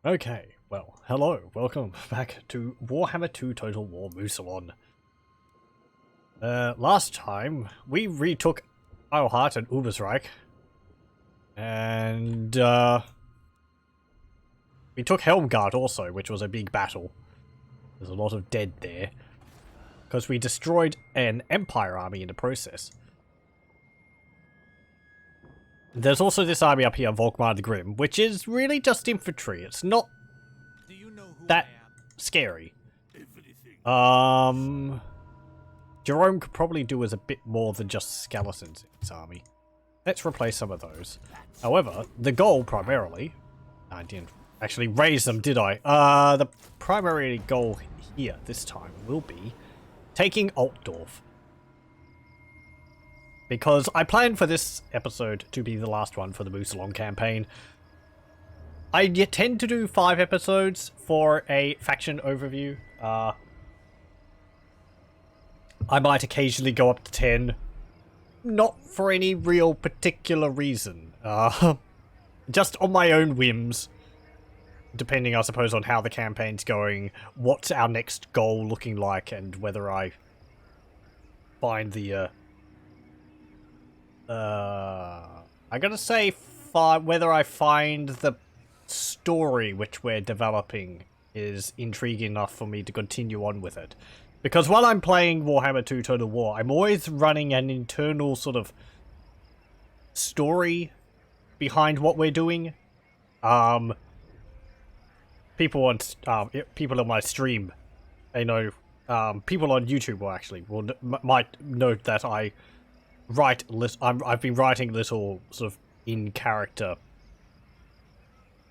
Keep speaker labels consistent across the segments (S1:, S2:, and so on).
S1: Okay, well, hello, welcome back to Warhammer 2 Total War Mousillon. Last time, we retook Eilhart and Ubersreich. And, we took Helmgard also, which was a big battle. There's a lot of dead there. Because we destroyed an Empire army in the process. There's also this army up here, Volkmar the Grim, which is really just infantry. It's not that scary. Jerome could probably do with a bit more than just skeletons in his army. Let's replace some of those. However, the goal primarily... I didn't actually raise them, did I? The primary goal here this time will be taking Altdorf. Because I planned for this episode to be the last one for the Mousillon campaign. I tend to do 5 episodes for a faction overview. I might occasionally go up to 10. Not for any real particular reason. Just on my own whims. Depending, I suppose, on how the campaign's going, what's our next goal looking like, and whether I find the... I gotta say, whether I find the story which we're developing is intriguing enough for me to continue on with it. Because while I'm playing Warhammer 2 Total War, I'm always running an internal sort of story behind what we're doing. People on my stream, they know, people on YouTube might note that I I've been writing little sort of in character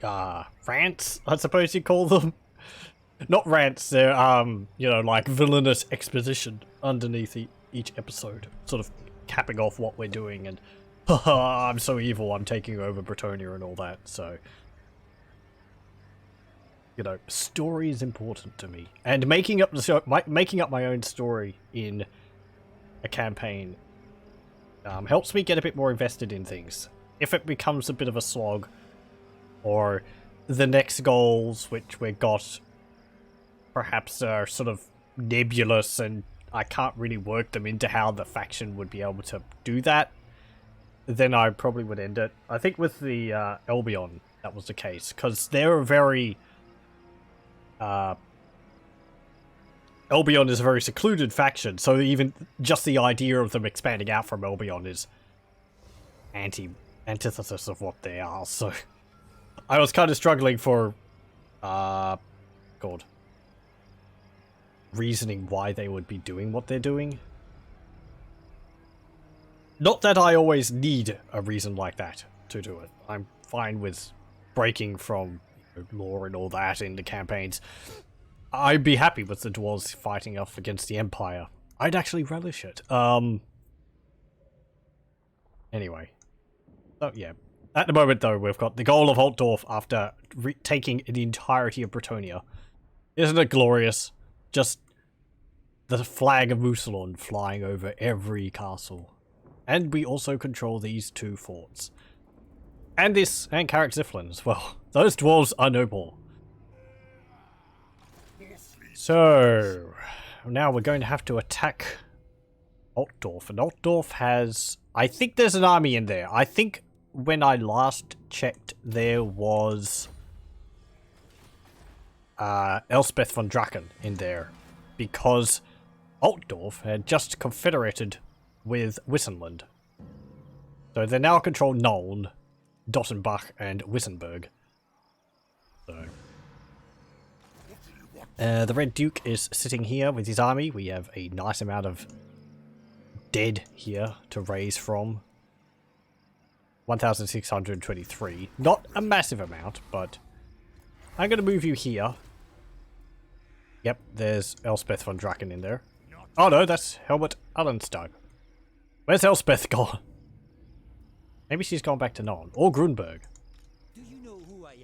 S1: rants, I suppose you call them. Not rants, they're you know, like villainous exposition underneath each episode, sort of capping off what we're doing and haha, I'm so evil, I'm taking over Bretonia and all that. So, you know, story is important to me, and making up my own story in a campaign helps me get a bit more invested in things. If it becomes a bit of a slog, or the next goals which we got perhaps are sort of nebulous and I can't really work them into how the faction would be able to do that, then I probably would end it. I think with the Albion that was the case, because they're a very... Albion is a very secluded faction, so even just the idea of them expanding out from Albion is antithesis of what they are, so I was kind of struggling for reasoning why they would be doing what they're doing. Not that I always need a reason like that to do it. I'm fine with breaking from lore and all that in the campaigns. I'd be happy with the dwarves fighting off against the Empire. I'd actually relish it. Anyway. So, yeah. At the moment, though, we've got the goal of Altdorf after taking the entirety of Bretonia. Isn't it glorious? Just the flag of Mousillon flying over every castle. And we also control these 2 forts. And Carrick Ziflin as well. Those dwarves are no more. So, now we're going to have to attack Altdorf. And Altdorf has... I think there's an army in there. I think when I last checked, there was Elspeth von Draken in there. Because Altdorf had just confederated with Wissenland. So they now control Nuln, Dottenbach, and Wissenberg. So... the Red Duke is sitting here with his army. We have a nice amount of dead here to raise from. 1,623. Not a massive amount, but I'm going to move you here. Yep, there's Elspeth von Draken in there. Oh no, that's Helmut Allenstein. Where's Elspeth gone? Maybe she's gone back to Nuln. Or Grunberg.
S2: Do you know who I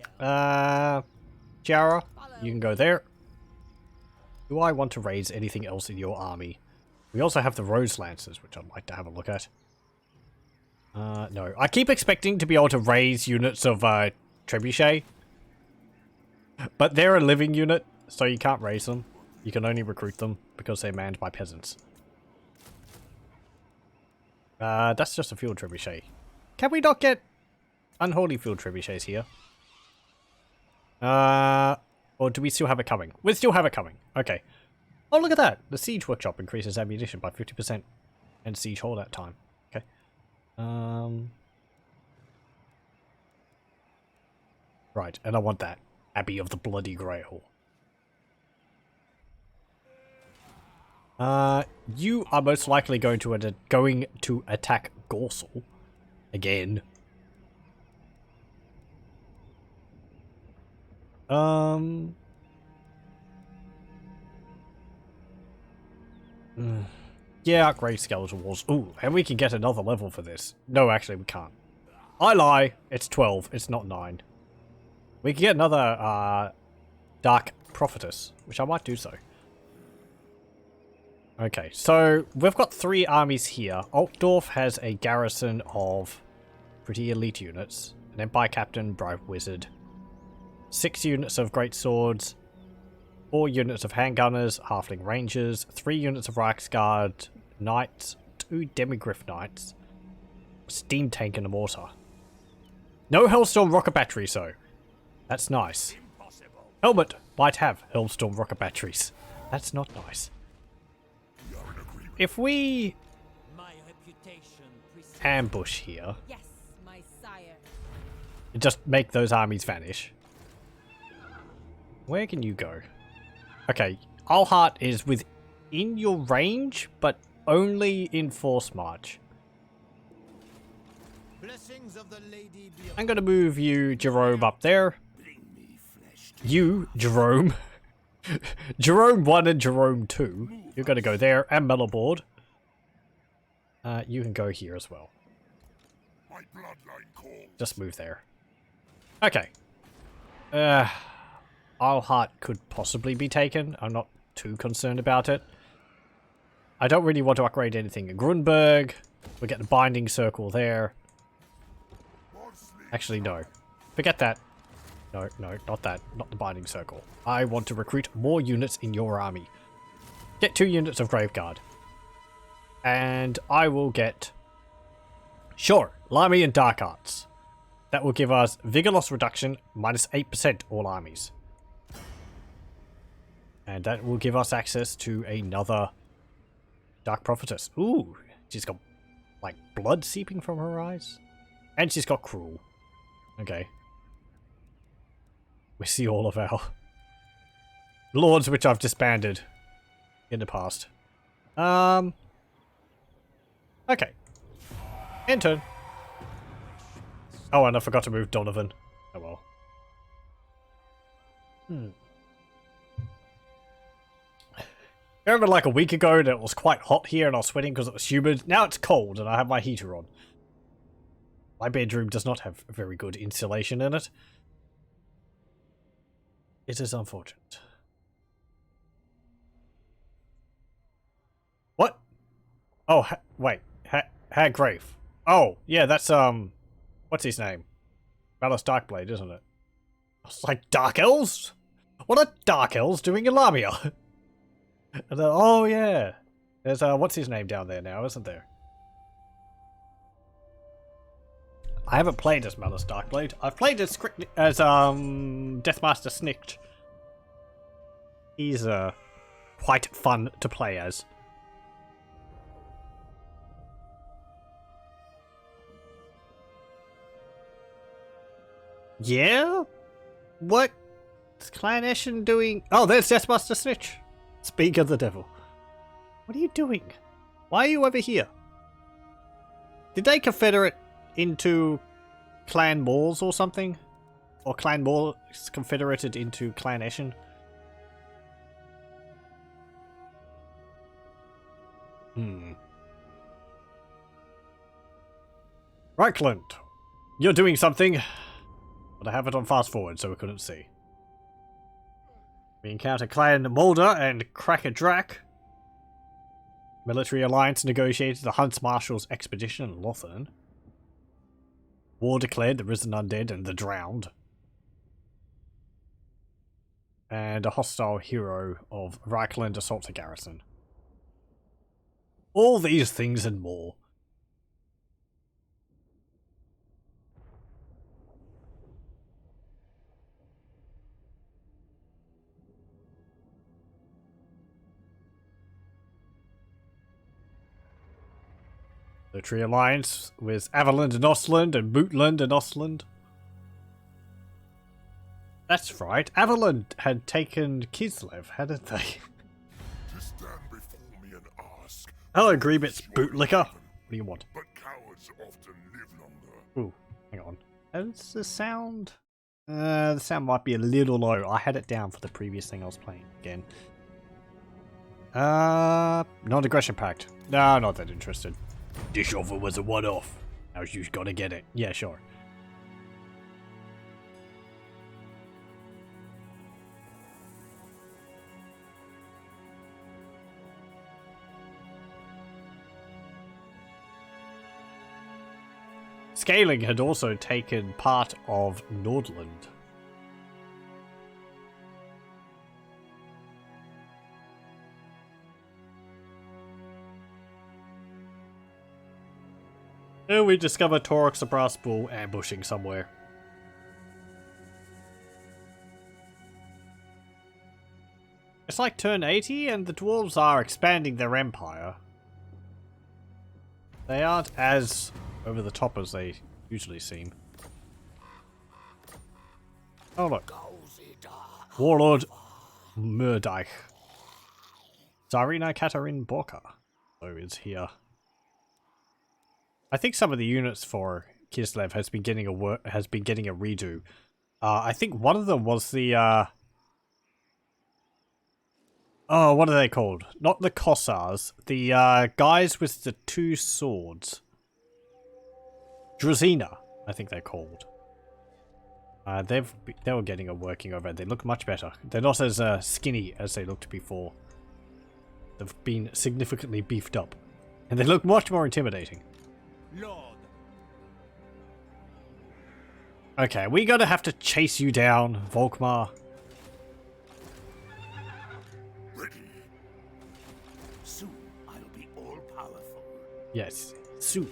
S2: am?
S1: Jara, you can go there. Do I want to raise anything else in your army? We also have the Rose Lancers, which I'd like to have a look at. No. I keep expecting to be able to raise units of Trebuchet. But they're a living unit, so you can't raise them. You can only recruit them because they're manned by peasants. That's just a field trebuchet. Can we not get unholy field trebuchets here? Or do we still have it coming? We still have it coming. Okay. Oh, look at that. The siege workshop increases ammunition by 50% and siege holdout time. Okay. Right, and I want that. Abbey of the Bloody Grail. You are most likely going to attack Gorsel again. Yeah, upgrade skeletal walls. Ooh, and we can get another level for this. No, actually, we can't. I lie. It's 12. It's not 9. We can get another Dark Prophetess, which I might do so. Okay, so we've got 3 armies here. Altdorf has a garrison of pretty elite units. An Empire Captain, Bribe Wizard. 6 units of Great Swords. 4 units of Handgunners, Halfling Rangers. 3 units of Reichsguard Knights. 2 Demigryph Knights. Steam Tank and a Mortar. No Hellstorm Rocket Batteries, though. That's nice. Impossible. Helmet might have Hellstorm Rocket Batteries. That's not nice. If we ambush here,
S3: yes, my sire.
S1: Just make those armies vanish. Where can you go? Okay, Alhart is within your range, but only in force march. I'm going to move you, Jerome, up there. You, Jerome. Jerome 1 and Jerome 2. You're going to go there, and Mellowboard. You can go here as well. Just move there. Okay. Alhart could possibly be taken. I'm not too concerned about it. I don't really want to upgrade anything in Grunberg. We'll get the Binding Circle there. Actually, no. Forget that. No, not that. Not the Binding Circle. I want to recruit more units in your army. Get 2 units of Graveguard. And I will get... Sure, Lamy and Dark Arts. That will give us Vigor Loss Reduction, minus 8% all armies. And that will give us access to another Dark Prophetess. Ooh, she's got, like, blood seeping from her eyes. And she's got Cruel. Okay. We see all of our lords which I've disbanded in the past. Okay. End turn. Oh, and I forgot to move Donovan. Oh well. I remember like a week ago that it was quite hot here and I was sweating because it was humid. Now it's cold and I have my heater on. My bedroom does not have very good insulation in it. It is unfortunate. What? Oh, wait. Haggrave. Oh, yeah, that's, what's his name? Malus Darkblade, isn't it? It's like Dark Elves? What are Dark Elves doing in Lamia? And then, oh, yeah. There's, what's his name down there now, isn't there? I haven't played as Malus Darkblade. I've played as Deathmaster Snicked. He's quite fun to play as. Yeah? What's Clan Eshin doing? Oh, there's Deathmaster Snitch. Speak of the devil. What are you doing? Why are you over here? Did they confederate into Clan Moors or something? Or Clan Moors confederated into Clan Eshin? Reichland, you're doing something. But I have it on fast forward so we couldn't see. We encounter Clan Mulder and Cracker Drac. Military alliance negotiated the Hunts Marshal's expedition in Lothern. War declared the risen undead and the drowned. And a hostile hero of Reichland assaults a garrison. All these things and more. The Tree Alliance with Averland and Ostland and Bootland and Ostland. That's right, Averland had taken Kislev, hadn't they?
S3: To stand before me and ask.
S1: Hello, Greebits Bootlicker. What do you want?
S3: But cowards often live longer.
S1: Ooh, hang on. How's the sound? The sound might be a little low. I had it down for the previous thing I was playing again. Non-aggression pact. No, not that interested. This offer was a one-off. Now you gotta get it. Yeah, sure. Scaling had also taken part of Nordland. Here we discover Torok the Brass Bull ambushing somewhere. It's like turn 80 and the dwarves are expanding their empire. They aren't as over the top as they usually seem. Oh look. Warlord Murdeich. Tsarina Katarin Borka. So is here. I think some of the units for Kislev has been getting a redo. I think one of them was the oh, what are they called? Not the Kossars. The guys with the two swords. Drazina, I think they're called. They were getting a working over. They look much better. They're not as skinny as they looked before. They've been significantly beefed up, and they look much more intimidating.
S2: Lord.
S1: Okay, we gotta have to chase you down, Volkmar.
S3: Ready. Soon I'll be all powerful.
S1: Yes, soon.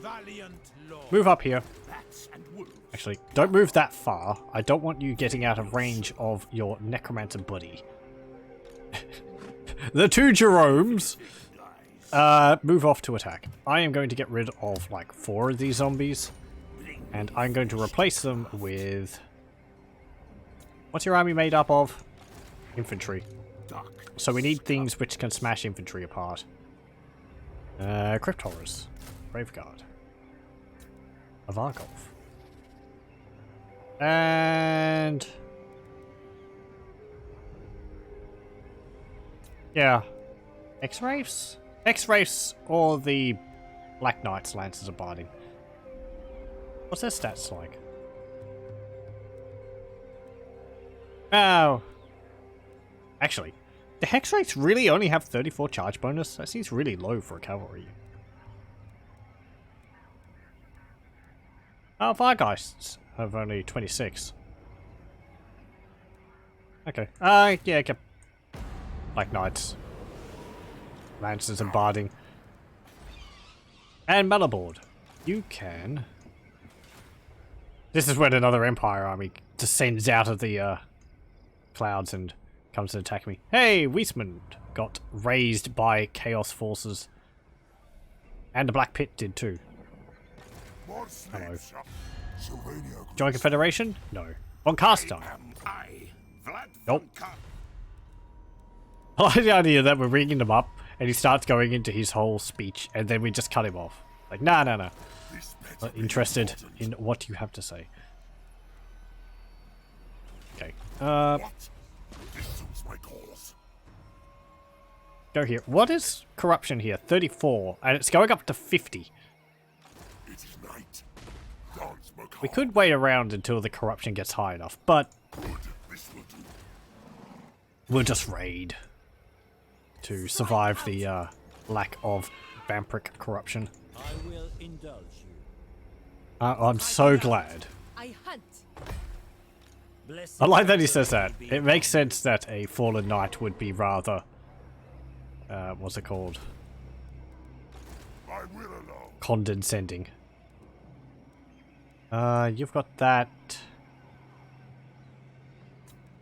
S2: Valiant Lord.
S1: Move up here.
S3: Bats and wolves.
S1: Actually, don't move that far. I don't want you getting out of range of your necromancer buddy. The two Jeromes. Move off to attack. I am going to get rid of like 4 of these zombies. And I'm going to replace them with... What's your army made up of? Infantry. So we need things which can smash infantry apart. Crypt Horrors. Brave Guard. Avargolf. And... yeah. X-Wraiths? X-Wraiths or the Black Knights Lancers of Barding. What's their stats like? Oh. Actually, the Hex Wraiths really only have 34 charge bonus? That seems really low for a cavalry. Oh, Vargeists have only 26. Okay. Yeah, okay. Black Knights. Lancers and Barding. And Malabord. You can... This is when another Empire army descends out of the clouds and comes to attack me. Hey, Wiesmund got raised by Chaos forces. And the Black Pit did too. Hello. Join Confederation? No. Von Carstein? Nope. I like the idea that we're ringing him up and he starts going into his whole speech and then we just cut him off. Like, nah. Not interested in what you have to say. Okay. Go here. What is corruption here? 34. And it's going up to 50. We could wait around until the corruption gets high enough, but we'll just raid to survive the lack of vampiric corruption.
S2: I will indulge you.
S1: I'm so glad.
S4: I hunt.
S2: Blessed
S1: I like that he says
S2: counsel
S1: that.
S2: be
S1: It makes sense that a fallen knight would be rather... what's it called?
S3: My will alone.
S1: Condescending. You've got that.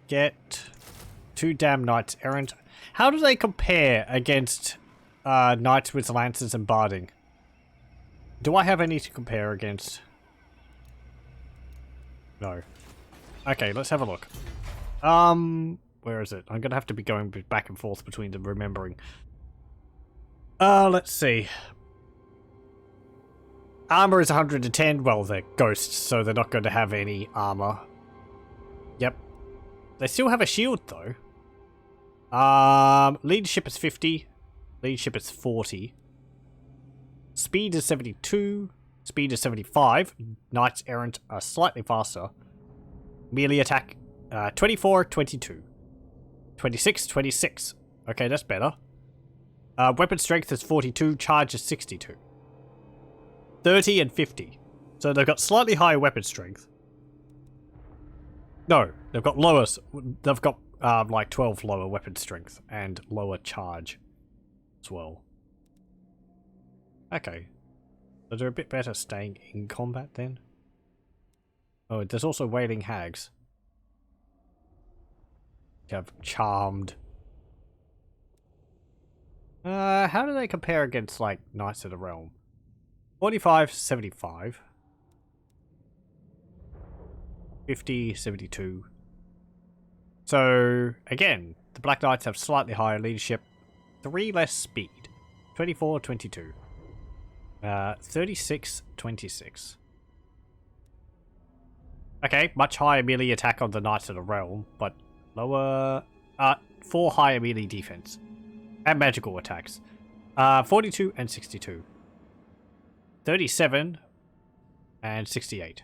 S1: Get 2 damn knights errant. How do they compare against knights with lances and barding? Do I have any to compare against? No. Okay, let's have a look. Where is it? I'm gonna have to be going back and forth between them, remembering. Let's see. Armor is 110. Well, they're ghosts, so they're not going to have any armor. Yep. They still have a shield, though. Leadership is 50. Leadership is 40. Speed is 72. Speed is 75. Knights errant are slightly faster. Melee attack, 24, 22. 26, 26. Okay, that's better. Weapon strength is 42. Charge is 62. 30 and 50. So they've got slightly higher weapon strength. No, they've got lower... They've got, like 12 lower weapon strength and lower charge as well. Okay. So they're a bit better staying in combat then. Oh, there's also Wailing Hags. You have Charmed. How do they compare against, like, Knights of the Realm? 45, 75. 50, 72. So, again, the Black Knights have slightly higher leadership. 3 less speed. 24, 22. 36, 26. Okay, much higher melee attack on the Knights of the Realm, but lower... 4 higher melee defense. And magical attacks. 42 and 62. 37 and 68.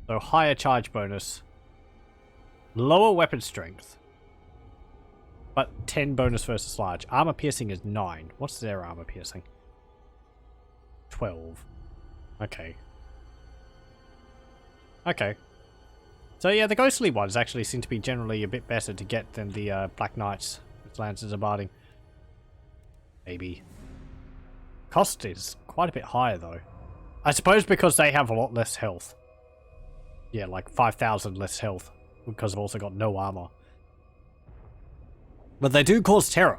S1: So higher charge bonus. Lower weapon strength. But 10 bonus versus large. Armor piercing is 9. What's their armor piercing? 12. Okay. Okay. So yeah, the ghostly ones actually seem to be generally a bit better to get than the Black Knights with lances and barding. Maybe. Cost is quite a bit higher though. I suppose because they have a lot less health. Yeah, like 5,000 less health. Because they've also got no armor. But they do cause terror.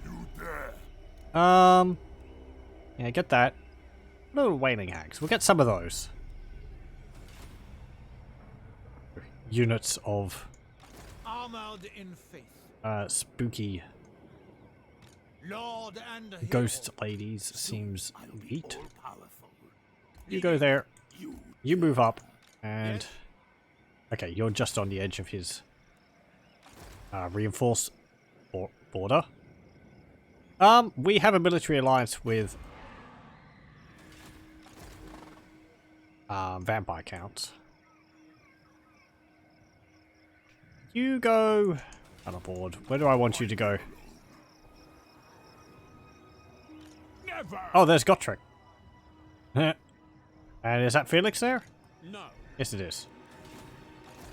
S3: You dare.
S1: Yeah, get that. Little Wailing Hags. We'll get some of those. Units of
S2: armored in faith.
S1: spooky
S2: Lord and
S1: ghost ladies seems neat. You go there. You move up. And... okay, you're just on the edge of his reinforced border. We have a military alliance with vampire counts. You go on a board. Where do I want you to go?
S3: Never.
S1: Oh, there's Gotrek. And is that Felix there?
S2: No.
S1: Yes, it is.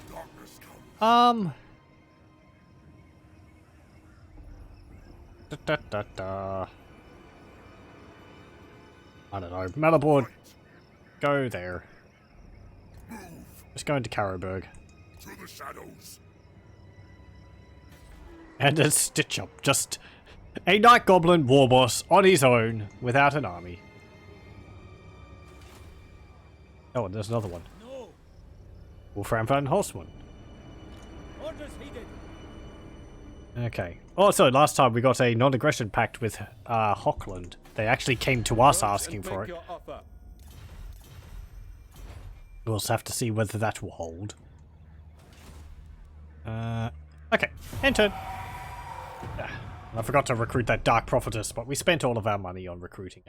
S3: Darkness comes.
S1: I don't know. Malabord, go there. Let's go into Carroburg.
S3: To the shadows.
S1: And a stitch up. Just a Night Goblin war boss on his own without an army. Oh, and there's another one.
S2: No.
S1: Wolfram van Horstman.
S2: Orders heeded.
S1: Okay. Also, last time we got a non-aggression pact with Hochland. They actually came to us asking for it. We'll just have to see whether that will hold. Okay. Enter. I forgot to recruit that Dark Prophetess, but we spent all of our money on recruiting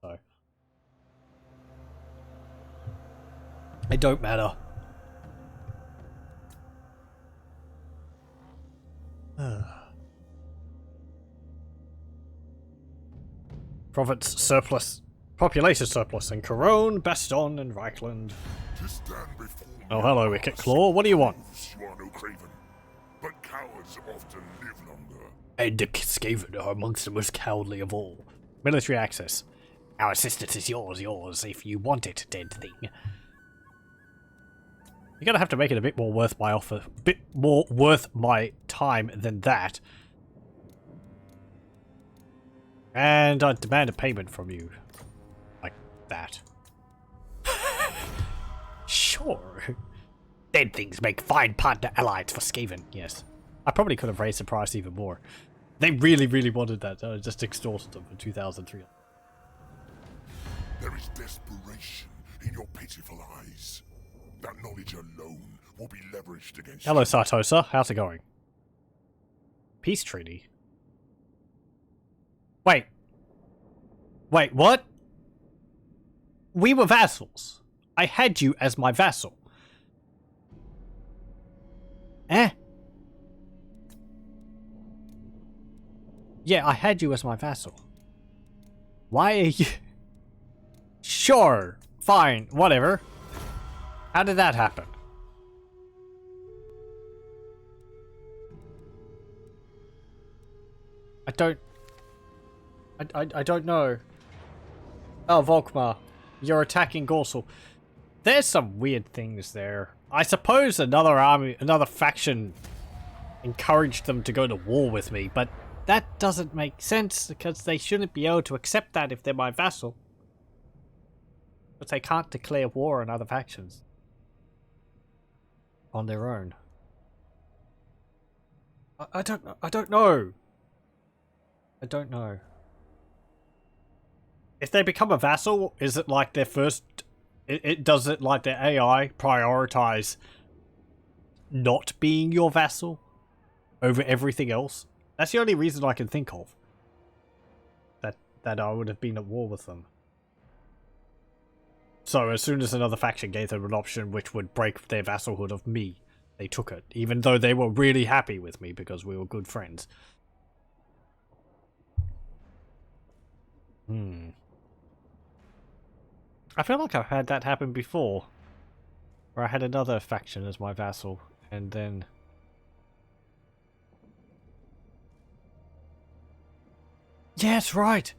S1: so it don't matter. Prophet's surplus Population surplus in Corone, Baston, and Reichland.
S3: To stand before me
S1: Oh, hello,
S3: and
S1: Wicked
S3: ask,
S1: Claw. What do you want?
S3: You are no craven, but cowards often live longer.
S1: And the Skaven are amongst the most cowardly of all. Military access. Our assistance is yours, if you want it, dead thing. You're gonna have to make it a bit more worth my offer, a bit more worth my time than that. And I demand a payment from you. Like that. Sure. Dead things make fine partner allies for Skaven, yes. I probably could have raised the price even more. They really, really wanted that. I just extorted them for 2,300.
S3: There is desperation in your pitiful eyes. That knowledge alone will be leveraged against
S1: Hello,
S3: you.
S1: Sartosa. How's it going? Peace treaty? Wait. Wait, what? We were vassals. I had you as my vassal. Eh? Yeah, I had you as my vassal. Why are you... Sure. Fine. Whatever. How did that happen? I don't know. Oh, Volkmar. You're attacking Gorsel. There's some weird things there. I suppose another faction encouraged them to go to war with me, but that doesn't make sense because they shouldn't be able to accept that if they're my vassal. But they can't declare war on other factions on their own. I don't know. I don't know. If they become a vassal, is it like their first... Does it like their AI prioritize not being your vassal over everything else? That's the only reason I can think of. That I would have been at war with them. So as soon as another faction gave them an option which would break their vassalhood of me, they took it. Even though they were really happy with me because we were good friends. I feel like I've had that happen before. Where I had another faction as my vassal, and then... Yes, right!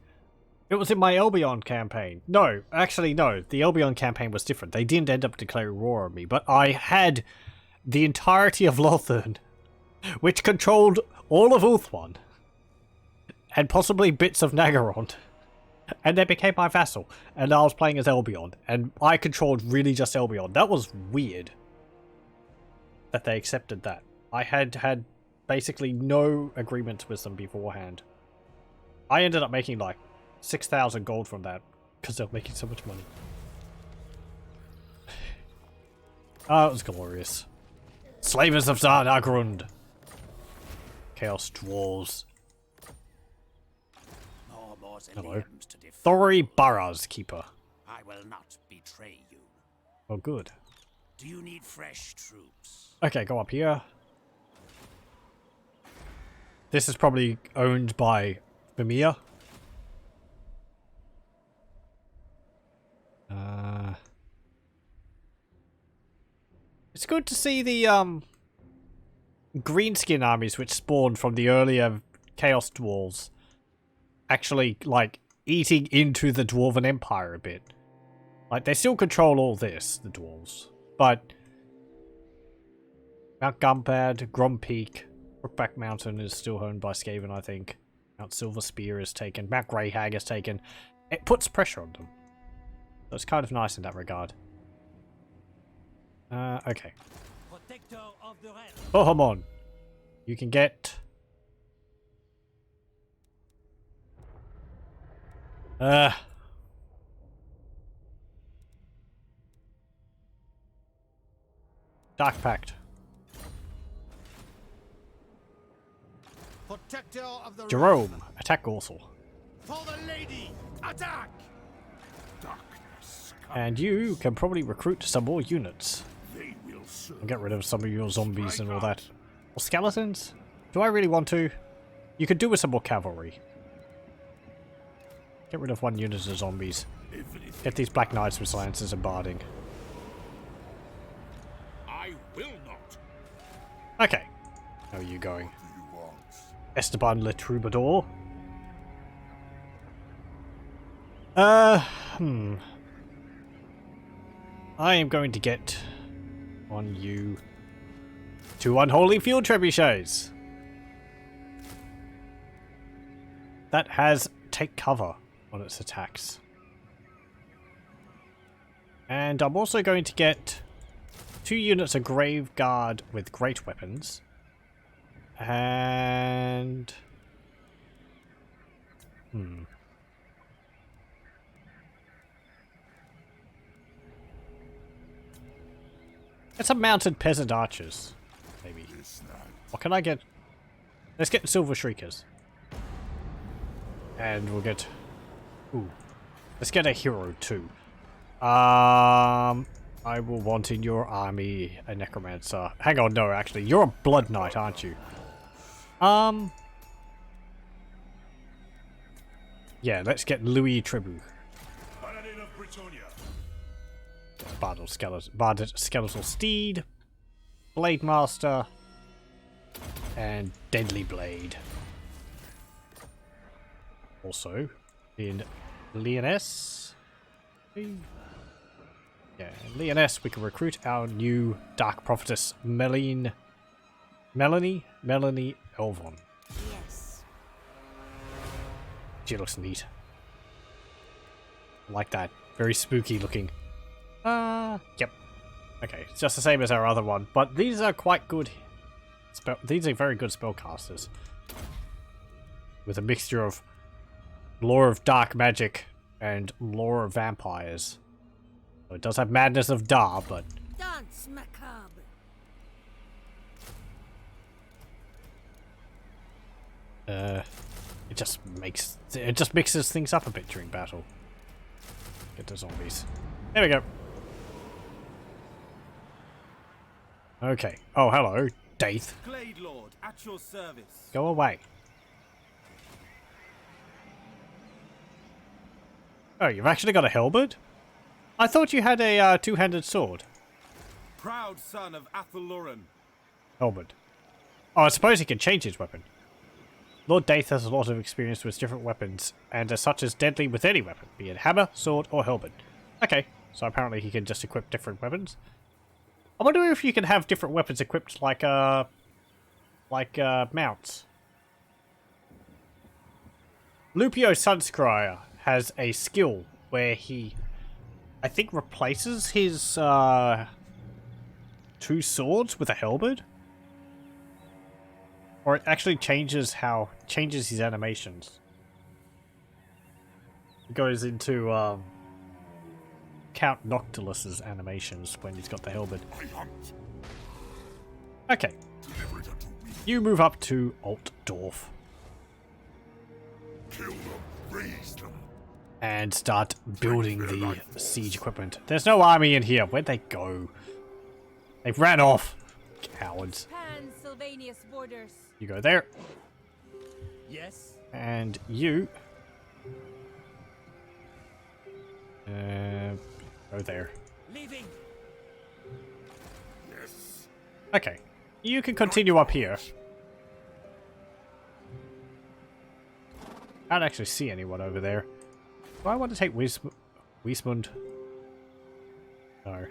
S1: It was in my Albion campaign. No, actually no. The Albion campaign was different. They didn't end up declaring war on me, but I had the entirety of Lothern, which controlled all of Ulthuan, and possibly bits of Nagaroth. And they became my vassal, and I was playing as Albion, and I controlled really just Albion. That was weird that they accepted that. I had basically no agreements with them beforehand. I ended up making like 6,000 gold from that, because they were making so much money. Oh, it was glorious. Slavers of Zarnagrund. Chaos Dwarves. Hello. Thori Barras Keeper.
S4: I will not betray you.
S1: Oh, good.
S4: Do you need fresh troops?
S1: Okay, go up here. This is probably owned by Vimir. It's good to see the greenskin armies which spawned from the earlier Chaos Dwarves actually, like, eating into the Dwarven Empire a bit. Like, they still control all this, the Dwarves. But Mount Gumpad, Grom Peak, Brookback Mountain is still owned by Skaven, I think. Mount Silver Spear is taken. Mount Greyhag is taken. It puts pressure on them. So it's kind of nice in that regard. Okay.
S2: Protector of the realm.
S1: Bohemond. You can get... Dark Pact.
S2: Protector of the realm.
S1: Jerome. Attack Gorsel.
S2: For the lady, attack!
S3: Darkness.
S1: And you can probably recruit some more units.
S3: They will serve.
S1: And get rid of some of your zombies and all that. Or skeletons? Do I really want to? You could do with some more cavalry. Get rid of one unit of zombies. Get these Black Knights with Lancers and Barding.
S3: I will not.
S1: Okay. How are you going?
S3: Do you want?
S1: Esteban Le Troubadour. I am going to get on you 2 unholy field trebuchets. That has take cover on its attacks. And I'm also going to get 2 units of Grave Guard with great weapons. And... Get some mounted peasant archers, maybe. What can I get? Let's get Silver Shriekers. And we'll get... Ooh. Let's get a hero too. I will want in your army a necromancer. Hang on, no, actually, you're a blood knight, aren't you? Yeah, let's get Louis Tribou. Barded Skeletal Steed, Blade Master, and Deadly Blade. Also, in Lyonesse, yeah, in Lyonesse we can recruit our new Dark Prophetess, Melanie Elvon.
S5: Yes.
S1: She looks neat. I like that. Very spooky looking. Yep. Okay, it's just the same as our other one, but these are quite good. These are very good spellcasters. With a mixture of lore of dark magic and lore of vampires. So it does have Madness of Da, but...
S5: Dance macabre.
S1: It just mixes things up a bit during battle. Get the zombies. There we go. Okay. Oh, hello, Daith.
S2: Glade Lord, at your service.
S1: Go away. Oh, you've actually got a halberd? I thought you had a two-handed sword.
S2: Proud son of Athelloran.
S1: Halberd. Oh, I suppose he can change his weapon. Lord Daith has a lot of experience with different weapons, and as such is deadly with any weapon, be it hammer, sword, or halberd. Okay, so apparently he can just equip different weapons. I wonder if you can have different weapons equipped like mounts. Lupio Sunscryer has a skill where he, I think, replaces his 2 swords with a halberd. Or it actually changes his animations. It goes into Count Noctilus's animations when he's got the halberd. Okay. You move up to Altdorf.
S3: Kill them, raise them.
S1: And start building the siege equipment. There's no army in here. Where'd they go? They ran off. Cowards.
S5: Pennsylvania's borders.
S1: You go there.
S2: Yes.
S1: And you... go there.
S2: Leaving.
S3: Yes.
S1: Okay. You can continue up here. I don't actually see anyone over there. Do I want to take Wysmund? No.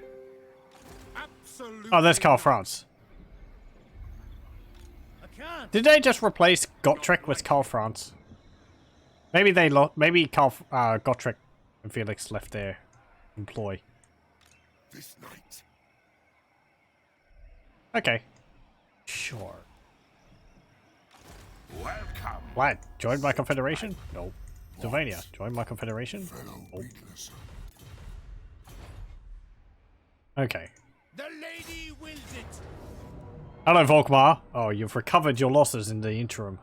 S2: Absolutely.
S1: Oh, there's Karl Franz.
S2: I can't.
S1: Did they just replace Gotrek with Karl Franz? Maybe they maybe Gotrek and Felix left their employ.
S3: This night.
S1: Okay. Sure.
S3: Welcome,
S1: Lad, join my confederation? No. Sylvania, join my confederation?
S3: fellow weakness.
S1: Okay.
S2: The lady wills it.
S1: Hello, Volkmar. Oh, you've recovered your losses in the interim.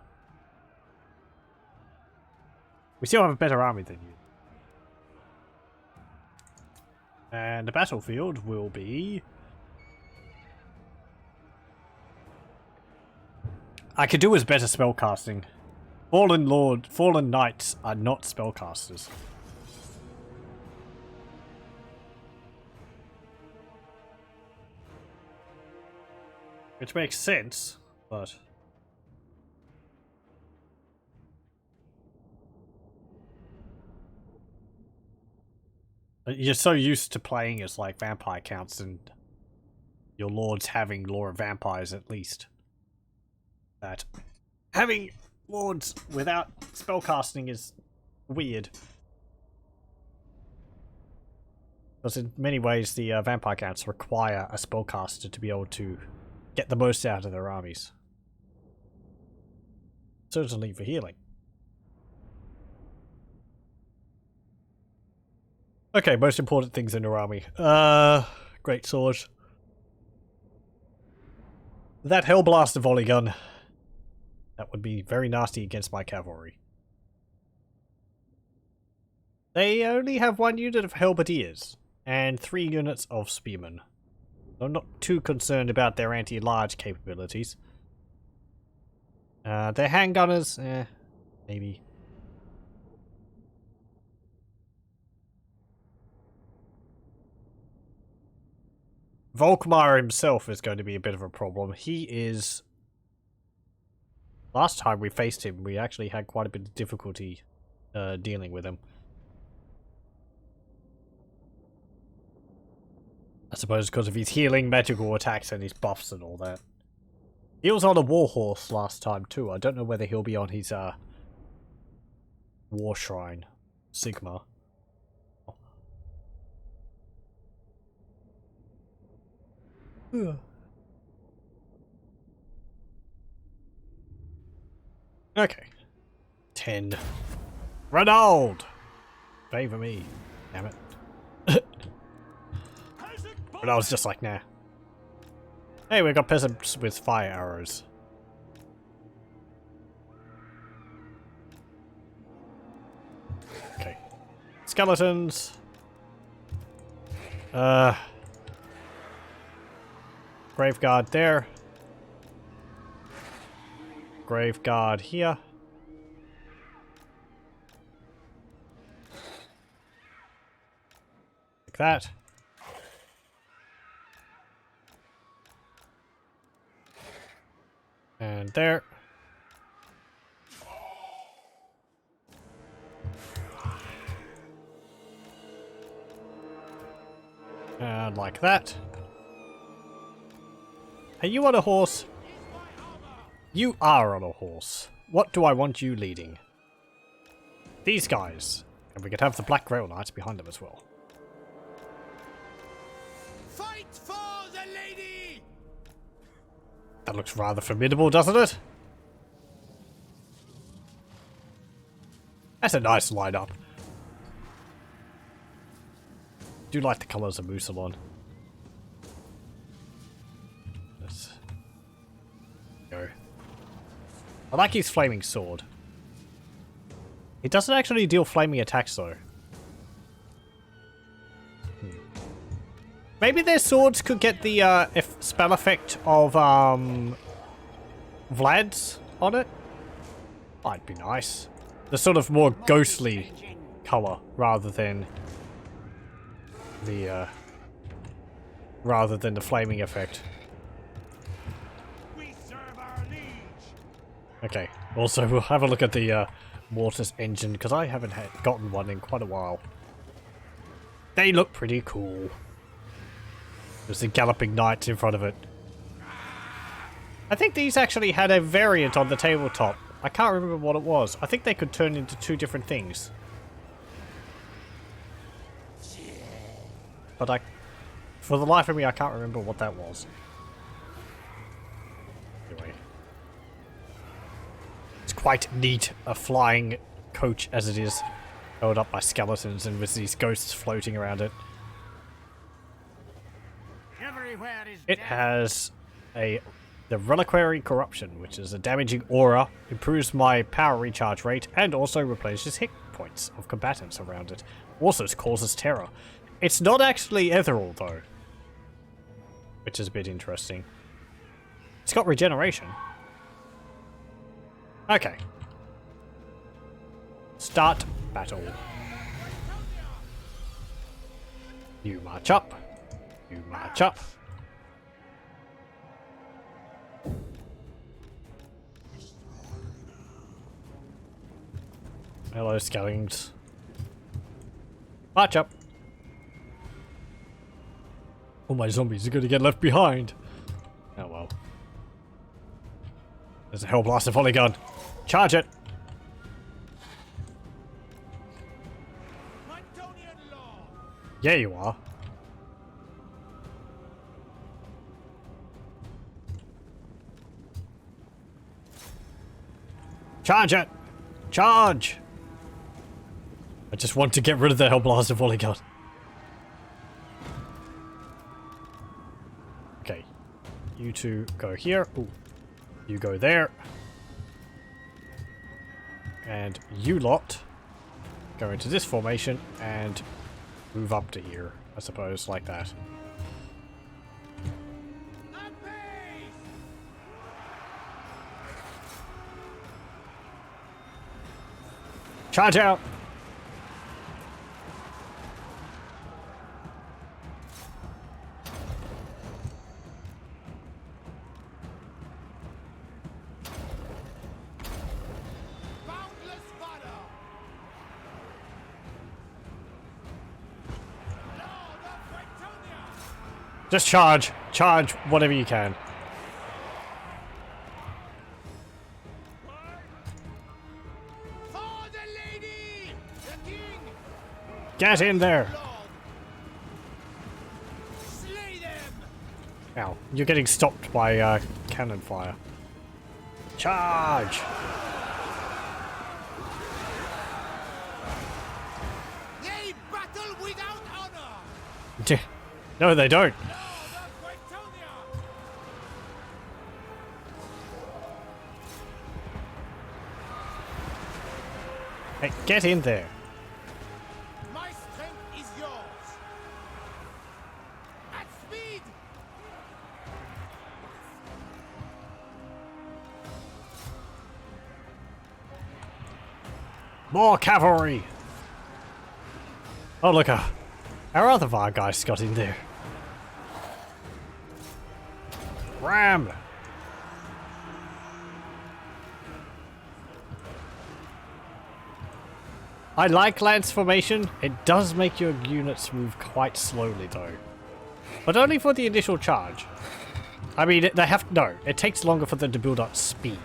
S1: We still have a better army than you. And the battlefield will be... I could do with better spellcasting. Fallen Knights are not spellcasters. Which makes sense, but... You're so used to playing as, like, vampire counts and your lords having lore of vampires, at least. That having lords without spellcasting is weird. Because in many ways, the vampire counts require a spellcaster to be able to get the most out of their armies. Certainly for healing. Okay, most important things in your army. Great sword. That Hellblaster volley gun. That would be very nasty against my cavalry. They only have 1 unit of Halberdiers and 3 units of Spearmen. I'm not too concerned about their anti-large capabilities. Their handgunners, maybe. Volkmar himself is going to be a bit of a problem. He is... Last time we faced him, we actually had quite a bit of difficulty dealing with him. I suppose because of his healing, magical attacks, and his buffs and all that. He was on a warhorse last time too. I don't know whether he'll be on his war shrine, Sigma. Okay. 10. Ronald! Favor me. Damn it. But I was just like, nah. Hey, we got peasants with fire arrows. Okay. Skeletons. Graveguard there. Graveguard here. Like that. And there. And like that. Are you on a horse? You are on a horse. What do I want you leading? These guys. And we could have the Black Grail Knights behind them as well.
S2: Fight for the lady!
S1: That looks rather formidable, doesn't it? That's a nice lineup. Do like the colours of Mousillon. Let's go. I like his flaming sword. It doesn't actually deal flaming attacks though. Maybe their swords could get the spell effect of Vlad's on it. Might be nice. The sort of more ghostly colour rather than the flaming effect.
S2: We serve our liege.
S1: Okay. Also, we'll have a look at the Mortis engine because I haven't gotten one in quite a while. They look pretty cool. There's the Galloping Knights in front of it. I think these actually had a variant on the tabletop. I can't remember what it was. I think they could turn into 2 different things. But for the life of me, I can't remember what that was. Anyway. It's quite neat, a flying coach as it is. Held up by skeletons and with these ghosts floating around it. It has the Reliquary Corruption, which is a damaging aura, improves my power recharge rate, and also replenishes hit points of combatants around it. Also causes terror. It's not actually ethereal though, which is a bit interesting. It's got regeneration. Okay. Start battle. You march up. You march up. Hello, skeletons. March up. All my zombies are gonna get left behind. Oh well. There's a Hellblaster volley gun. Charge it.
S2: Antonian law.
S1: Yeah, you are. Charge it! Charge! I just want to get rid of the Hellblaster volley gun. Okay. You two go here. Ooh. You go there. And you lot go into this formation and move up to here, I suppose, like that. Charge out!
S2: Boundless valor. Lord of Bretonnia.
S1: Just charge. Charge whatever you can.
S2: For the lady, the king,
S1: Get in there!
S2: Lord. Slay them.
S1: Ow. You're getting stopped by cannon fire. Charge!
S2: They battle without honor.
S1: No, they don't.
S2: Lord of Bretonnia.
S1: Hey, get in there.
S2: My strength is yours. At speed.
S1: More cavalry! Oh, look, our other VAR guys got in there. Ram! I like lance formation. It does make your units move quite slowly, though. But only for the initial charge. I mean, they have... No, it takes longer for them to build up speed.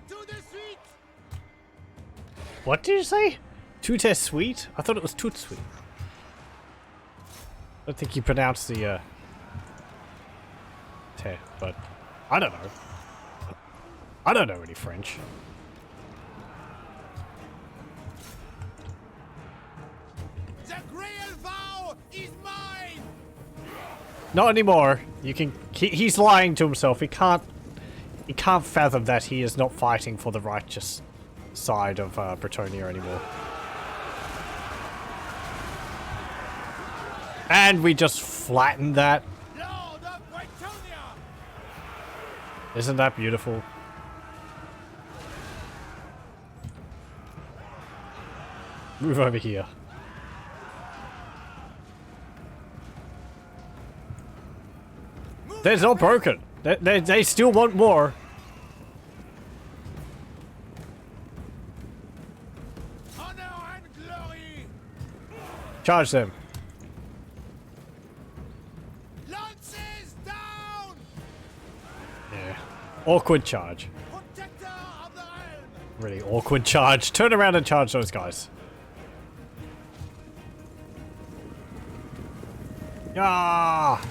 S2: To the suite.
S1: What did you say? Tout sweet? I thought it was tout sweet. I don't think you pronounced the te, but I don't know. I don't know any French.
S2: The Grail vow is mine.
S1: Not anymore. You can. He's lying to himself. He can't fathom that he is not fighting for the righteous side of Bretonnia anymore. And we just flattened that.
S2: Lord of Bretonnia.
S1: Isn't that beautiful? Move over here. They're not broken. They still want more.
S2: Honor and glory.
S1: Charge them.
S2: Lances down.
S1: Yeah. Awkward charge.
S2: Protector of the realm.
S1: Really awkward charge. Turn around and charge those guys. Ah!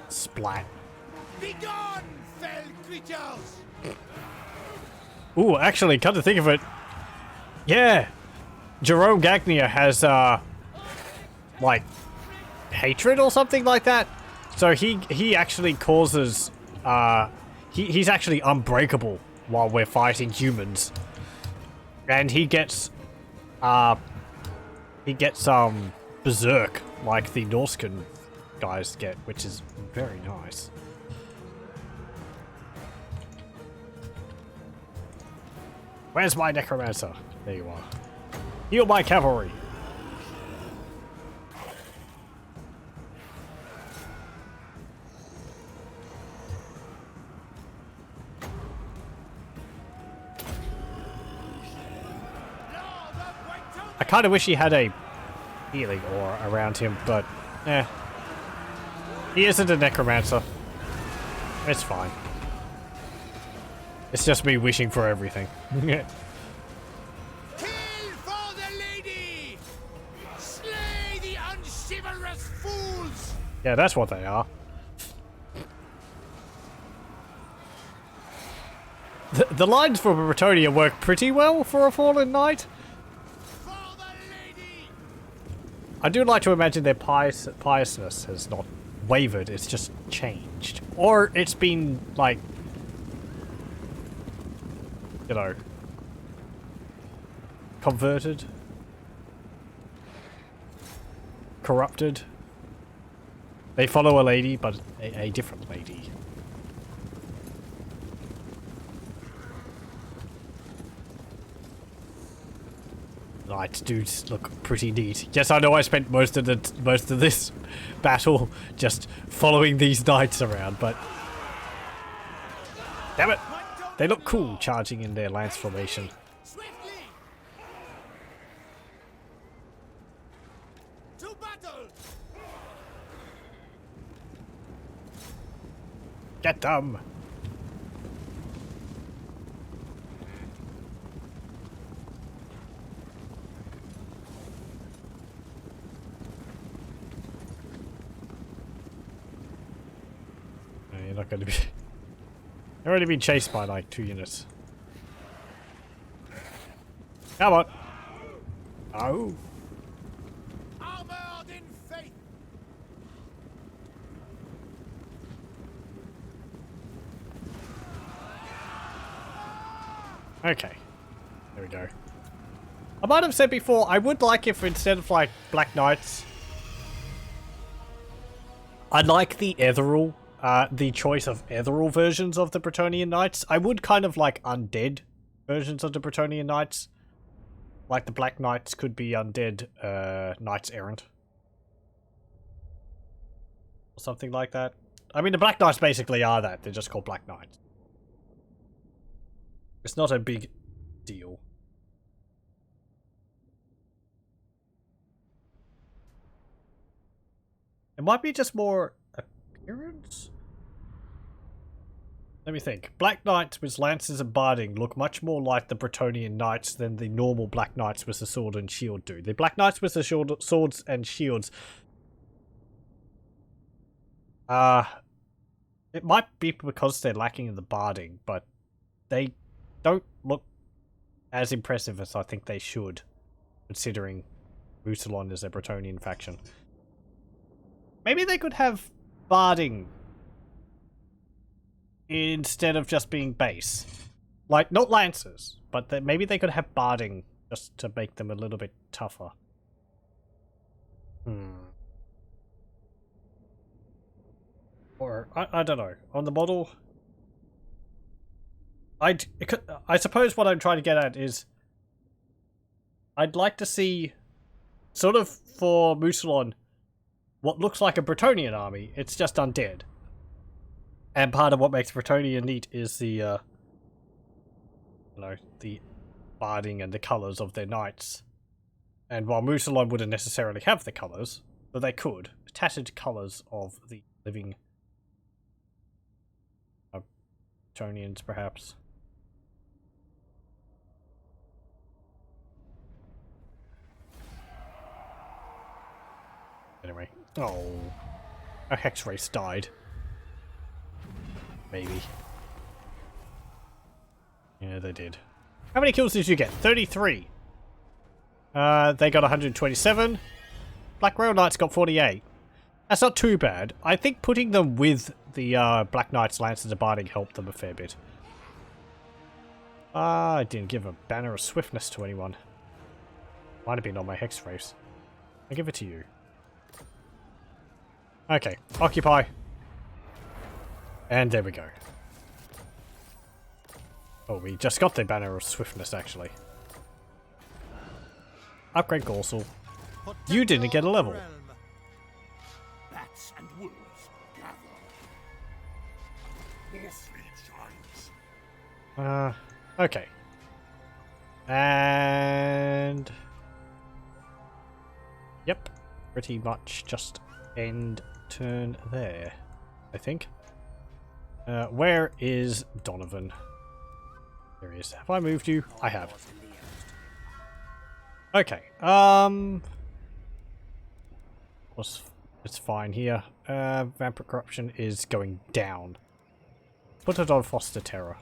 S1: Splat.
S2: Begone, fell creatures.
S1: Ooh, actually, come to think of it, yeah, Jerome Gagnier has, like, hatred or something like that. So he actually causes, he's actually unbreakable while we're fighting humans. And he gets berserk like the Norscan guys get, which is very nice. Where's my necromancer? There you are. Heal my cavalry. I kind of wish he had a healing aura around him, but eh. He isn't a necromancer. It's fine. It's just me wishing for everything.
S2: Kill for the lady! Slay the unchivalrous fools!
S1: Yeah, that's what they are. The lines for Bretonia work pretty well for a fallen knight.
S2: For the lady!
S1: I do like to imagine their piousness has not wavered, it's just changed. Or it's been, like, you know, converted, corrupted. They follow a lady, but a different lady. Knights do look pretty neat. Yes, I know I spent most of this battle just following these knights around, but damn it, they look cool charging in their lance formation.
S2: Swiftly! To battle!
S1: Get them! You're not going to be... You're already been chased by like 2 units. Come on! Oh!
S2: Armored in faith!
S1: Okay. There we go. I might have said before, I would like if instead of like Black Knights, I'd like the Ethereal, the choice of Ethereal versions of the Bretonian Knights. I would kind of like undead versions of the Bretonian Knights. Like the Black Knights could be undead Knights Errant. Or something like that. I mean, the Black Knights basically are that. They're just called Black Knights. It's not a big deal. It might be just more appearance? Let me think. Black Knights with lances and barding look much more like the Bretonian Knights than the normal Black Knights with the sword and shield do. The Black Knights with the swords and shields... it might be because they're lacking in the barding, but they don't look as impressive as I think they should, considering Mousillon is a Bretonian faction. Maybe they could have barding instead of just being base. Like, not lances, but maybe they could have barding just to make them a little bit tougher. Or, I don't know. On the model... I suppose what I'm trying to get at is... I'd like to see, sort of for Mousillon, what looks like a Bretonian army. It's just undead. And part of what makes Bretonia neat is the, you know, the barding and the colours of their knights. And while Mousillon wouldn't necessarily have the colours, but they could, tattered colours of the living Bretonians, perhaps. Anyway. Oh. A hex race died. Maybe. Yeah, they did. How many kills did you get? 33. They got 127. Black Rail Knights got 48. That's not too bad. I think putting them with the Black Knights, Lancers, and Barding helped them a fair bit. I didn't give a banner of swiftness to anyone. Might have been on my hex race. I'll give it to you. Okay, occupy. And there we go. Oh, we just got the Banner of Swiftness, actually. Upgrade Gorsel. You didn't get a level.
S4: Bats and wolves gather.
S3: More fleet shines.
S1: Okay. And... Yep. Pretty much just end turn there, I think. Where is Donovan? There he is. Have I moved you? I have. Okay. It's fine here. Vampire corruption is going down. Put it on foster terror.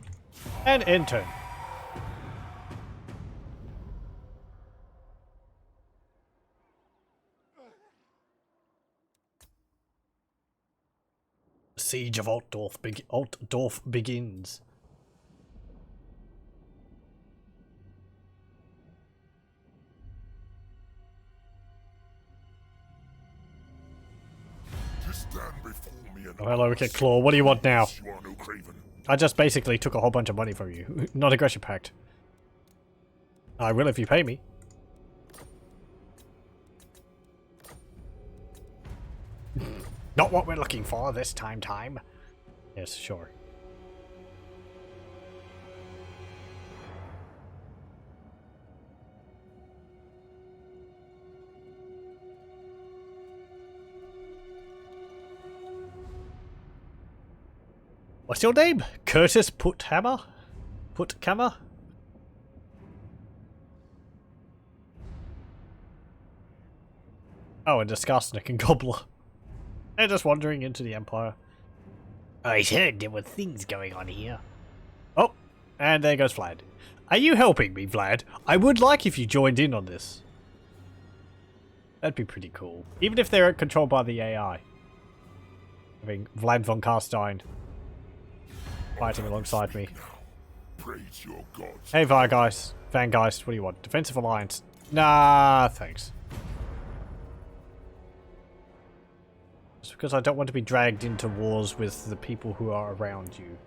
S1: And end turn. Siege of Altdorf begins.
S3: To stand before me and
S1: Oh, hello, Wicked Claw. What do you want now?
S3: you are no craven.
S1: I just basically took a whole bunch of money from you. Not aggression pact. I will if you pay me. Not what we're looking for this time. Yes, sure. What's your name? Curtis Puthammer? Putkammer? Oh, and a Skarsnik and Gobbler. They're just wandering into the Empire. I heard there were things going on here. Oh, and there goes Vlad. Are you helping me, Vlad? I would like if you joined in on this. That'd be pretty cool. Even if they're controlled by the AI. Having Vlad von Karstein fighting alongside me.
S3: Praise your gods.
S1: Hey, Vangeist, what do you want? Defensive Alliance? Nah, thanks. Just because I don't want to be dragged into wars with the people who are around you.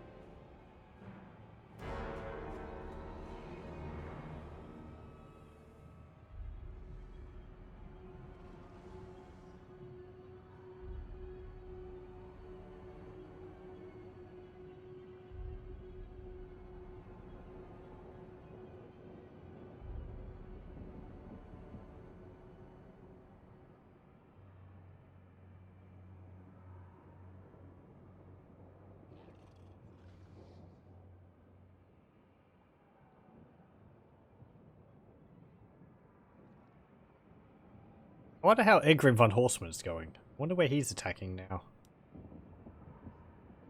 S1: I wonder how Egrin von Horseman's going. I wonder where he's attacking now.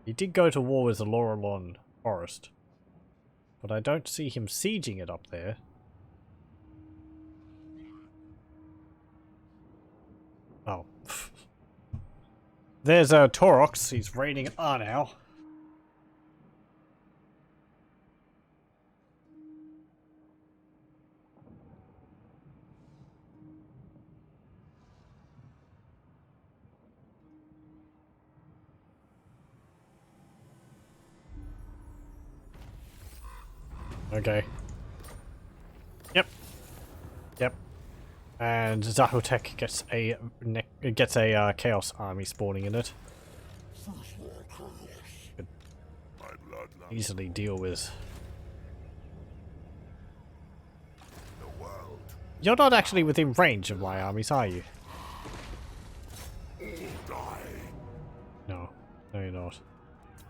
S1: He did go to war with the Laurelon Forest, but I don't see him sieging it up there. Oh. There's Torox. He's raiding Arnau. Okay. Yep. And Zahotek gets a Chaos Army spawning in it. Could
S3: My bloodline.
S1: easily deal with.
S3: The world.
S1: You're not actually within range of my armies, are you?
S3: All die.
S1: No, you're not.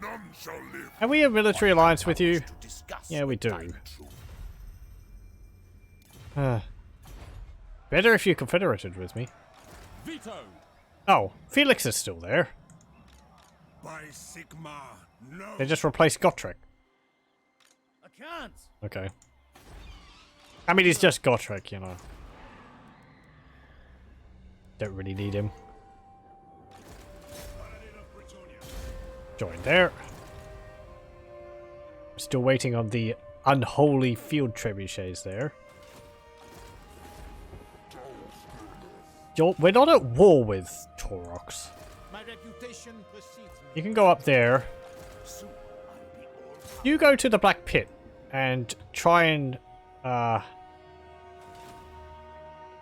S3: None shall live.
S1: Are we a military alliance with you?
S4: To discuss
S1: Yeah, we do.
S4: time.
S1: Better if you confederated with me.
S2: Veto.
S1: Oh, Felix is still there.
S2: By Sigma, no.
S1: They just replaced Gotrek.
S2: I can't.
S1: Okay. I mean, he's just Gotrek, you know. Don't really need him. Join there. Still waiting on the unholy field trebuchets there. We're not at war with Torox.
S2: My reputation precedes me.
S1: You can go up there.
S4: Soon I'll be all
S1: You go to the Black Pit. and try and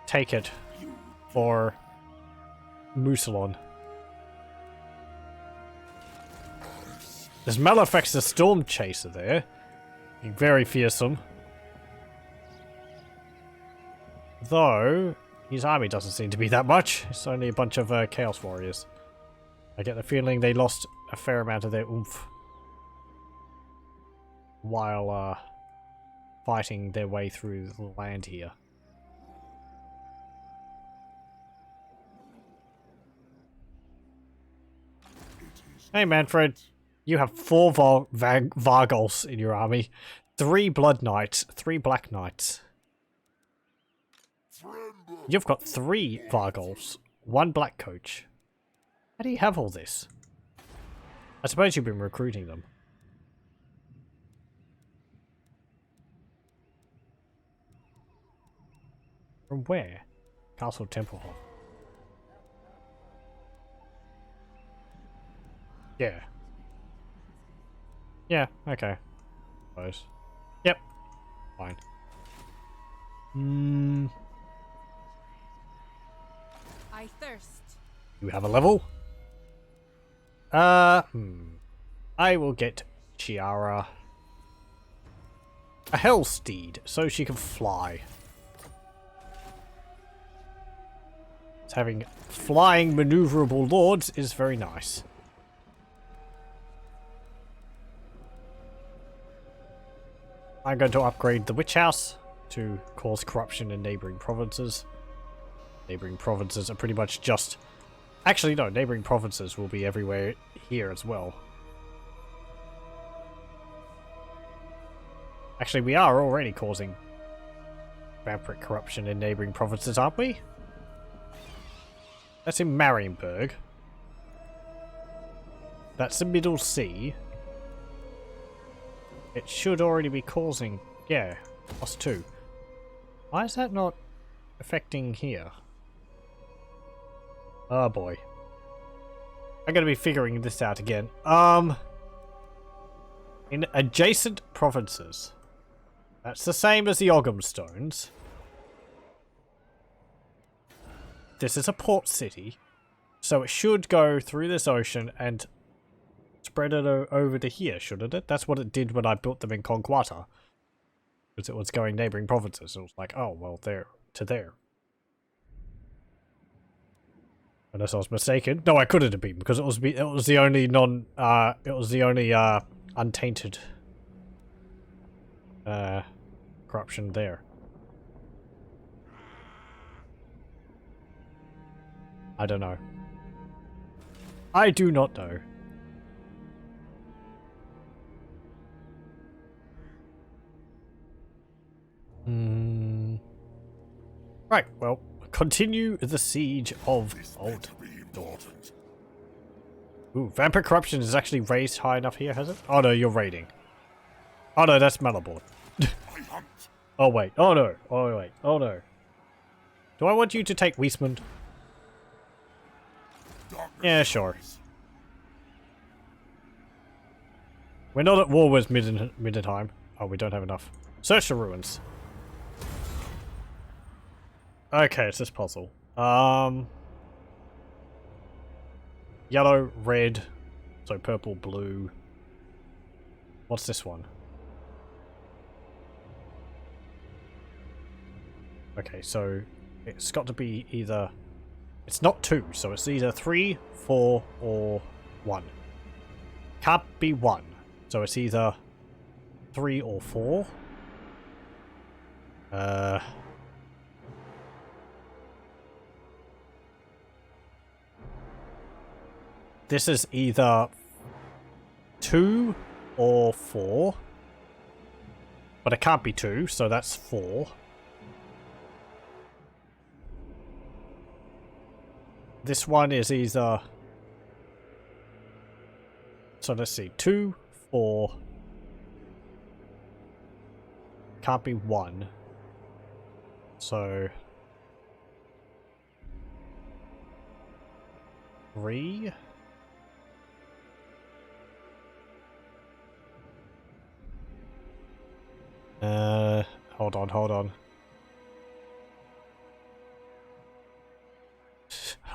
S1: take it for Mousillon. There's Malefic's the Storm Chaser there. Very fearsome. Though, his army doesn't seem to be that much. It's only a bunch of Chaos Warriors. I get the feeling they lost a fair amount of their oomph while fighting their way through the land here. Hey Manfred, you have 4 Vargols in your army, 3 Blood Knights, 3 Black Knights. You've got 3 Vargols, 1 Black Coach. How do you have all this? I suppose you've been recruiting them. From where? Castle Templehof. Yeah. Yeah, okay. Suppose. Yep. Fine.
S5: I thirst.
S1: You have a level? I will get Chiara a hell steed so she can fly. Having flying maneuverable lords is very nice. I'm going to upgrade the witch house to cause corruption in neighboring provinces. Neighboring provinces are pretty much just... Actually, no, neighboring provinces will be everywhere here as well. Actually, we are already causing vampiric corruption in neighboring provinces, aren't we? That's in Marienburg. That's the Middle Sea. It should already be causing... Yeah, +2. Why is that not affecting here? Oh boy. I'm gonna be figuring this out again. In adjacent provinces. That's the same as the Ogham Stones. This is a port city. So it should go through this ocean and spread it over to here, shouldn't it? That's what it did when I built them in Conquata. Because it was going neighboring provinces. It was like, oh, well, there to there. Unless I was mistaken. No, I couldn't have been because it was the only untainted corruption there. I don't know. I do not know. Right, well, continue the siege of ALTDORF. Ooh, vampire corruption is actually raised high enough here, has it? Oh no, you're raiding. Oh no, that's Malabor. Oh wait, oh no, oh wait, oh no. Do I want you to take Wiesmund? Yeah, sure. We're not at war with Middenheim. Oh, we don't have enough. Search the ruins. Okay, it's this puzzle. Yellow, red, so purple, blue. What's this one? Okay, so it's got to be either... It's not 2, so it's either 3, 4, or 1. Can't be 1, so it's either 3 or 4. This is either 2 or 4. But it can't be 2, so that's 4. This one is either... So let's see. 2, 4. Can't be 1. So... 3. Hold on, hold on.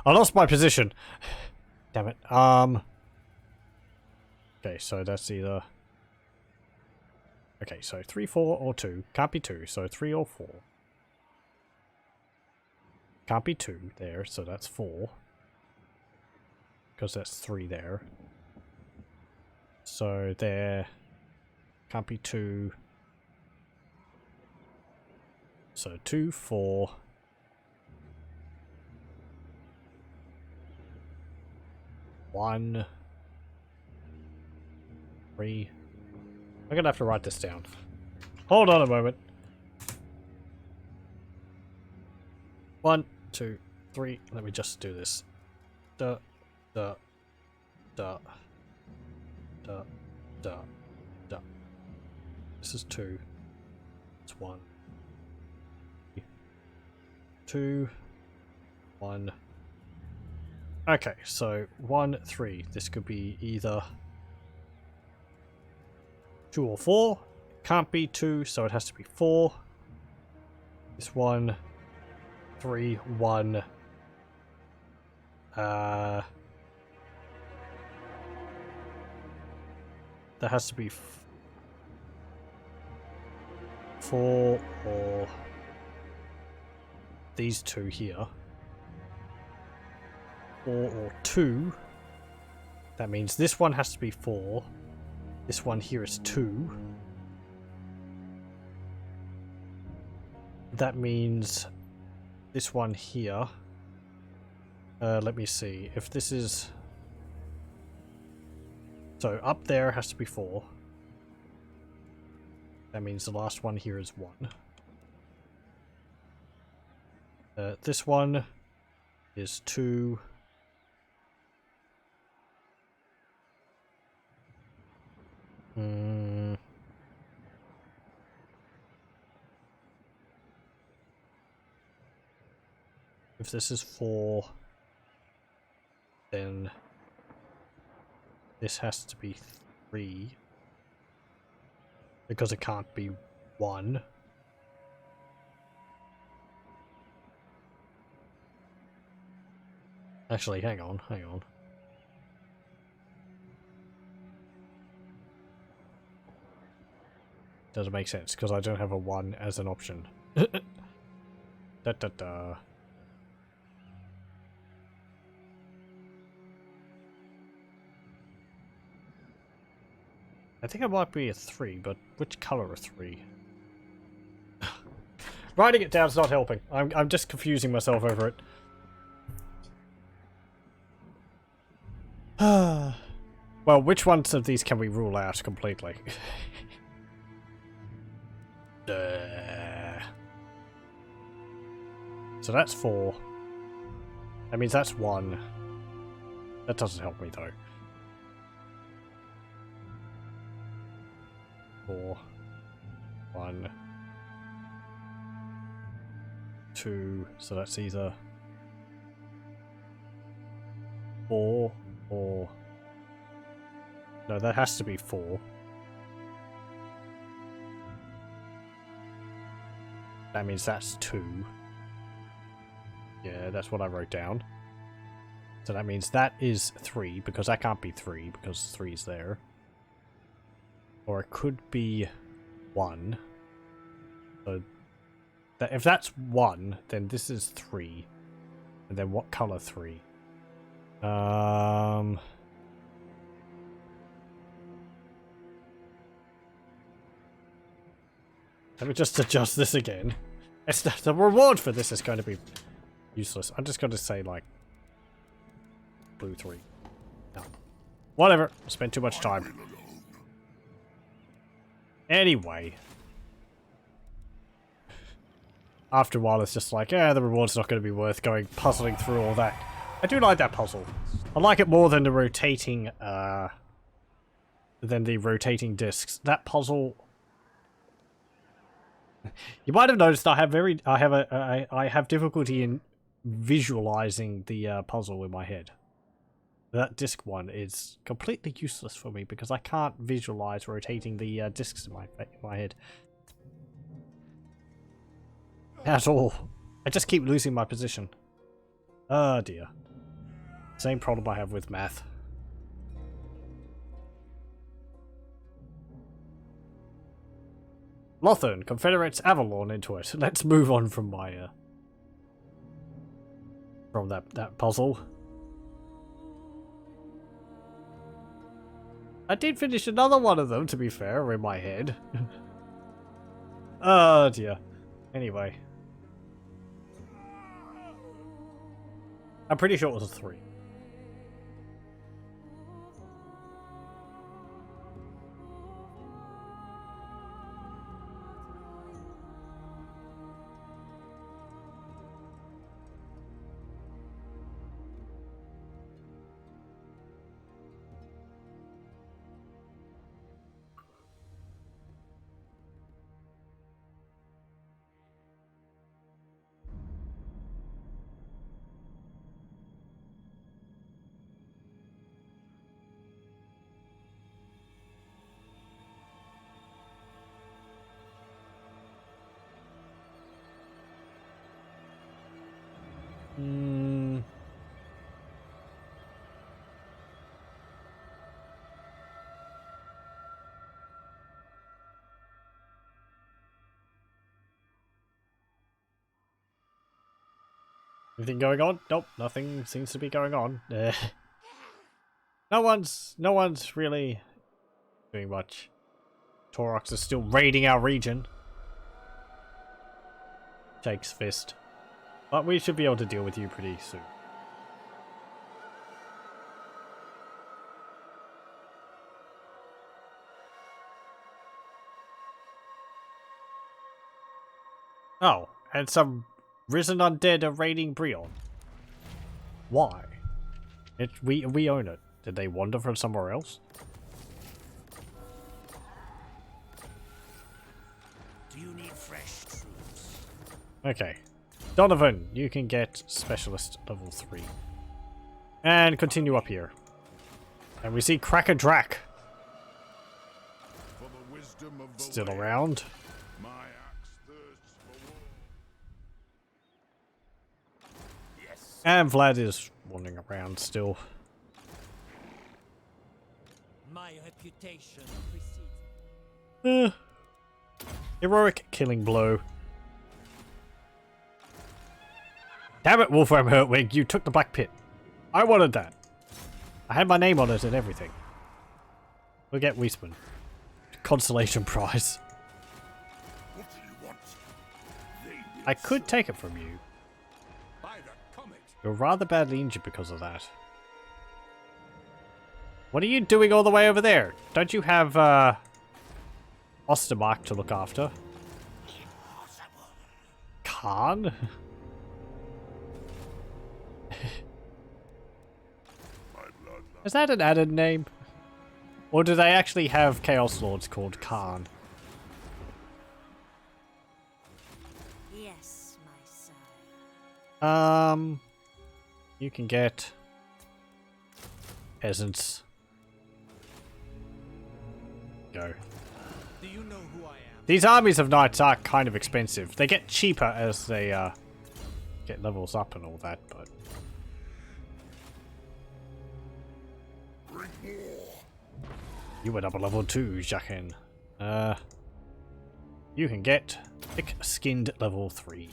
S1: I lost my position. Damn it. Okay, so that's either... Okay, so 3, 4, or 2. Can't be 2, so 3 or 4. Can't be 2 there, so that's 4. Because that's 3 there. So there... Can't be 2. So 2, 4... 1... 3... I'm gonna have to write this down. Hold on a moment. 1, 2, 3. Let me just do this. Da, da, da, da, da, da. This is 2. It's 1. 2, 1. Okay, so 1, 3. This could be either 2 or 4. Can't be 2, so it has to be 4. This 1, 3, 1. There has to be 4 or these 2 here. 4 or 2. That means this one has to be 4. This one here is 2. That means this one here. Let me see. If this is... So up there has to be 4. That means the last one here is 1. This one is 2. If this is 4, then this has to be 3. Because it can't be 1. Actually, hang on, hang on. Doesn't make sense, because I don't have a 1 as an option. Da da da. I think it might be a 3, but which color are 3? Writing it down is not helping. I'm just confusing myself over it. Well, which ones of these can we rule out completely? So that's 4. That means that's 1. That doesn't help me though. 4, 1, 2. So that's either 4 or... No, that has to be 4. That means that's 2. Yeah, that's what I wrote down. So that means that is 3, because that can't be 3, because 3 is there. Or it could be 1. So that, if that's 1, then this is 3. And then what color 3? Let me just adjust this again. It's the reward for this is going to be useless. I'm just going to say like blue 3. No. Whatever. Spent too much time. Anyway. After a while it's just like, the reward's not going to be worth going puzzling through all that. I do like that puzzle. I like it more than the rotating discs. That puzzle... You might have noticed I have difficulty in visualizing the puzzle in my head. That disc one is completely useless for me because I can't visualize rotating the discs in my head. At all. I just keep losing my position. Oh dear. Same problem I have with math. Lothern confederates Avalon into it. Let's move on from my from that puzzle. I did finish another one of them, to be fair, in my head. Oh dear. Anyway. I'm pretty sure it was a 3. Anything going on? Nope, nothing seems to be going on. No one's really doing much. Taurox is still raiding our region. Takes fist. But we should be able to deal with you pretty soon. Oh, and some risen undead are raiding Brion. Why? We own it. Did they wander from somewhere else?
S4: Do you need fresh troops?
S1: Okay. Donovan, you can get specialist level 3. And continue up here. And we see Cracker Drac
S3: For the wisdom of the
S1: still
S3: land,
S1: around.
S3: my axe thirsts for war.
S4: Yes.
S1: And Vlad is wandering around still.
S4: My reputation precedes.
S1: Heroic killing blow. Damn it, Wolfram Hurtwig, you took the Black Pit. I wanted that. I had my name on it and everything. We'll get Wiesman. Consolation prize.
S3: What do you want?
S1: I could take it from you.
S2: By the comet.
S1: You're rather badly injured because of that. What are you doing all the way over there? Don't you have, Ostermark to look after?
S4: Impossible.
S1: Khan?
S3: My bloodline.
S1: Is that an added name? Or do they actually have Chaos Lords called Khan?
S5: Yes, my sire.
S1: You can get peasants. Go.
S2: Do you know who I am?
S1: These armies of knights are kind of expensive. They get cheaper as they get levels up and all that, but
S3: Bring more.
S1: you went up a level 2, Jachin. You can get thick-skinned level 3.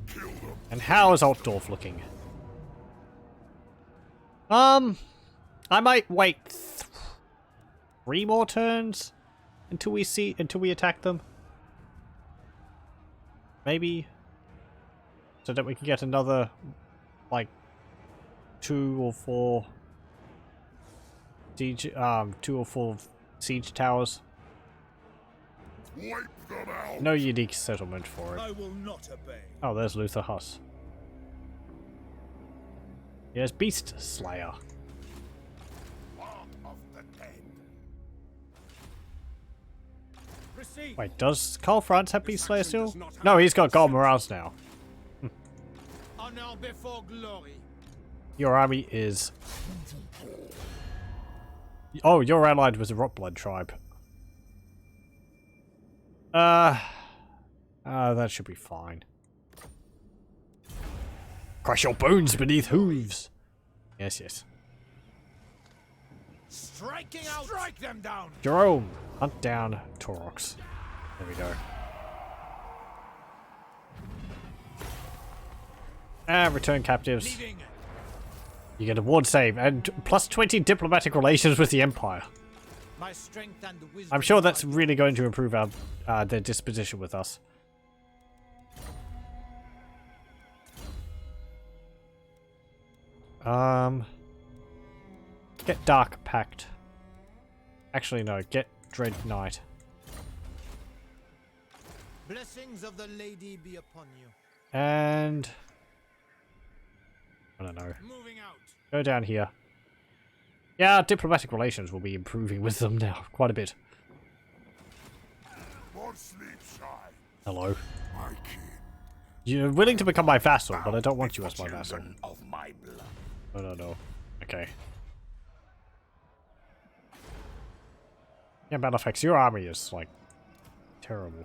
S3: Kill them.
S1: And how is Altdorf looking? I might wait 3 more turns until we attack them. Maybe, so that we can get another like 2 or 4 siege 2 or 4 siege towers.
S3: Wipe them out.
S1: No unique settlement for it.
S2: I will not obey.
S1: Oh, there's Luther Huss. Yes, Beast Slayer.
S3: Part of the dead.
S2: Proceed.
S1: Wait, does Karl Franz have Beast Slayer still? No, he's got God Morales now.
S2: Honor before glory.
S1: Your army is... Oh, you're allied with the Rotblood tribe. That should be fine. Crush your bones beneath hooves. Yes, yes.
S2: Striking out. Strike them down.
S1: Jerome, hunt down Taurox. There we go. And return captives.
S2: Leaving.
S1: You get a ward save and plus 20 diplomatic relations with the Empire.
S2: My strength and wisdom.
S1: I'm sure that's really going to improve our their disposition with us. Get Dark Pact. Actually, no. Get Dread Knight.
S2: Blessings of the lady be upon you.
S1: And I don't know.
S2: Moving out.
S1: Go down here. Yeah, diplomatic relations will be improving with them now quite a bit.
S3: More sleep, shy.
S1: Hello.
S3: My king.
S1: You're willing to become my vassal, but I don't want you as my vassal.
S3: Children of my blood.
S1: No. Okay. Yeah, Battlefex, your army is, like, terrible.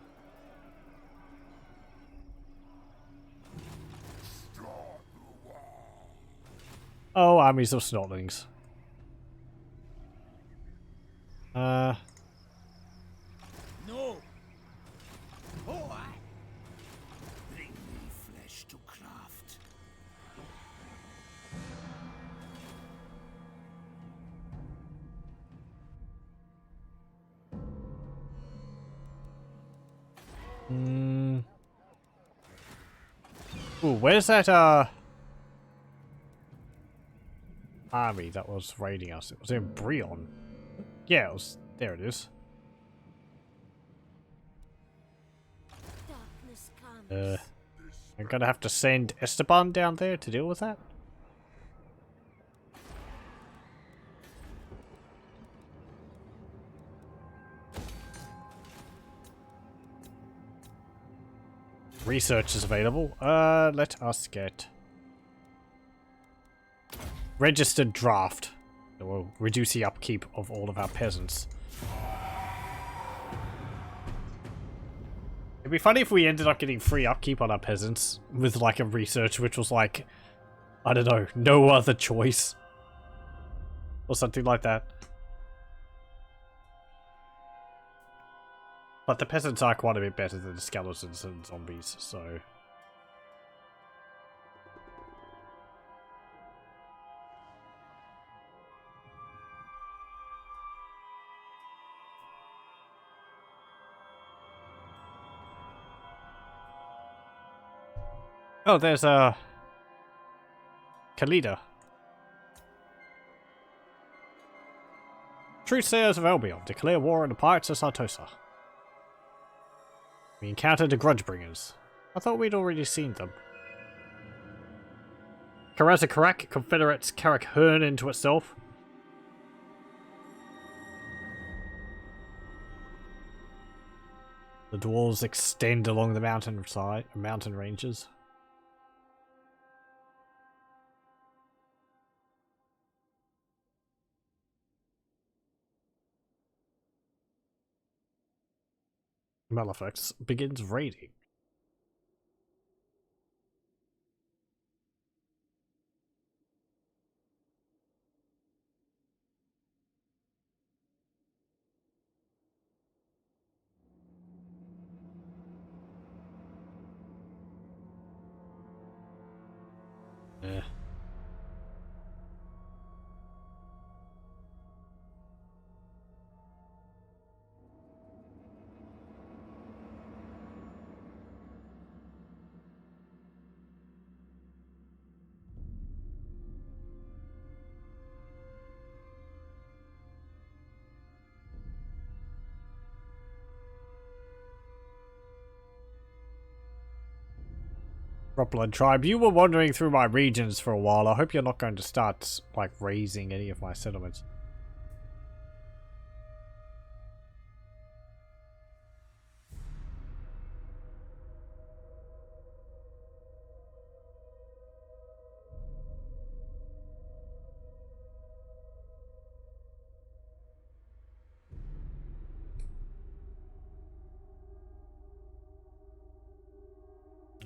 S1: Oh, armies of snotlings.
S2: No.
S4: Bring me flesh to craft.
S1: Ooh, where's that, army that was raiding us? It was in Brion. Yeah, it was. There it is.
S5: Darkness comes.
S1: I'm gonna have to send Esteban down there to deal with that. Research is available. Let us get registered draft. It will reduce the upkeep of all of our peasants. It'd be funny if we ended up getting free upkeep on our peasants with like a research which was like, I don't know, no other choice. Or something like that. But the peasants are quite a bit better than the skeletons and zombies, so... Oh, there's Khalida. Truthsayers of Albion declare war on the pirates of Sartosa. We encountered the Grudgebringers. I thought we'd already seen them. Karazakarak confederates Karak Hearn into itself. The dwarves extend along the mountain ranges. Malefax begins raiding. Yeah. Dropblood tribe, you were wandering through my regions for a while. I hope you're not going to start, like, raising any of my settlements.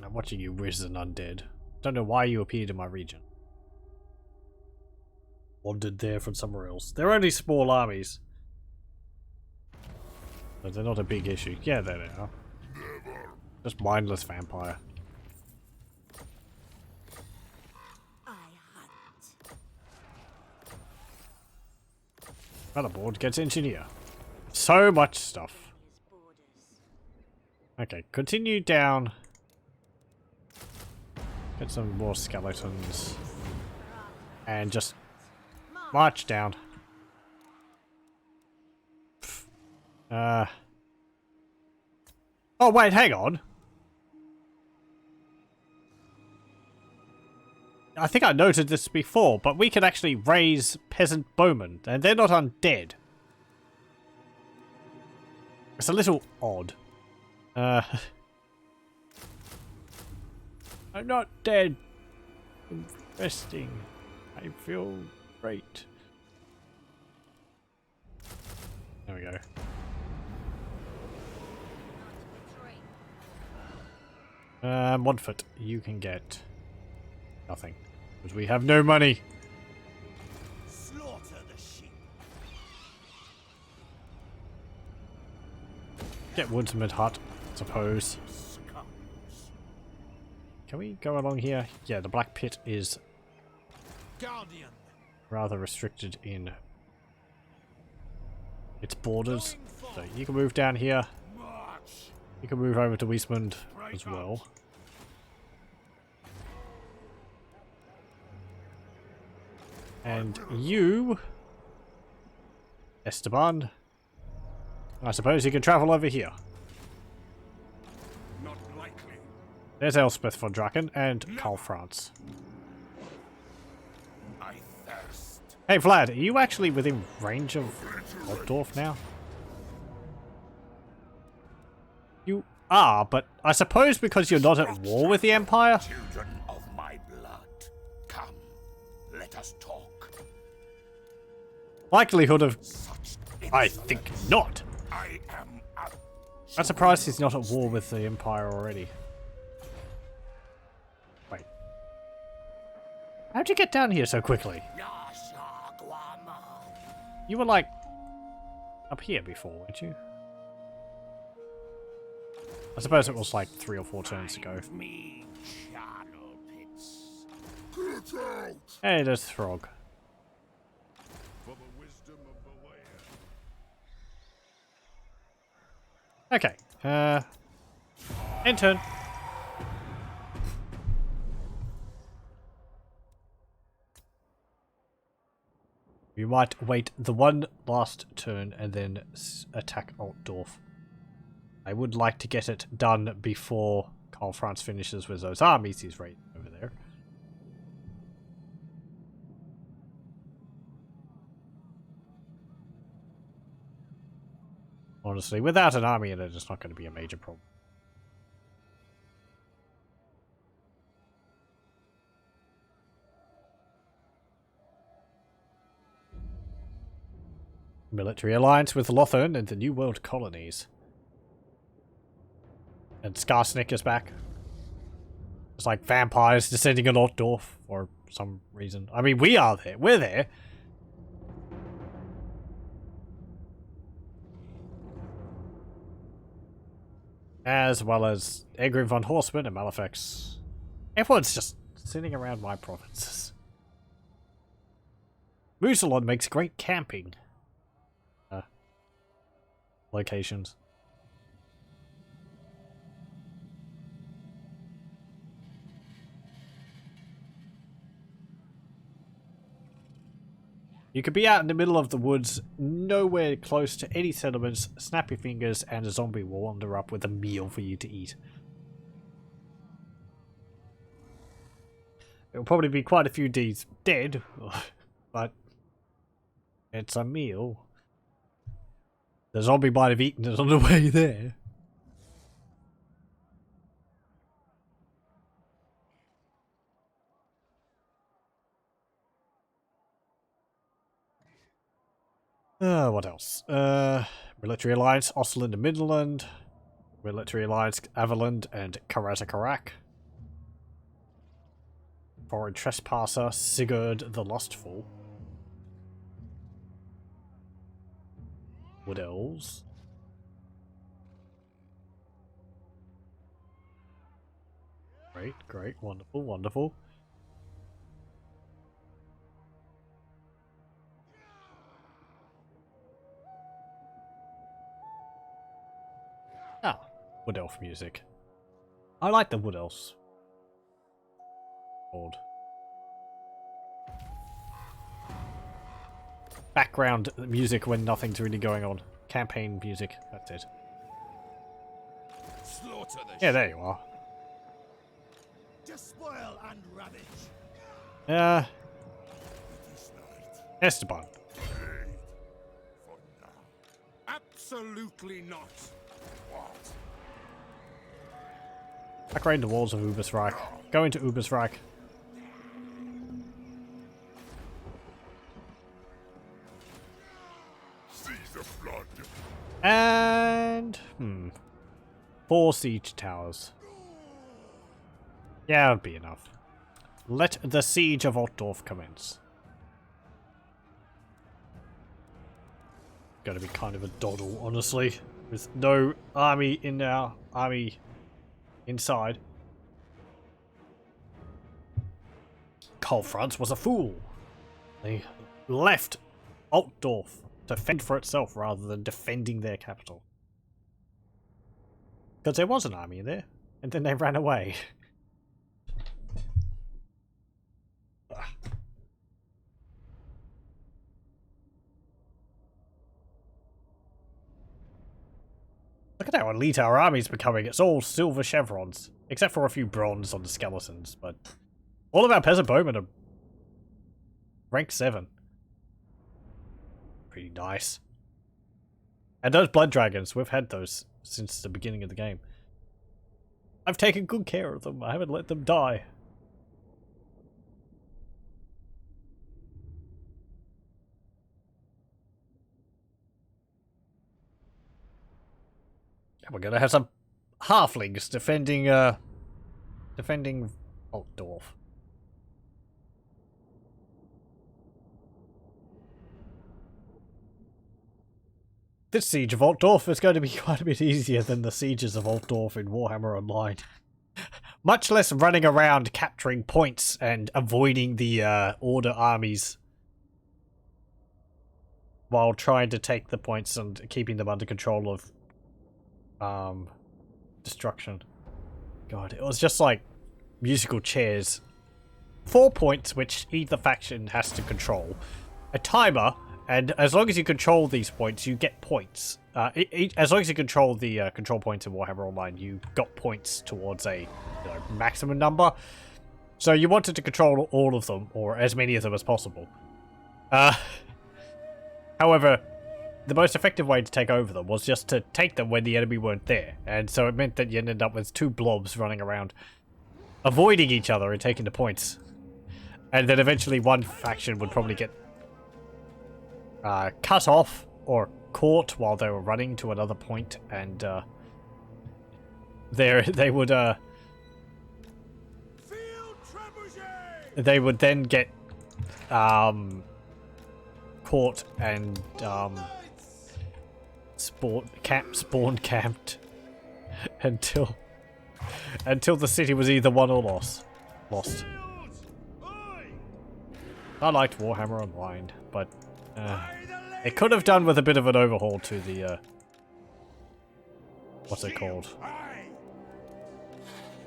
S1: I'm watching you, risen undead. Don't know why you appeared in my region. Wandered there from somewhere else. They're only small armies. But they're not a big issue. Yeah, there they are. Just mindless vampire.
S5: I hunt.
S1: Motherboard gets engineer. So much stuff.
S5: His borders.
S1: Okay, continue down. Get some more skeletons. And just march down. Oh wait, hang on. I think I noted this before, but we can actually raise peasant bowmen, and they're not undead. It's a little odd. I'm not dead. I'm resting. I feel great. There we go. Montfort, you can get nothing. Because we have no money.
S2: Slaughter the sheep.
S1: Get Woodsman Hut, I suppose. Can we go along here? Yeah, the Black Pit is
S2: Guardian.
S1: rather restricted in its borders. So you can move down here. You can move over to Wiesmund as well. And you, Esteban, I suppose you can travel over here.
S3: Not likely.
S1: There's Elspeth von Draken and Karl Franz.
S3: I thirst.
S1: Hey Vlad, are you actually within range of Altdorf now? You are, but I suppose because you're not at war with the Empire?
S4: Children of my blood, come, let us talk.
S1: Likelihood of...
S4: Such
S1: I think not.
S4: I am a...
S1: I'm surprised he's not at war with the Empire already. Wait. How'd you get down here so quickly? You were like... up here before, weren't you? I suppose it was like 3 or 4 turns ago.
S4: Me charnel pits.
S3: Get out!
S1: Hey, there's Throg.
S3: For the wisdom of the way.
S1: Okay, end turn. We might wait the one last turn and then attack Altdorf. I would like to get it done before Karl Franz finishes with those armies he's raiding over there. Honestly, without an army in it, it's not going to be a major problem. Military alliance with Lothern and the New World colonies. And Skarsnik is back. It's like vampires descending on Altdorf for some reason. I mean, we are there. We're there. As well as Egrin von Horseman and Malefax. Everyone's just sitting around my provinces. Mousillon makes great camping locations. You could be out in the middle of the woods, nowhere close to any settlements, snap your fingers, and a zombie will wander up with a meal for you to eat. It'll probably be quite a few days dead, but it's a meal. The zombie might have eaten it on the way there. What else? Military Alliance, Ostland and Midland. Military Alliance, Averland and Karazakarak. Foreign trespasser, Sigurd the Lustful. Wood elves. Great, great, wonderful, wonderful. Ah, wood elf music. I like the wood elves. Old. Background music when nothing's really going on. Campaign music, that's it.
S2: Slaughter the
S1: Yeah, there you are.
S2: Despoil and ravage.
S1: Esteban.
S2: Absolutely not.
S3: What?
S1: Back the walls of Ubersreich. Go into Ubersreich.
S3: See the blood.
S1: And 4 siege towers. Yeah, that'd be enough. Let the siege of Altdorf commence. Gonna be kind of a doddle, honestly, with no army in our army inside. Karl Franz was a fool. They left Altdorf to fend for itself rather than defending their capital. Because there was an army in there, and then they ran away. Look at how elite our army's becoming. It's all silver chevrons. Except for a few bronze on the skeletons, but all of our peasant bowmen are rank 7. Pretty nice. And those blood dragons, we've had those since the beginning of the game. I've taken good care of them. I haven't let them die. And we're gonna have some halflings defending Altdorf. This siege of Altdorf is going to be quite a bit easier than the sieges of Altdorf in Warhammer Online. Much less running around capturing points and avoiding the Order armies while trying to take the points and keeping them under control of destruction. God, it was just like musical chairs. 4 points which either faction has to control. A timer, and as long as you control these points, you get points. As long as you control the control points in Warhammer Online, you got points towards a maximum number. So you wanted to control all of them, or as many of them as possible. However, the most effective way to take over them was just to take them when the enemy weren't there. And so it meant that you ended up with 2 blobs running around, avoiding each other and taking the points. And then eventually one faction would probably get cut off or caught while they were running to another point, and they would then get caught and spawn camped until the city was either won or lost. I liked Warhammer Online, but it could have done with a bit of an overhaul to the what's it called?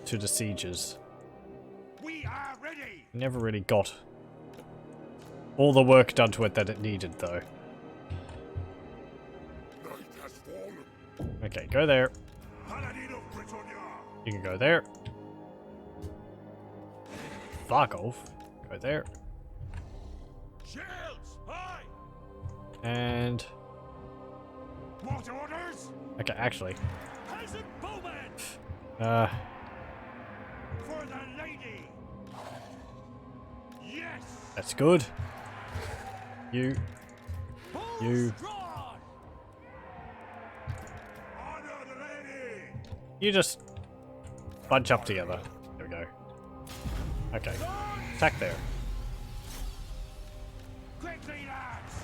S1: To the sieges.
S4: We are ready.
S1: Never really got all the work done to it that it needed, though.
S3: Night has fallen.
S1: Okay, go there.
S3: Paladin of Britannia.
S1: You can go there. Vargolf, go there.
S4: Shields, high.
S1: And
S4: What orders?
S1: okay, actually,
S4: Peasant bowmen for the lady. Yes.
S1: that's good. You
S4: Honor the lady.
S1: you just bunch up together. There we go. Okay. Attack there.
S2: Quickly, lads!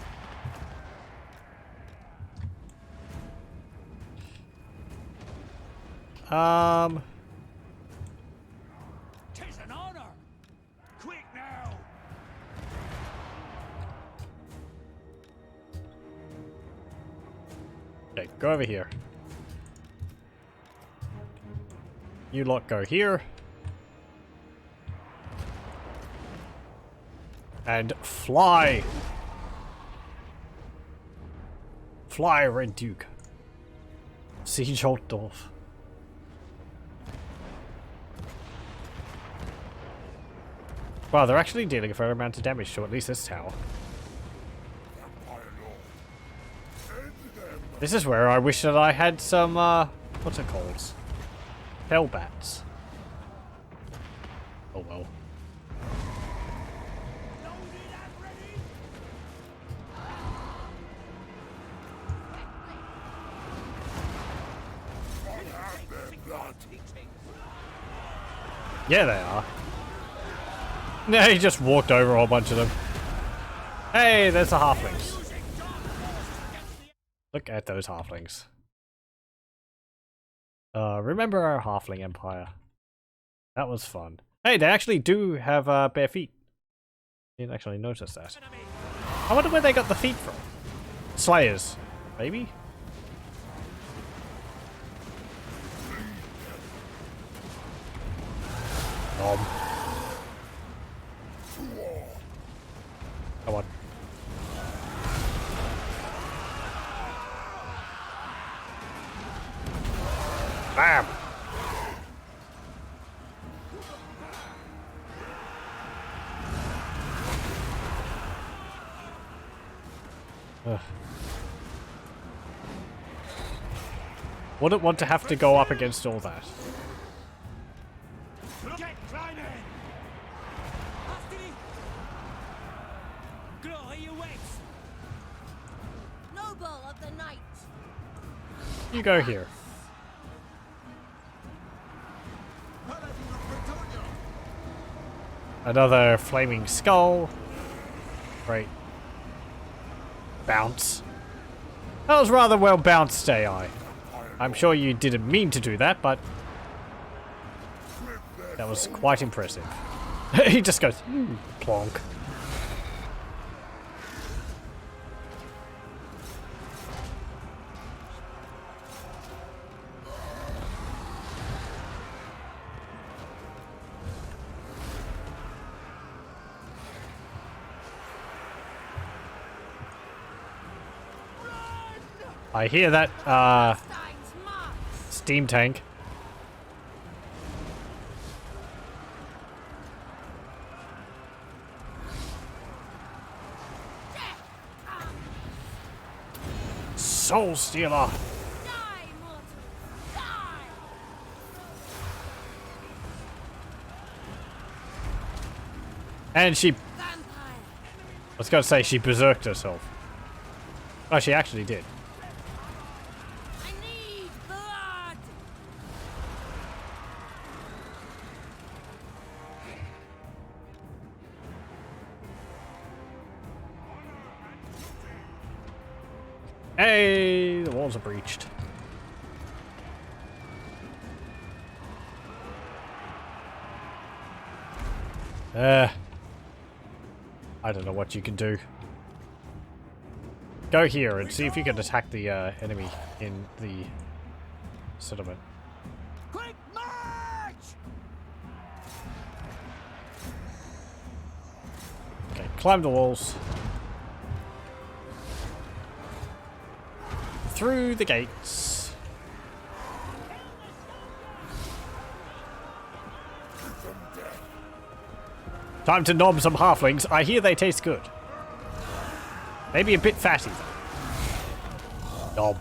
S2: Tis an honor! Quick now!
S1: Okay, go over here. You lot go here. And fly! Fly, Red Duke. Siege ALTDORF. Wow, they're actually dealing a fair amount of damage to at least this tower. This is where I wish that I had some, what's it called? Hellbats. Oh well. Yeah, they are. No, he just walked over a whole bunch of them. Hey, there's the halflings. Look at those halflings. Remember our halfling empire. That was fun. Hey, they actually do have bare feet. Didn't actually notice that. I wonder where they got the feet from. Slayers, maybe? Nom. Come on. Bam! Ugh. Wouldn't want to have to go up against all that.
S2: Get climbing! Glory awaits!
S5: Noble of the night.
S1: You go here. Another flaming skull. Great. Bounce. That was rather well bounced, AI. I'm sure you didn't mean to do that, but that was quite impressive. He just goes, plonk. I hear that, steam tank. Soul Stealer!
S5: Die, mortal! Die!
S1: And she,
S5: Vampire!
S1: I was going to say she berserked herself. Oh, she actually did.
S5: I need blood!
S1: Hey, the walls are breached. I don't know what you can do. Go here and see if you can attack the enemy in the settlement.
S2: Quick march!
S1: Okay, climb the walls. Through the gates. Time to nom some halflings. I hear they taste good. Maybe a bit fatty though. Nom.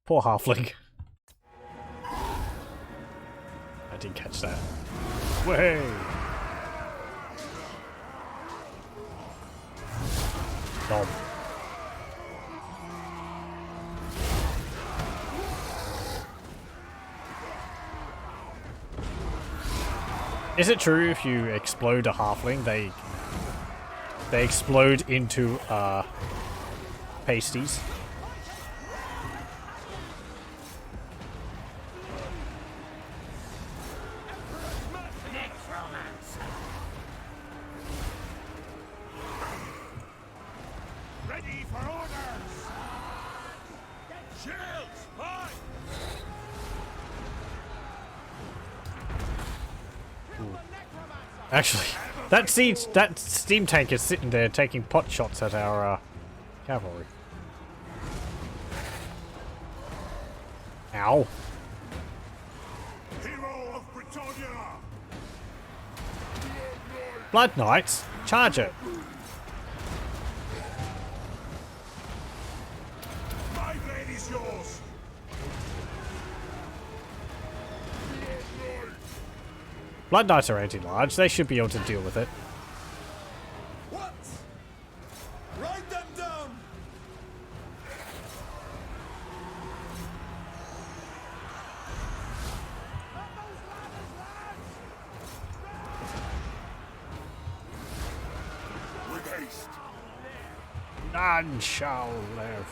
S1: Poor halfling. I didn't catch that. Way. Nom. Is it true if you explode a halfling, they explode into pasties?
S2: Ready for orders! Shields! Aye!
S1: Actually, that steam tank is sitting there taking pot shots at our cavalry. Ow.
S3: Hero of Britannia!
S1: Blood Knights, charge it.
S3: My blade is yours!
S1: Blood Knights are anti-large, they should be able to deal with it.
S2: What? Write them down!
S3: With haste!
S1: None shall live.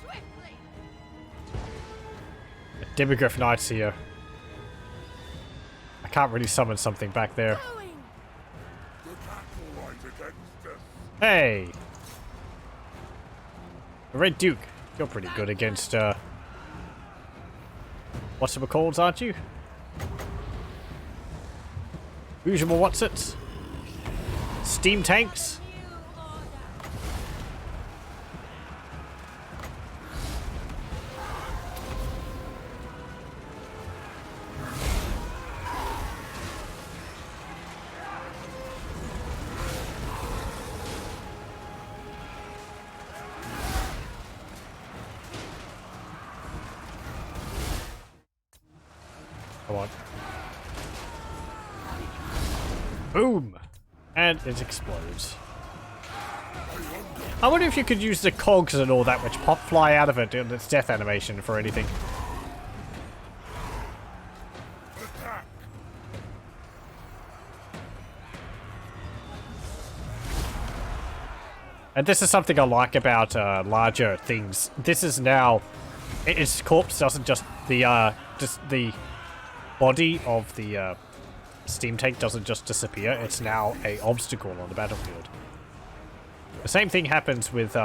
S5: Swiftly!
S1: Demigryph Knights here. I can't really summon something back there.
S5: Going!
S3: The cattle right against us!
S1: Hey! The Red Duke, you're pretty good against, what's-it-calls, aren't you? Usual what's-its? Steam tanks?
S5: New order!
S1: Come on. Boom! And it explodes. I wonder if you could use the cogs and all that which pop fly out of it in its death animation for anything.
S3: Attack!
S1: And this is something I like about larger things. This is now, its corpse doesn't just the body of the steam tank doesn't just disappear. It's now a obstacle on the battlefield. The same thing happens with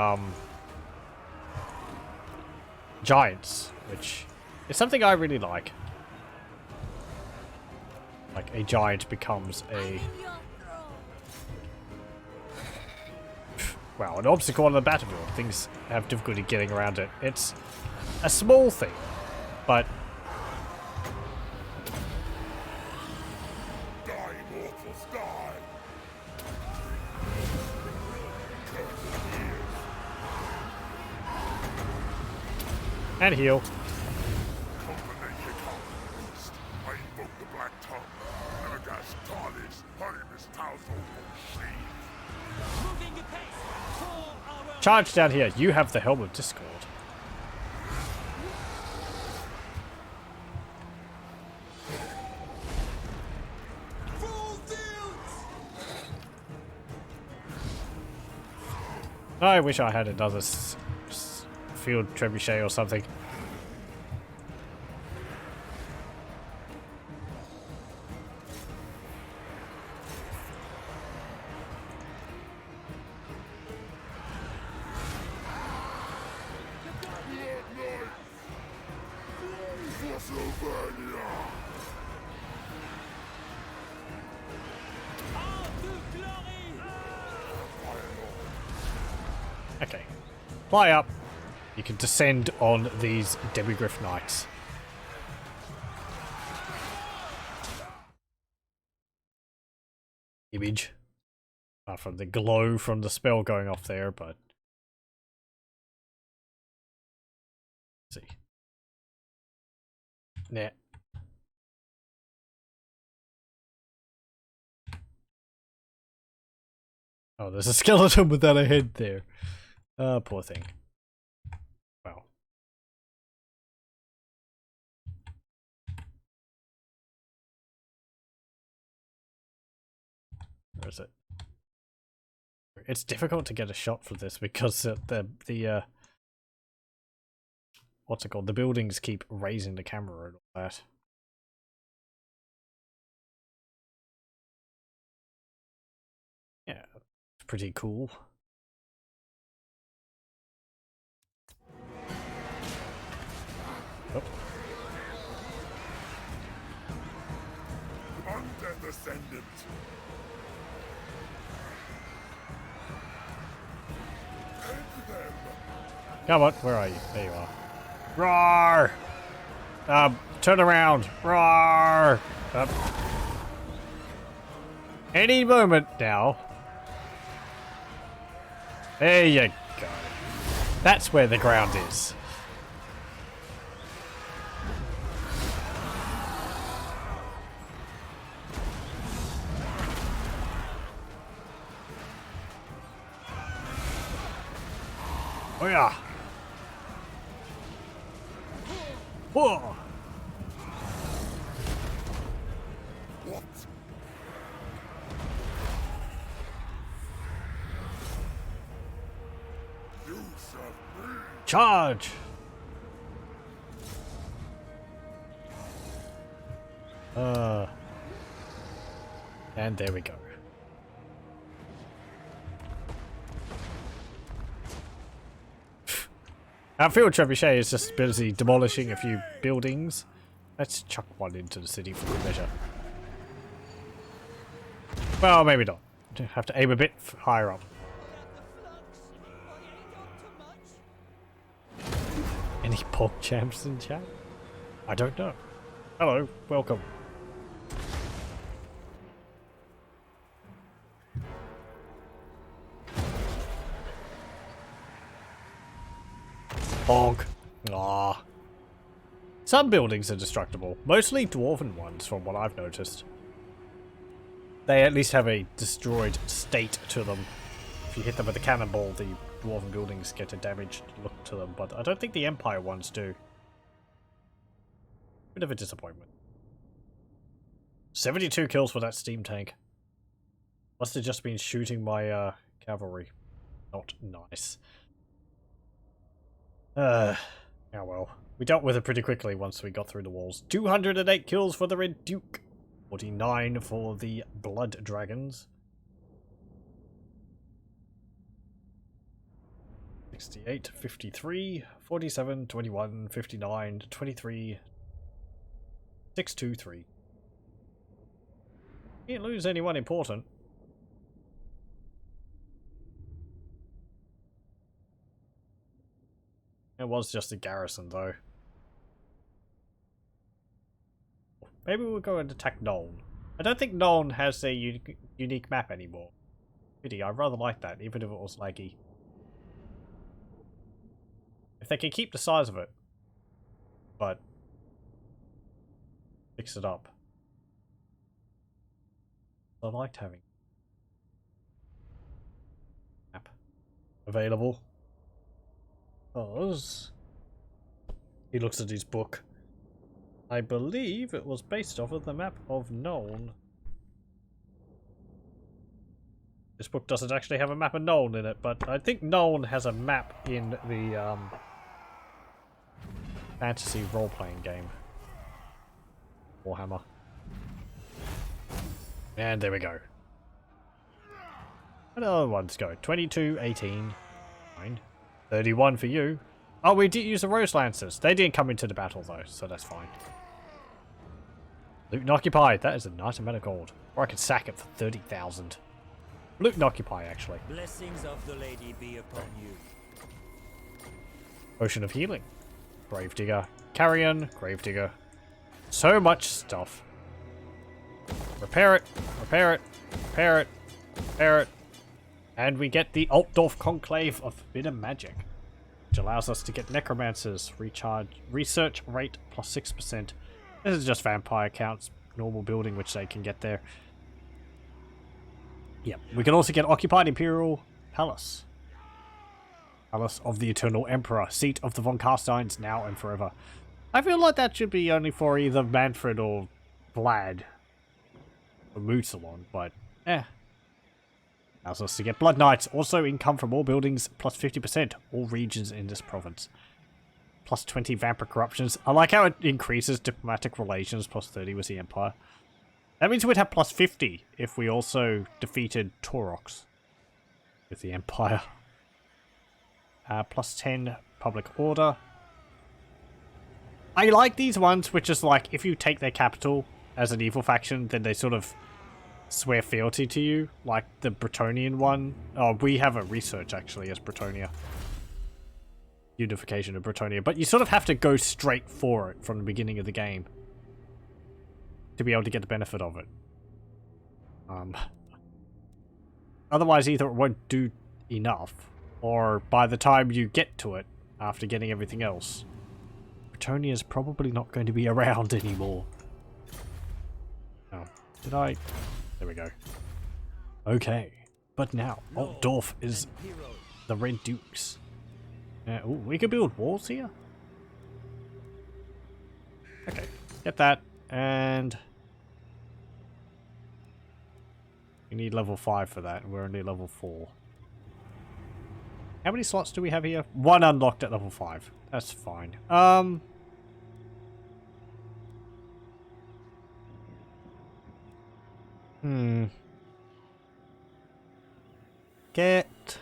S1: giants, which is something I really like. Like a giant becomes a
S5: In your throne!
S1: well, an obstacle on the battlefield. Things have difficulty getting around it. It's a small thing, but
S3: Die, mortals, die!
S1: and heal.
S3: Combination beast! I invoke the Black Tongue! Ergas Talis, Harimus Tausel, Sheath!
S2: Moving apace! For our...
S1: Charge down here. You have the Helm of Discord.
S2: Full fields!
S1: I wish I had another field trebuchet or something.
S3: Whysofurious!
S2: All to glory!
S1: Okay. Fly up. You can descend on these Demigryph Knights. Image. Apart from the glow from the spell going off there, but... Let's see. Nah. Oh, there's a skeleton without a head there. Oh, poor thing. Well. Where is it? It's difficult to get a shot for this because the what's it called? The buildings keep raising the camera and all that. Yeah, it's pretty cool. Oh.
S3: Undead Ascendant. Head them.
S1: Come on, where are you? There you are. Roar! Turn around. Roar! Any moment now. There you go. That's where the ground is. Oh yeah. Whoa.
S3: What? You serve me.
S1: Charge. And there we go. Our field trebuchet is just busy demolishing a few buildings. Let's chuck one into the city for good measure. Well, maybe not. Have to aim a bit higher up. Any pog champs in chat? I don't know. Hello, welcome. Bonk. Ah. Some buildings are destructible, mostly dwarven ones from what I've noticed. They at least have a destroyed state to them. If you hit them with a cannonball, the dwarven buildings get a damaged look to them, but I don't think the Empire ones do. Bit of a disappointment. 72 kills for that steam tank. Must have just been shooting my cavalry. Not nice. Oh well. We dealt with it pretty quickly once we got through the walls. 208 kills for the Red Duke. 49 for the Blood Dragons. 68, 53, 47, 21, 59, 23, 623. Didn't lose anyone important. It was just a garrison, though. Maybe we'll go and attack Nuln. I don't think Nuln has a unique map anymore. Pity, I rather like that, even if it was laggy. If they can keep the size of it, but fix it up. I liked having map available. Because he looks at his book. I believe it was based off of the map of Nuln. This book doesn't actually have a map of Nuln in it, but I think Nuln has a map in the fantasy role-playing game. Warhammer. And there we go. What other ones go? 22, 18, 9. 31 for you. Oh, we did use the Rose Lancers. They didn't come into the battle though, so that's fine. Loot and Occupy. That is a nice amount of gold. Or I could sack it for 30,000. Loot and Occupy, actually.
S2: Blessings of the lady be upon you.
S1: Potion of Healing. Gravedigger. Carrion. Gravedigger. So much stuff. Repair it. Repair it. Repair it. Repair it. And we get the ALTDORF Conclave of Forbidden Magic, which allows us to get Necromancers, research rate plus 6%. This is just vampire counts, normal building, which they can get there. Yep, we can also get Occupied Imperial Palace. Palace of the Eternal Emperor, seat of the von Carsteins, now and forever. I feel like that should be only for either Manfred or Vlad. Or Mousillon, but Allows us to get Blood Knights. Also income from all buildings plus 50%. All regions in this province. Plus 20 vampire corruptions. I like how it increases diplomatic relations plus 30 with the Empire. That means we'd have plus 50 if we also defeated Taurox with the Empire. Plus 10 public order. I like these ones which is like if you take their capital as an evil faction, then they sort of swear fealty to you, like the Bretonnian one. Oh, we have a research actually as Bretonnia. Unification of Bretonnia, but you sort of have to go straight for it from the beginning of the game to be able to get the benefit of it. Otherwise, either it won't do enough, or by the time you get to it, after getting everything else, Bretonnia is probably not going to be around anymore. Oh, did I? There we go. Okay, but now Altdorf is the Red Dukes. Ooh, we could build walls here. Okay, get that, and we need level 5 for that, and we're only level 4. How many slots do we have here? 1 unlocked at level 5. That's fine. Get...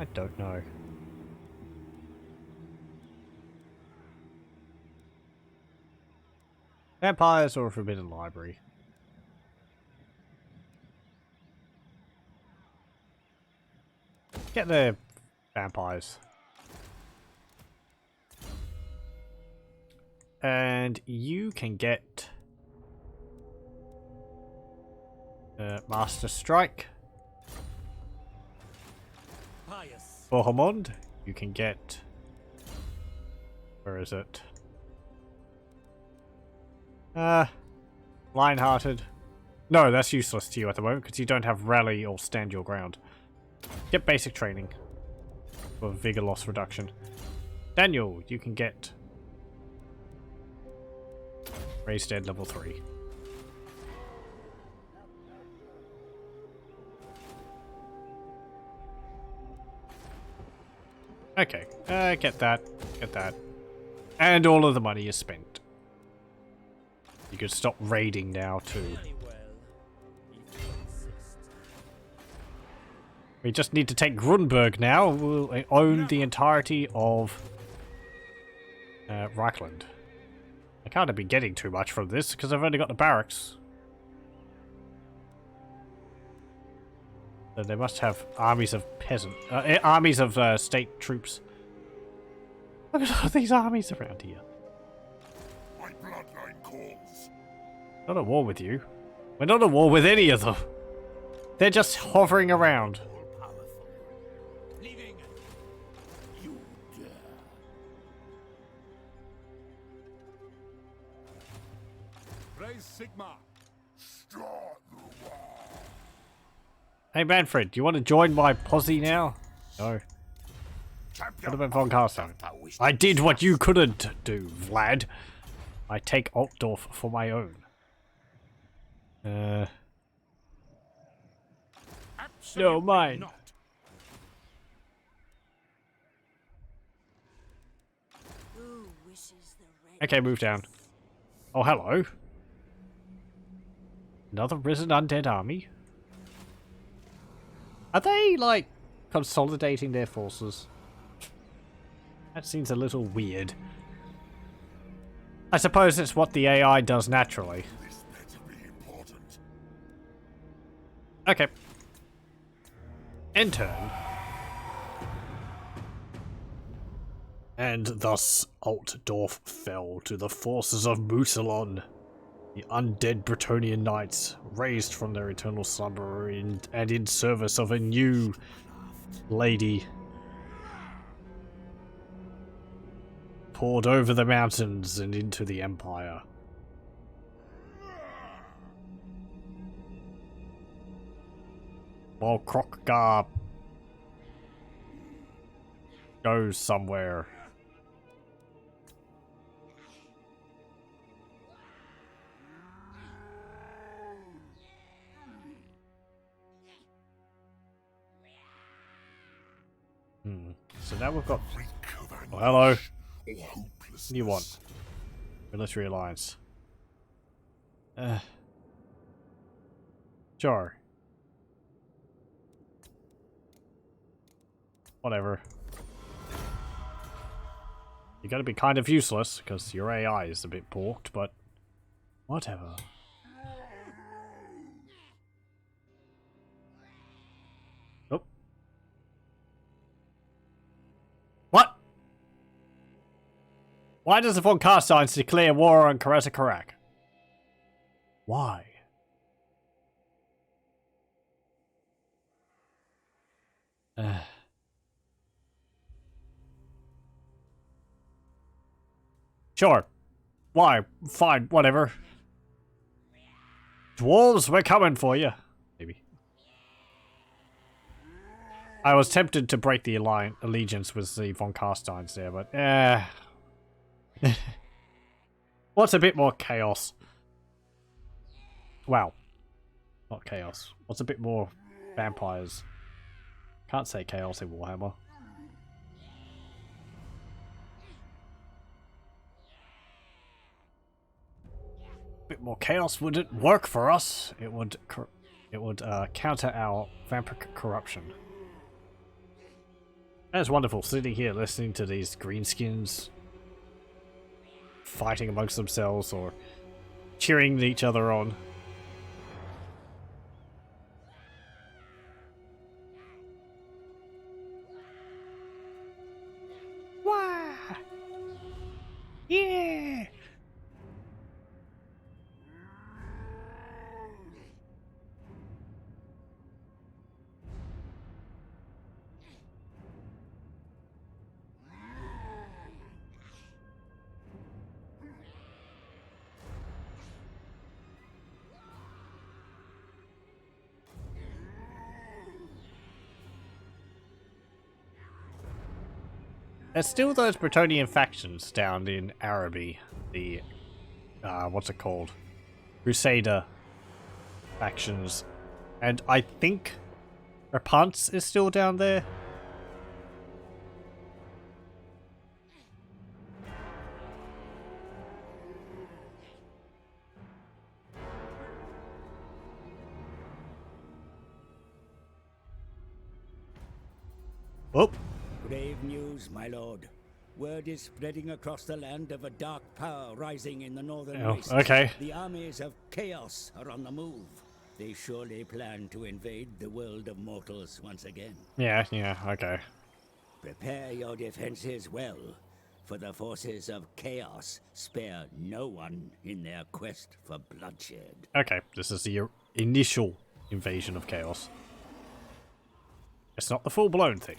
S1: I don't know. Vampires or a Forbidden Library? Get the vampires. And you can get Master Strike. Bohemond. You can get... Where is it? Lionhearted. No, that's useless to you at the moment because you don't have rally or stand your ground. Get basic training for vigor loss reduction. Daniel, you can get Raised Dead level 3. Okay, get that, and all of the money is spent. You could stop raiding now too. We just need to take Grunberg now. We'll own the entirety of Reichland. I can't have been getting too much from this because I've only got the barracks. So they must have armies of armies of state troops. Look at all these armies around here.
S3: My bloodline calls.
S1: Not at war with you. We're not at war with any of them. They're just hovering around.
S4: Leaving. You dare.
S3: Raise Sigma. Start the war.
S1: Hey Manfred, do you want to join my posse now? No. What about Von Carstone? I did what you couldn't do, Vlad. I take Altdorf for my own. No, mine.
S4: Not.
S5: Who wishes the red
S1: Okay, move down. Oh, hello. Another risen undead army? Are they, like, consolidating their forces? That seems a little weird. I suppose it's what the AI does naturally.
S3: This better be important.
S1: Okay. End turn. And thus Altdorf fell to the forces of Mousillon, the undead Bretonnian knights, raised from their eternal slumber and in service of a new lady. Poured over the mountains and into the Empire. While Krokgar goes somewhere. so now we've got...
S3: Reek of
S1: Oh, hello.
S3: anguish or hopelessness.
S1: What do you want? Military alliance. Sure. Whatever. You're gonna be kind of useless, because your AI is a bit porked, but... Whatever. Oh. What? Why does the von Carsteins declare war on Karasakarak? Why? Sure. Why? Fine, whatever. Dwarves, we're coming for you. Maybe. I was tempted to break the allegiance with the von Carsteins there, but what's a bit more chaos? Wow. Not chaos. What's a bit more vampires? Can't say chaos in Warhammer. Bit more chaos wouldn't work for us. It would counter our vampire corruption. That's wonderful, sitting here listening to these greenskins fighting amongst themselves or cheering each other on. Wah! Yeah! There's still those Bretonnian factions down in Araby. The, what's it called? Crusader factions. And I think Rapance is still down there. Oh.
S2: Grave news, my lord. Word is spreading across the land of a dark power rising in the northern wastes.
S1: Okay.
S2: The armies of chaos are on the move. They surely plan to invade the world of mortals once again.
S1: Yeah, okay.
S2: Prepare your defenses well, for the forces of chaos spare no one in their quest for bloodshed.
S1: Okay, this is the initial invasion of chaos. It's not the full-blown thing.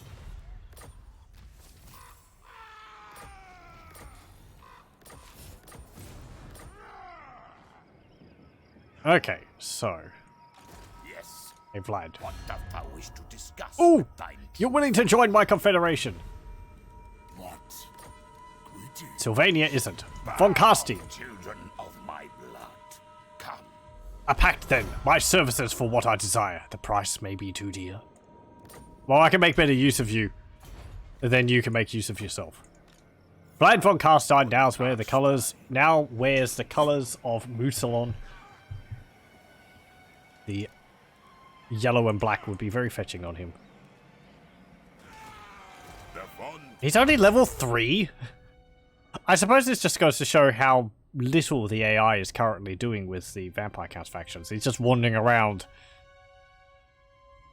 S1: Okay, so...
S4: Yes.
S1: Hey, Vlad.
S4: What doth thou wish to discuss?
S1: Ooh!
S4: with thine
S1: You're willing to join my confederation.
S3: What? Greetings.
S1: Sylvania isn't. Von Carstein.
S4: children of my blood? Come.
S1: A pact then. My services for what I desire. The price may be too dear. Well, I can make better use of you. Then you can make use of yourself. Vlad von Carstein now wears the colours of Mousillon. The yellow and black would be very fetching on him. He's only level 3? I suppose this just goes to show how little the AI is currently doing with the Vampire Count factions. He's just wandering around,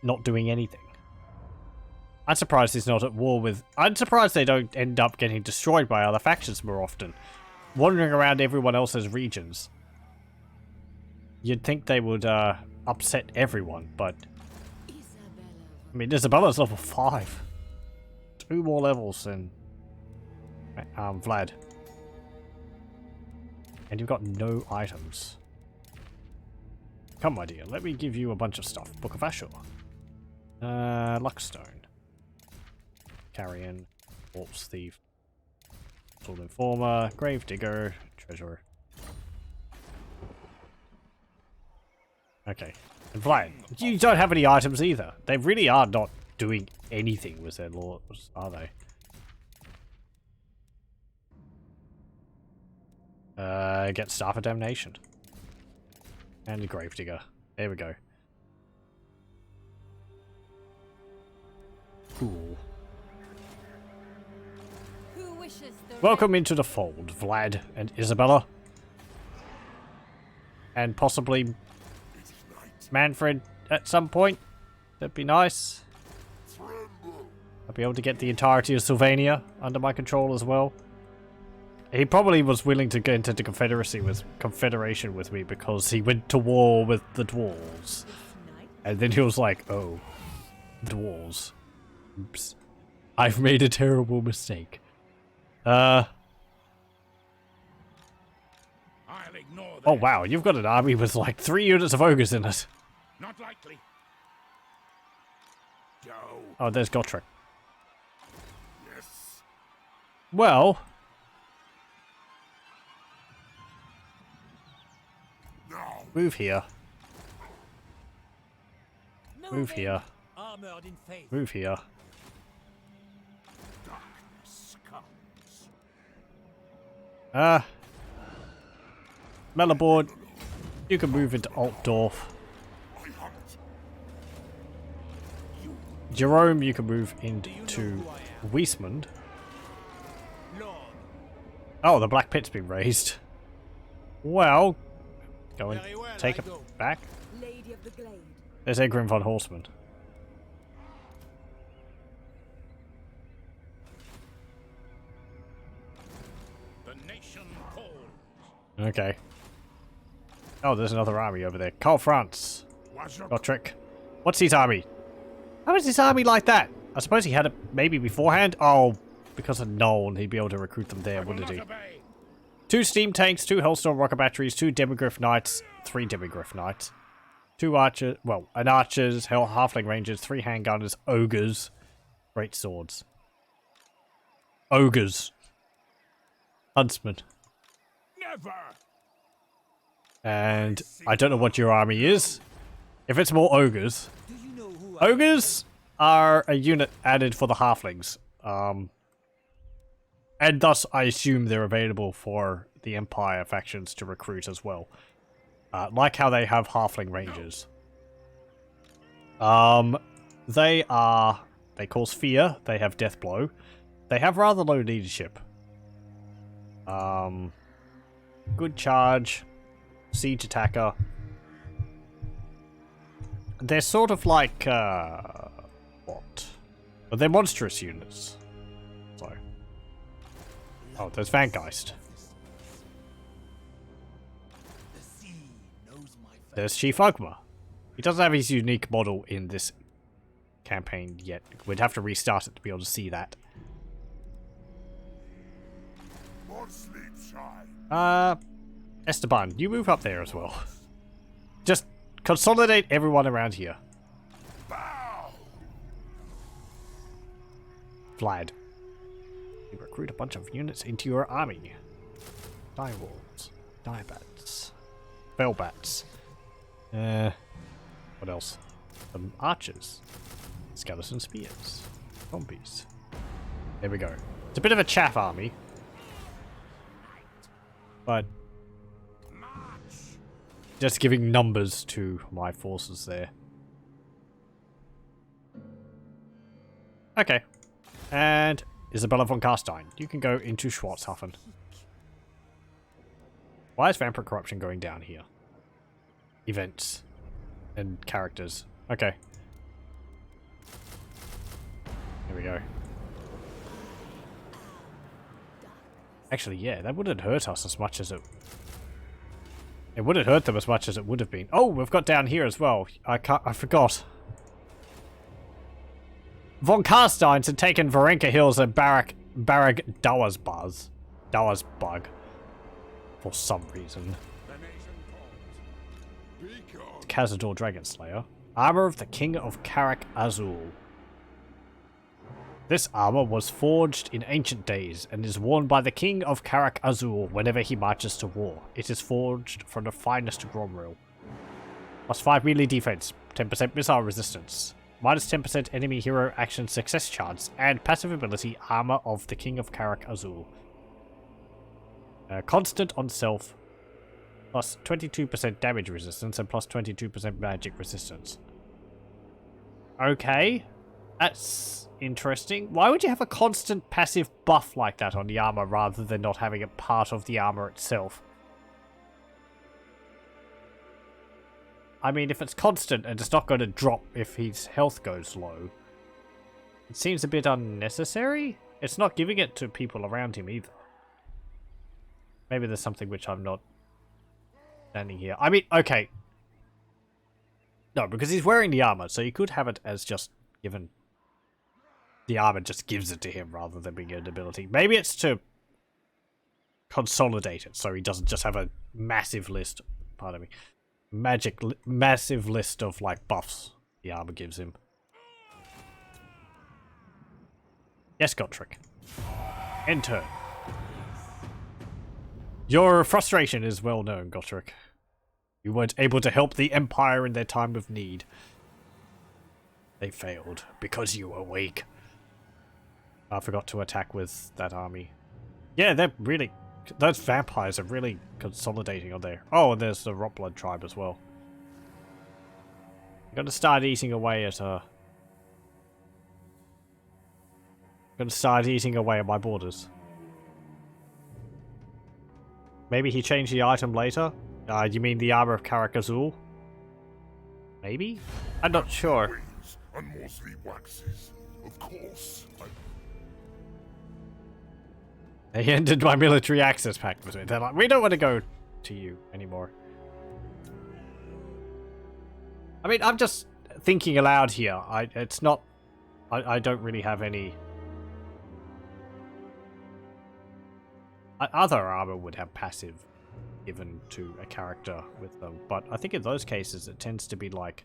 S1: not doing anything. I'm surprised he's not at war with... I'm surprised they don't end up getting destroyed by other factions more often. Wandering around everyone else's regions. You'd think they would upset everyone, but... I mean, Isabella's level 5. 2 more levels than... Vlad. And you've got no items. Come, my dear, let me give you a bunch of stuff. Book of Ashur. Luckstone. Carrion. Corpse Thief. Sword Informer. Grave Digger. Treasurer. Okay. And Vlad, you don't have any items either. They really are not doing anything with their laws, are they? Get Staff of Damnation. And a Gravedigger. There we go. Cool.
S5: Who wishes the
S1: Welcome into the fold, Vlad and Isabella. And possibly Manfred at some point. That'd be nice. I'll be able to get the entirety of Sylvania under my control as well. He probably was willing to get into the Confederation with me because he went to war with the dwarves. And then he was like, oh, dwarves. Oops. I've made a terrible mistake.
S4: I'll ignore
S1: Oh
S4: that.
S1: wow, you've got an army with like 3 units of ogres in it.
S4: Not likely. Go.
S1: Oh, there's Gotrek.
S3: Yes.
S1: Well,
S3: Now.
S1: move here. Move here.
S2: Armored in faith.
S1: Move here.
S4: Darkness comes.
S1: Mellibord, you can move into Altdorf.
S3: I hunt.
S1: Jerome, you can move into Wysmund.
S2: Lord.
S1: Oh, the Black Pit's been raised. Well, go and
S2: Very well,
S1: take
S2: I
S1: it
S2: go.
S1: back.
S5: Lady of the Glade?
S1: There's Egrin von Horseman.
S4: The nation calls.
S1: Okay. Oh, there's another army over there. Karl Franz.
S3: What's your
S1: Gotrek. What's his army? How is his army like that? I suppose he had it maybe beforehand. Oh, because of Nuln, he'd be able to recruit them there,
S4: I will
S1: wouldn't
S4: not
S1: he?
S4: obey.
S1: 2 steam tanks, 2 Hellstorm rocket batteries, 2 Demigryph knights, 3 Demigryph knights, 2 archers, well, an archers, halfling rangers, 3 handgunners, ogres, great swords. Ogres. Huntsmen.
S4: Never.
S1: And I don't know what your army is. If it's more ogres.
S2: Do you know who I
S1: Ogres are a unit added for the halflings. And thus, I assume they're available for the Empire factions to recruit as well. Like how they have halfling rangers. They cause fear. They have death blow. They have rather low leadership. Good charge. Siege attacker. They're sort of like, what? But they're monstrous units. So. Oh, there's Vangeist.
S2: The sea knows my face.
S1: There's Chief Ugma. He doesn't have his unique model in this campaign yet. We'd have to restart it to be able to see that.
S3: more sleep shine?
S1: Esteban, you move up there as well. Just consolidate everyone around here.
S3: Bow!
S1: Vlad. You recruit a bunch of units into your army. Direwolves. Diebats. Bellbats. What else? Archers. Skeleton spears. Zombies. There we go. It's a bit of a chaff army. But just giving numbers to my forces there. Okay. And Isabella von Karstein, you can go into Schwarzhofen. Why is Vampire Corruption going down here? Events. And characters. Okay. There we go. Actually, yeah, that wouldn't hurt us as much as it... It wouldn't hurt them as much as it would have been. Oh, we've got down here as well. I forgot. Von Karsteins had taken Varenka Hills and Barag Dawarsbug. For some reason.
S3: The nation calls. Be gone.
S1: Cazador Dragonslayer. Armor of the King of Karak Azul. This armor was forged in ancient days and is worn by the King of Karak Azul whenever he marches to war. It is forged from the finest Gromril. Plus 5 melee defense, 10% missile resistance, minus 10% enemy hero action success chance, and passive ability Armor of the King of Karak Azul. Constant on self, plus 22% damage resistance and plus 22% magic resistance. Okay, that's interesting. Why would you have a constant passive buff like that on the armor rather than not having it part of the armor itself? I mean, if it's constant and it's not going to drop if his health goes low, it seems a bit unnecessary. It's not giving it to people around him either. Maybe there's something which I'm not standing here. I mean, okay. No, because he's wearing the armor, so you could have it as just given. The armor just gives it to him rather than being an ability. Maybe it's to consolidate it so he doesn't just have a massive list. Pardon me. Massive list of like buffs the armor gives him. Yes, Gotrek. Enter. Your frustration is well known, Gotrek. You weren't able to help the Empire in their time of need. They failed because you were weak. I forgot to attack with that army. Yeah, they're really... Those vampires are really consolidating on there. Oh, and there's the Rotblood tribe as well. I'm gonna start eating away at my borders. Maybe he changed the item later? You mean the armor of Karakazul? Maybe? I'm not sure.
S3: Wings and mostly waxes. Of course,
S1: They ended my military access pact with me. They're like, we don't want to go to you anymore. I mean, I'm just thinking aloud here. I don't really have any... Other armor would have passive given to a character with them, but I think in those cases it tends to be like,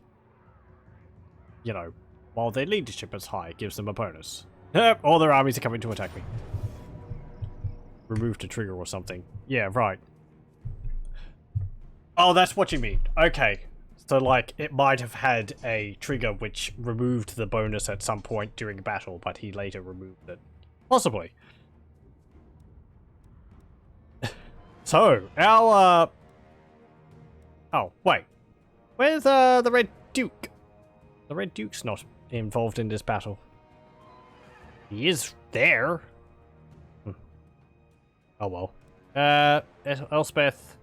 S1: you know, while their leadership is high, it gives them a bonus. All their armies are coming to attack me. Removed a trigger or something. Yeah, right. Oh, that's what you mean. Okay. So, like, it might have had a trigger which removed the bonus at some point during battle, but he later removed it. Possibly. So, our, Oh, wait. Where's, the Red Duke? The Red Duke's not involved in this battle. He is there. Oh well. Elspeth.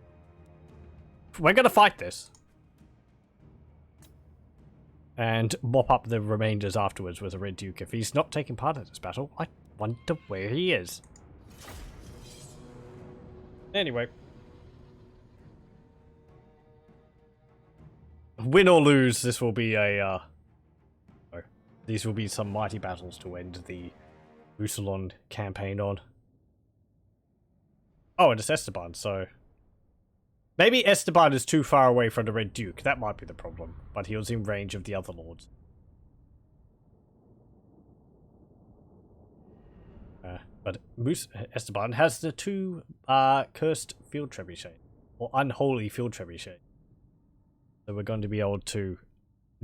S1: We're gonna fight this. And mop up the remainders afterwards with the Red Duke. If he's not taking part in this battle, I wonder where he is. Anyway. Win or lose, this will be a, these will be some mighty battles to end the Mousillon campaign on. Oh, and it's Esteban, so... Maybe Esteban is too far away from the Red Duke. That might be the problem. But he was in range of the other lords. But Esteban has the two cursed field trebuchet. Or unholy field trebuchet. So we're going to be able to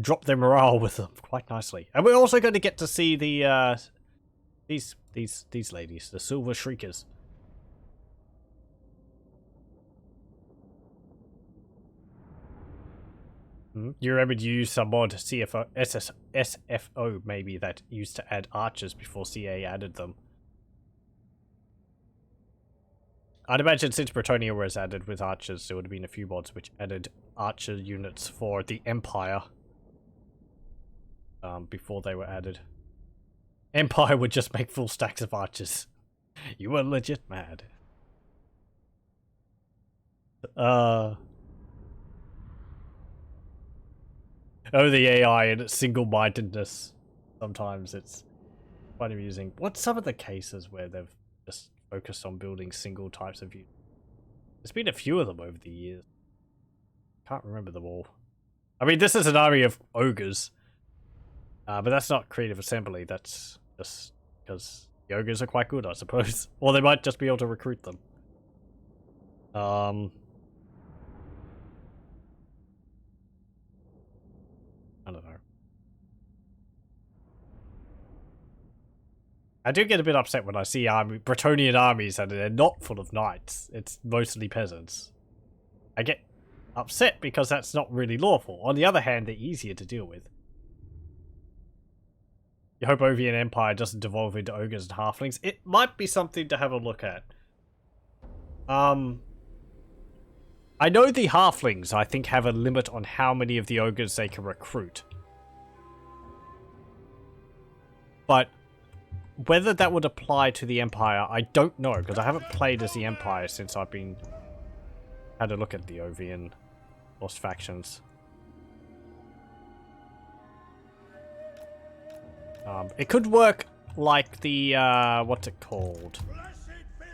S1: drop their morale with them quite nicely. And we're also going to get to see the these ladies, the Silver Shriekers. You remember to use some mod SFO maybe that used to add archers before CA added them. I'd imagine since Bretonia was added with archers, there would have been a few mods which added archer units for the Empire. Before they were added. Empire would just make full stacks of archers. You were legit mad. Oh, the AI and its single-mindedness. Sometimes it's quite amusing. What's some of the cases where they've just focused on building single types of units? There's been a few of them over the years. Can't remember them all. I mean, this is an army of ogres. But that's not creative assembly. That's just because the ogres are quite good, I suppose. Or they might just be able to recruit them. I don't know. I do get a bit upset when I see Bretonnian armies and they're not full of knights. It's mostly peasants. I get upset because that's not really lawful. On the other hand, they're easier to deal with. You hope Ovian Empire doesn't devolve into ogres and halflings. It might be something to have a look at. I know the halflings, I think, have a limit on how many of the ogres they can recruit. But whether that would apply to the Empire, I don't know, because I haven't played as the Empire since I've had a look at the Ovian Lost Factions. It could work like the, what's it called?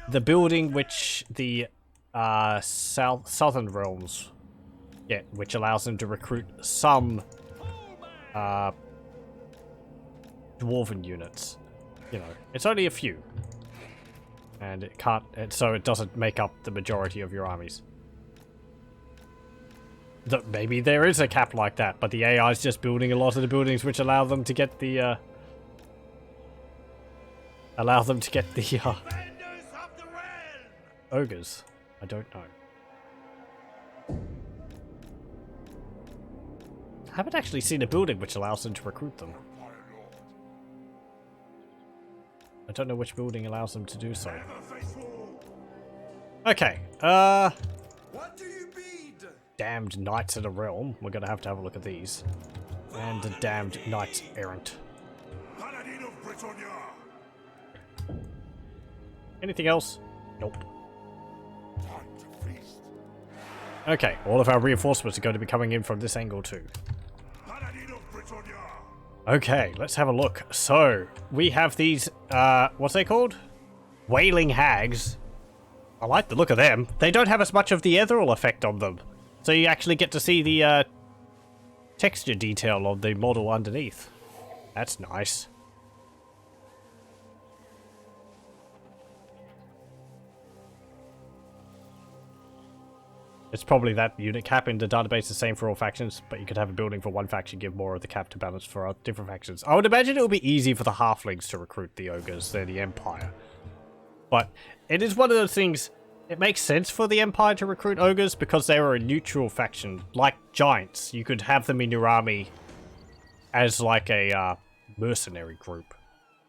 S1: The building which the southern realms get, which allows them to recruit some dwarven units. You know, it's only a few. And it can't, so it doesn't make up the majority of your armies. Maybe there is a cap like that, but the AI is just building a lot of the buildings which allow them to get the ogres. I don't know. I haven't actually seen a building which allows them to recruit them. I don't know which building allows them to do so. Okay,
S4: What do you bid?
S1: damned Knights of the Realm. We're gonna have to have a look at these. And the damned Knights Errant.
S3: Paladin of Britannia!
S1: Anything else? Nope.
S3: Time to feast.
S1: Okay, all of our reinforcements are going to be coming in from this angle too.
S3: Paladin of Britannia!
S1: Okay, let's have a look. So, we have these, what's they called? Wailing Hags. I like the look of them. They don't have as much of the ethereal effect on them. So you actually get to see the, texture detail of the model underneath. That's nice. It's probably that unit cap in the database the same for all factions, but you could have a building for one faction give more of the cap to balance for different factions. I would imagine it would be easy for the halflings to recruit the ogres than the Empire. But it is one of those things, it makes sense for the Empire to recruit ogres because they are a neutral faction. Like giants, you could have them in your army as like a mercenary group.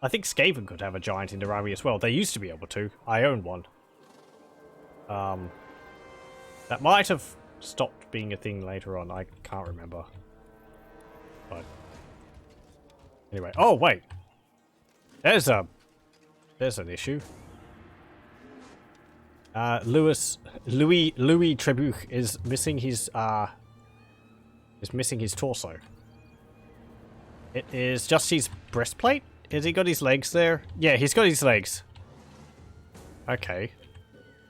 S1: I think Skaven could have a giant in their army as well. They used to be able to. I own one. That might have stopped being a thing later on. I can't remember. But anyway. Oh, wait. There's an issue. Louis Trebuch is missing his torso. It is just his breastplate? Has he got his legs there? Yeah, he's got his legs. Okay.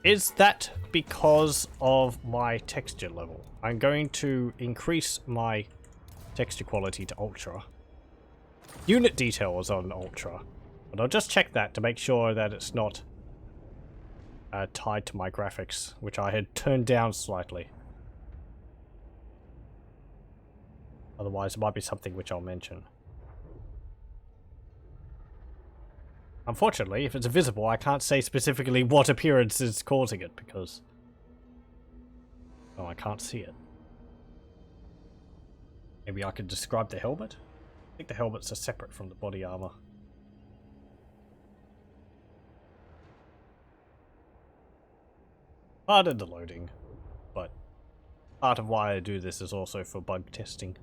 S1: Is that because of my texture level? I'm going to increase my texture quality to ultra. Unit detail is on ultra. But I'll just check that to make sure that it's not tied to my graphics, which I had turned down slightly. Otherwise, it might be something which I'll mention. Unfortunately, if it's visible, I can't say specifically what appearance is causing it, because... oh, I can't see it. Maybe I could describe the helmet? I think the helmets are separate from the body armor. Pardon the loading, but part of why I do this is also for bug testing.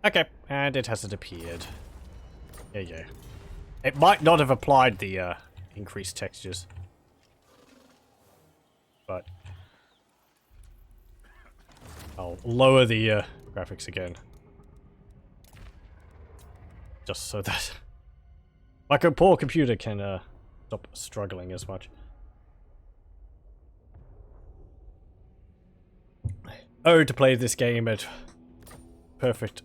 S1: Okay, and it hasn't appeared. Yeah. It might not have applied the increased textures. But I'll lower the graphics again. Just so that my poor computer can stop struggling as much. Oh, to play this game at perfect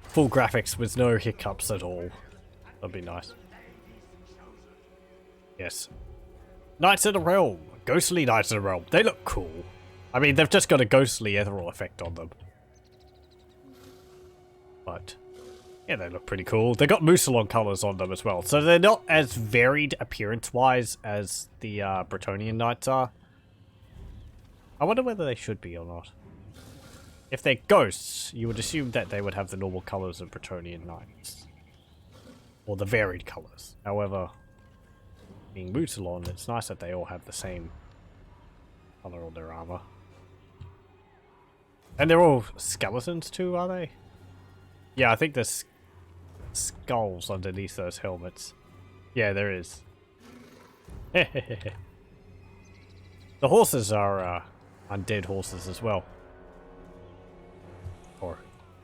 S1: full graphics with no hiccups at all. That'd be nice. Yes. Knights of the Realm. Ghostly Knights of the Realm. They look cool. I mean, they've just got a ghostly ethereal effect on them. But yeah, they look pretty cool. They got Mousillon colors on them as well, so they're not as varied appearance-wise as the Bretonnian Knights are. I wonder whether they should be or not. If they're ghosts, you would assume that they would have the normal colors of Bretonnian Knights. Or the varied colors. However, being Mousillon, it's nice that they all have the same color on their armor. And they're all skeletons too, are they? Yeah, I think there's skulls underneath those helmets. Yeah, there is. The horses are undead horses as well.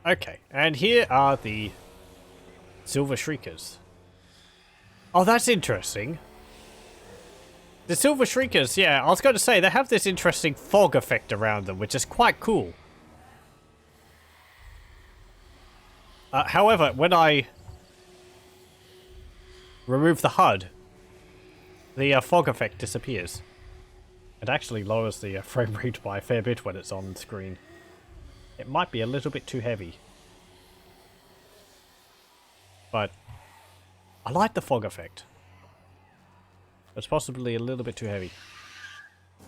S1: Okay, and here are the Silver Shriekers. Oh, that's interesting. The Silver Shriekers, yeah, I was going to say, they have this interesting fog effect around them, which is quite cool. However, when I remove the HUD, the fog effect disappears. It actually lowers the frame rate by a fair bit when it's on screen. It might be a little bit too heavy. But I like the fog effect. It's possibly a little bit too heavy.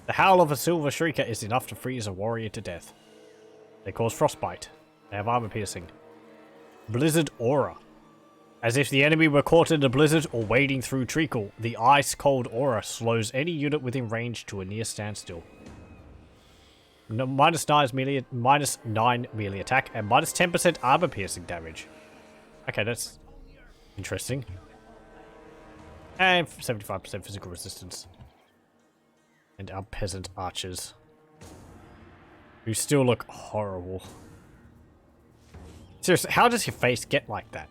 S1: The howl of a Silver Shrieker is enough to freeze a warrior to death. They cause frostbite. They have armor piercing. Blizzard aura. As if the enemy were caught in a blizzard or wading through treacle, the ice-cold aura slows any unit within range to a near standstill. No, -9 melee attack and -10% armor piercing damage. Okay, that's interesting. And 75% physical resistance. And our peasant archers, who still look horrible. Seriously, how does your face get like that?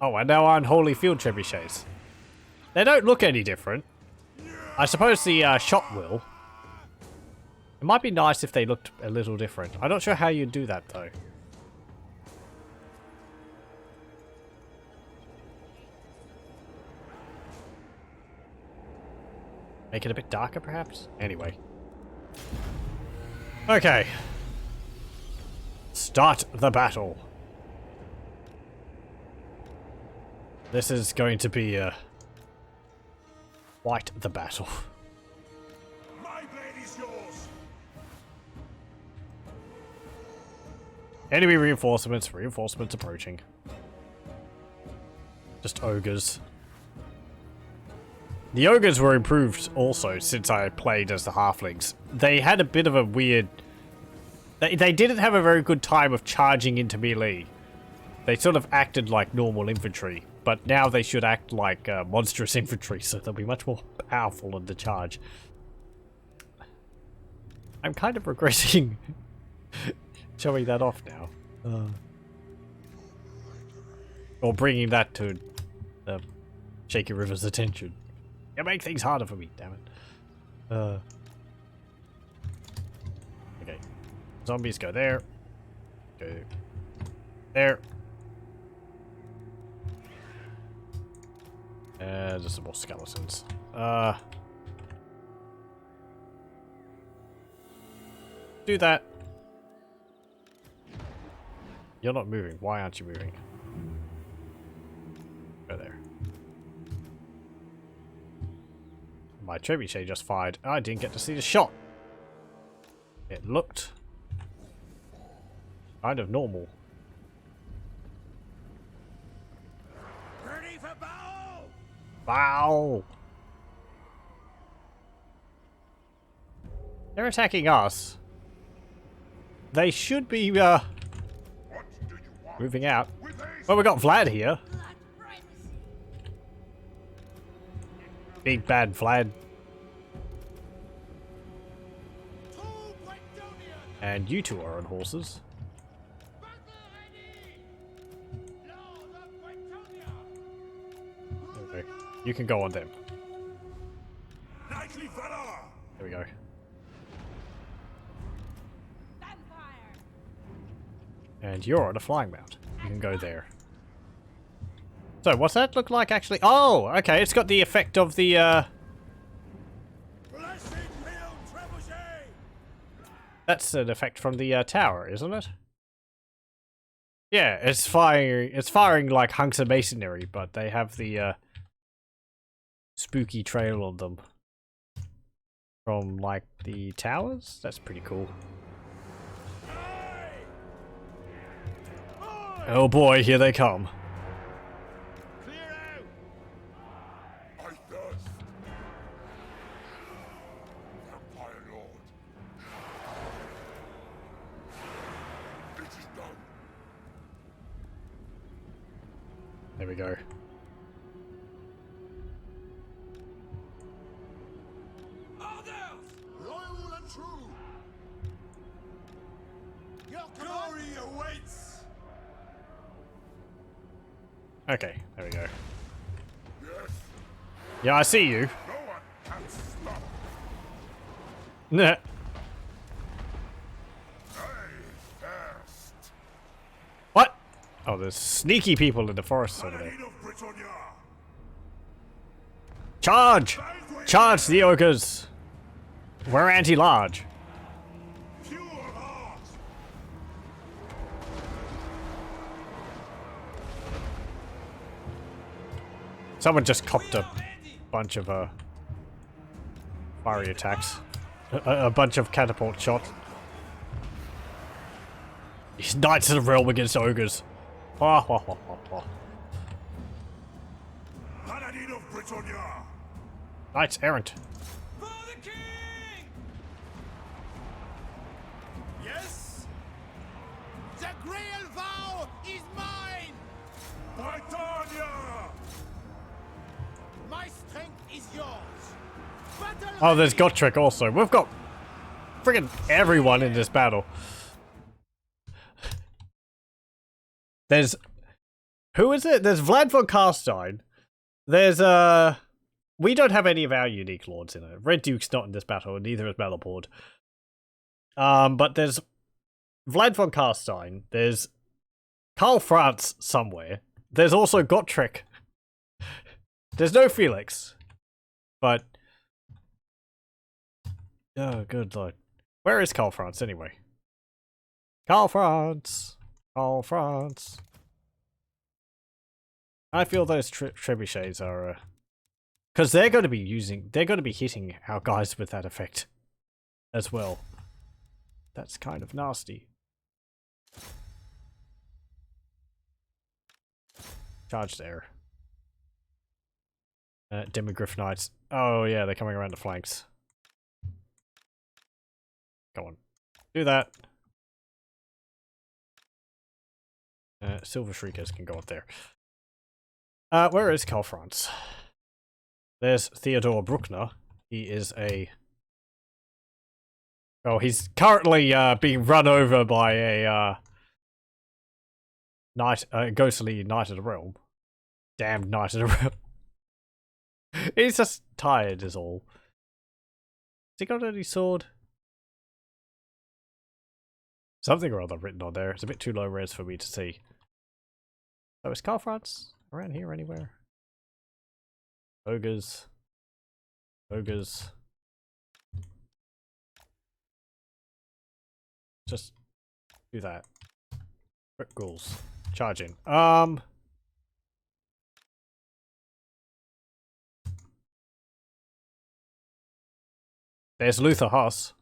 S1: Oh, and now unholy field trebuchets. They don't look any different. I suppose the shot will. It might be nice if they looked a little different. I'm not sure how you'd do that, though. Make it a bit darker, perhaps? Anyway. Okay. Start the battle. This is going to be quite the battle.
S3: My blade is yours.
S1: Enemy reinforcements approaching. Just ogres. The ogres were improved also since I played as the halflings. They had a bit of a weird... They didn't have a very good time of charging into melee. They sort of acted like normal infantry, but now they should act like monstrous infantry, so they'll be much more powerful in the charge. I'm kind of regretting showing that off now. Or bringing that to Shaky River's attention. You make things harder for me, damn it. Okay. Zombies go there. Go there. Just some more skeletons. Do that. You're not moving. Why aren't you moving? Go there. My trebuchet just fired. I didn't get to see the shot. It looked kind of normal.
S2: Ready for battle!
S1: Wow! They're attacking us. They should be moving out. Well, we got Vlad here. Big bad Vlad. And you two are on horses. Okay. You can go on them.
S3: Knightly valor.
S1: There we go. And you're on a flying mount. You can go there. So, what's that look like actually? Oh, okay, it's got the effect of the, That's an effect from the tower, isn't it? Yeah, it's firing like hunks of masonry, but they have the spooky trail on them from like the towers. That's pretty cool. Oh boy, here they come.
S3: I thirst. Empire Lord. It is done.
S1: There we go.
S4: Loyal and true. Your glory awaits.
S1: Okay, there we go.
S3: Yes.
S1: Yeah, I see you.
S3: No one can stop.
S1: Nah.
S3: I thirst.
S1: What? Oh, there's sneaky people in the forest over there.
S3: Paladin of Britannia.
S1: Charge! Charge the ogres! We're anti-large.
S3: Pure heart.
S1: Someone just copped a bunch of fiery attacks. A bunch of catapult shots. These Knights of the Realm against ogres. Ha ha ha ha ha.
S3: Paladin of Britannia.
S1: Knights errant.
S4: For the king! Yes? The Grail vow is mine!
S3: Britannia.
S4: My strength is yours. Battle
S1: Oh, there's Gotrek also. We've got friggin' everyone in this battle. There's... Who is it? There's Vlad von Carstein. There's, we don't have any of our unique lords in it. Red Duke's not in this battle, and neither is Malaport. But there's Vlad von Carstein. There's Karl Franz somewhere. There's also Gotrek. There's no Felix. But... Oh, good lord. Where is Karl Franz, anyway? Karl Franz! Karl Franz! I feel those trebuchets are, because they're going to be hitting our guys with that effect as well. That's kind of nasty. Charge there. Demigryph Knights. Oh yeah, they're coming around the flanks. Go on. Do that. Silver Shriekers can go up there. Where is Karl Franz? There's Theodore Bruckner. He is a... Oh, he's currently being run over by a ghostly Knight of the Realm. Damned Knight of the Realm. He's just tired is all. Has he got any sword? Something or other written on there. It's a bit too low res for me to see. So is Karl Franz around here anywhere? Ogres. Ogres. Just do that. Quick ghouls. Charging. There's Luther Huss.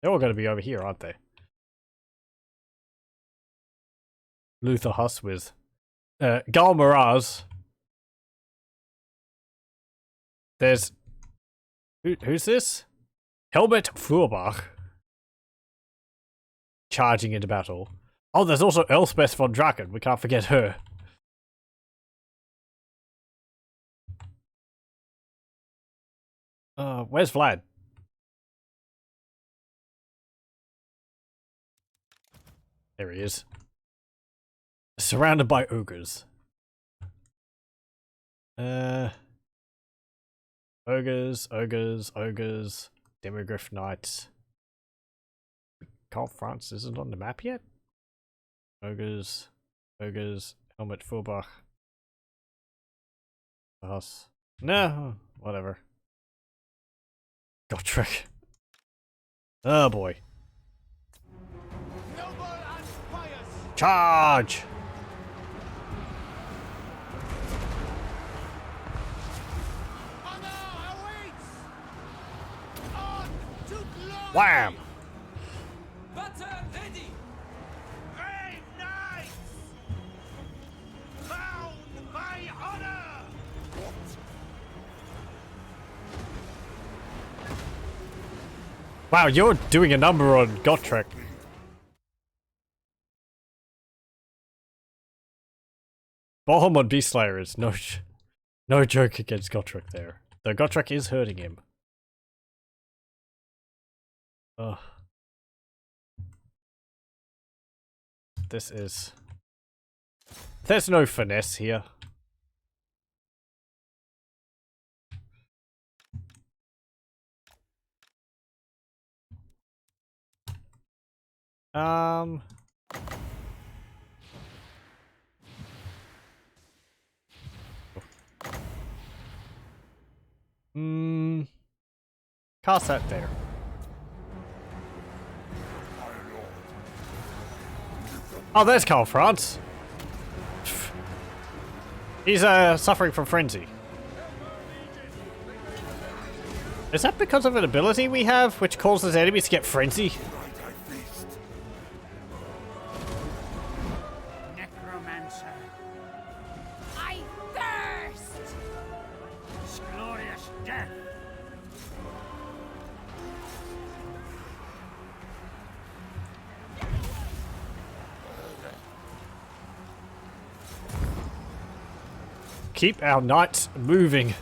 S1: They're all going to be over here, aren't they? Luther Huss with Gal Miraz. There's who's this? Helmut Feuerbach charging into battle. Oh, there's also Elspeth von Draken. We can't forget her. Where's Vlad? There he is. Surrounded by ogres. Ogres, ogres, ogres, Demigryph Knights. Karl Franz isn't on the map yet? Ogres, ogres, Helmut Feuerbach. Us. No, whatever. Gotrek. Oh boy.
S4: noble and pious.
S1: Charge! Wham!
S6: Battle ready!
S4: Brave knights! Bound by honor!
S1: Wow, you're doing a number on Gotrek. Bohemond Beastslayer is no joke against Gotrek there. Though Gotrek is hurting him. Ugh. This is... There's no finesse here. Cast that there. Oh, there's Karl Franz. He's suffering from frenzy. Is that because of an ability we have, which causes enemies to get frenzy?
S4: Necromancer,
S5: I thirst!
S4: glorious death!
S1: Keep our knights moving.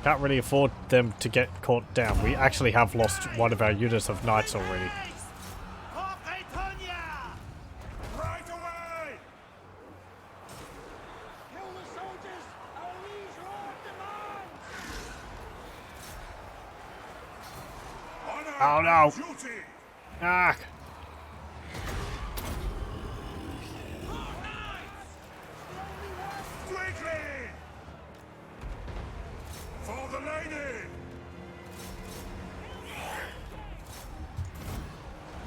S1: Can't really afford them to get caught down. We actually have lost one of our units of knights already.
S4: Right away! Kill the soldiers! Our liege lord demands! Honor
S1: Oh no!
S4: and duty!
S1: Ah!
S4: Quickly! For the lady!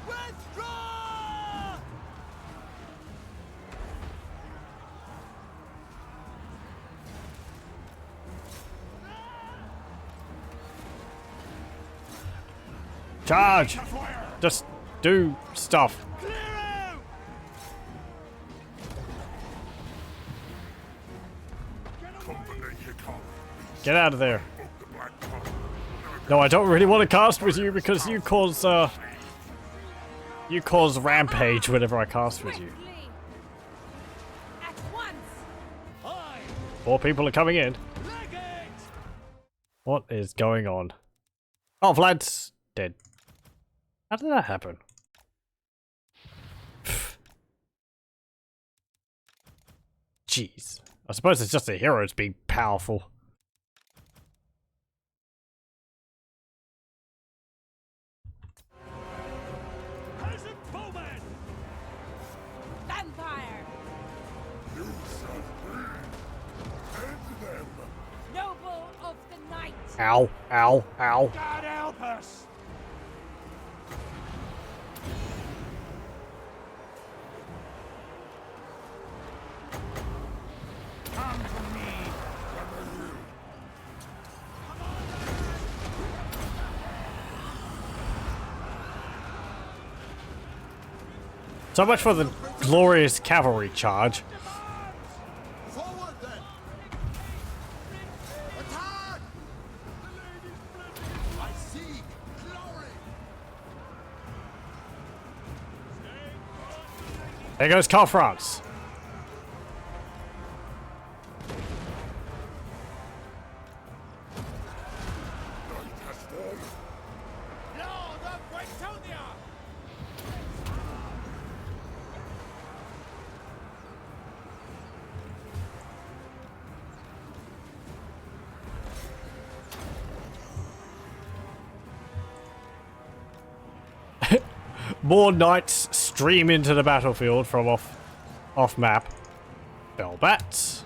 S4: Withdraw!
S1: Charge! Just do stuff.
S4: Clear out!
S3: Company you come.
S1: Get out of there.
S3: Of the Black Pump.
S1: No, I don't really want to cast with you because you cause rampage whenever I cast with you.
S5: Quickly! At once!
S1: 4 people are coming in. What is going on? Oh, Vlad's dead. How did that happen? Jeez. I suppose it's just the heroes being powerful.
S4: Peasant bowman!
S5: Vampire!
S3: You shall be. End them.
S5: Noble of the night!
S1: Ow, ow, ow.
S4: God help us! Come to me!
S1: So much for the glorious cavalry charge.
S3: Forward then. Attack! I seek glory.
S1: There goes Karl Franz.
S3: Night has fallen.
S4: Lord of Whysofurious!
S1: More knights stream into the battlefield from off map. Bellbats.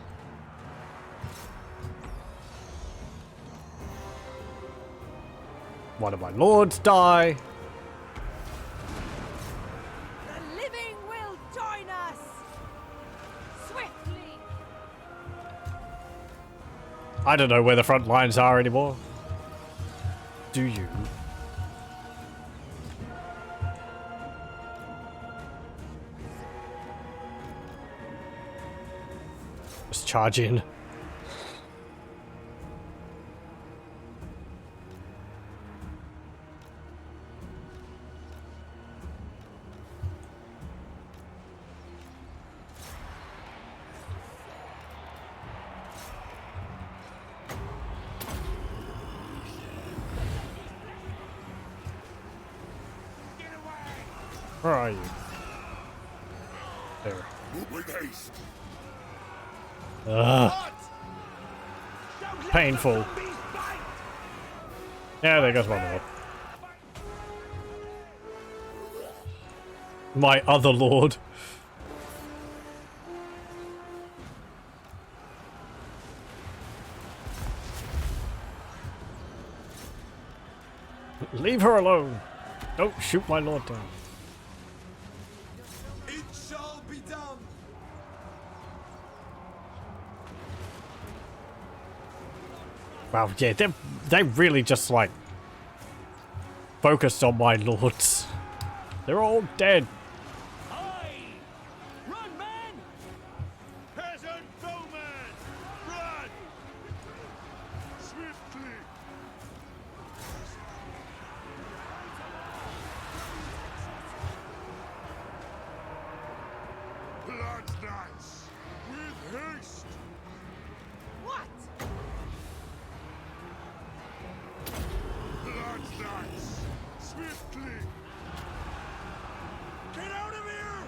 S1: One of my lords die.
S5: The living will
S1: I don't know where the front lines are anymore. Do you? Just charge in. Where are you? There.
S3: With haste.
S1: Ugh. Painful. Yeah, there goes one more. My other lord. Leave her alone. Don't shoot my lord down.
S6: It shall be done.
S1: Wow, yeah, they really just like focused on my lords. They're all dead.
S2: Run, man! Peasant bowman! Run!
S3: Swiftly. Blood knights. With haste.
S5: What?
S3: Blood knights. Swiftly.
S2: Get out of here!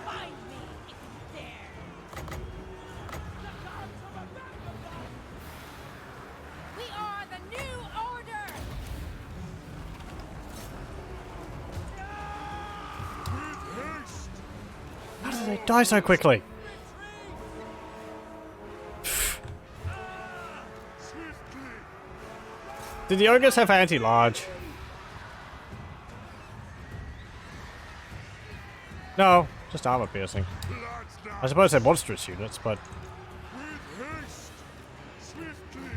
S5: Find me if you dare. We are the new order.
S3: With haste.
S1: How did they die so quickly?
S3: Swiftly.
S1: Did the ogres have anti-large? No, just armor piercing.
S3: Blood
S1: I
S3: knights.
S1: suppose they're monstrous units, but
S3: With haste. Swiftly.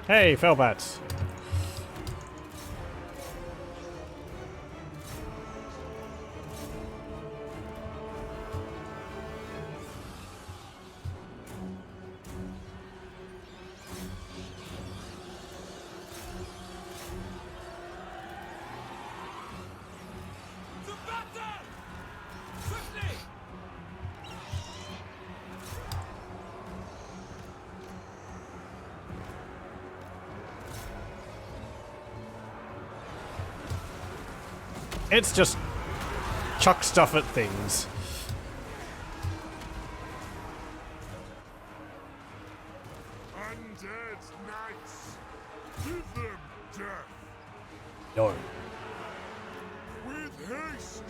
S1: hey, Felbats.
S6: To battle! Swiftly!
S1: It's just chuck stuff at things.
S3: Undead knights. Give them death.
S1: No.
S3: With haste.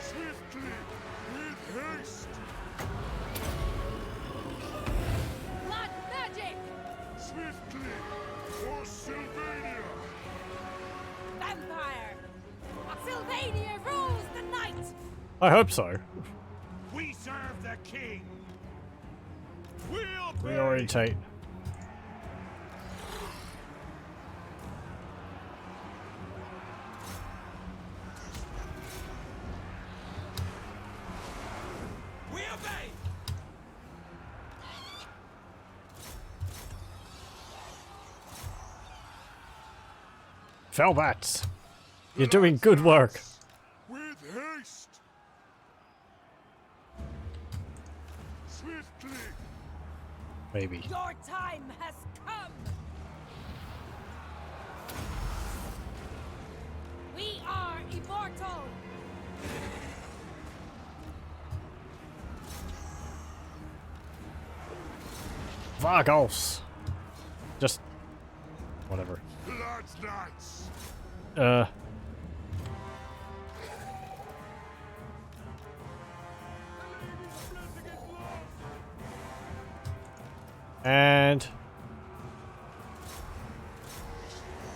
S3: Swiftly. With haste.
S5: Blood magic.
S3: Swiftly. For Sylvania.
S5: Vampire. Sylvania rules the night.
S1: I hope so.
S2: We serve the king! We'll
S1: Reorientate.
S6: We obey!
S1: Felbats. You're doing good work.
S3: With haste. Swiftly.
S1: Maybe.
S5: Your time has come. We are immortal.
S1: Vargos. Just whatever.
S3: Blood knights.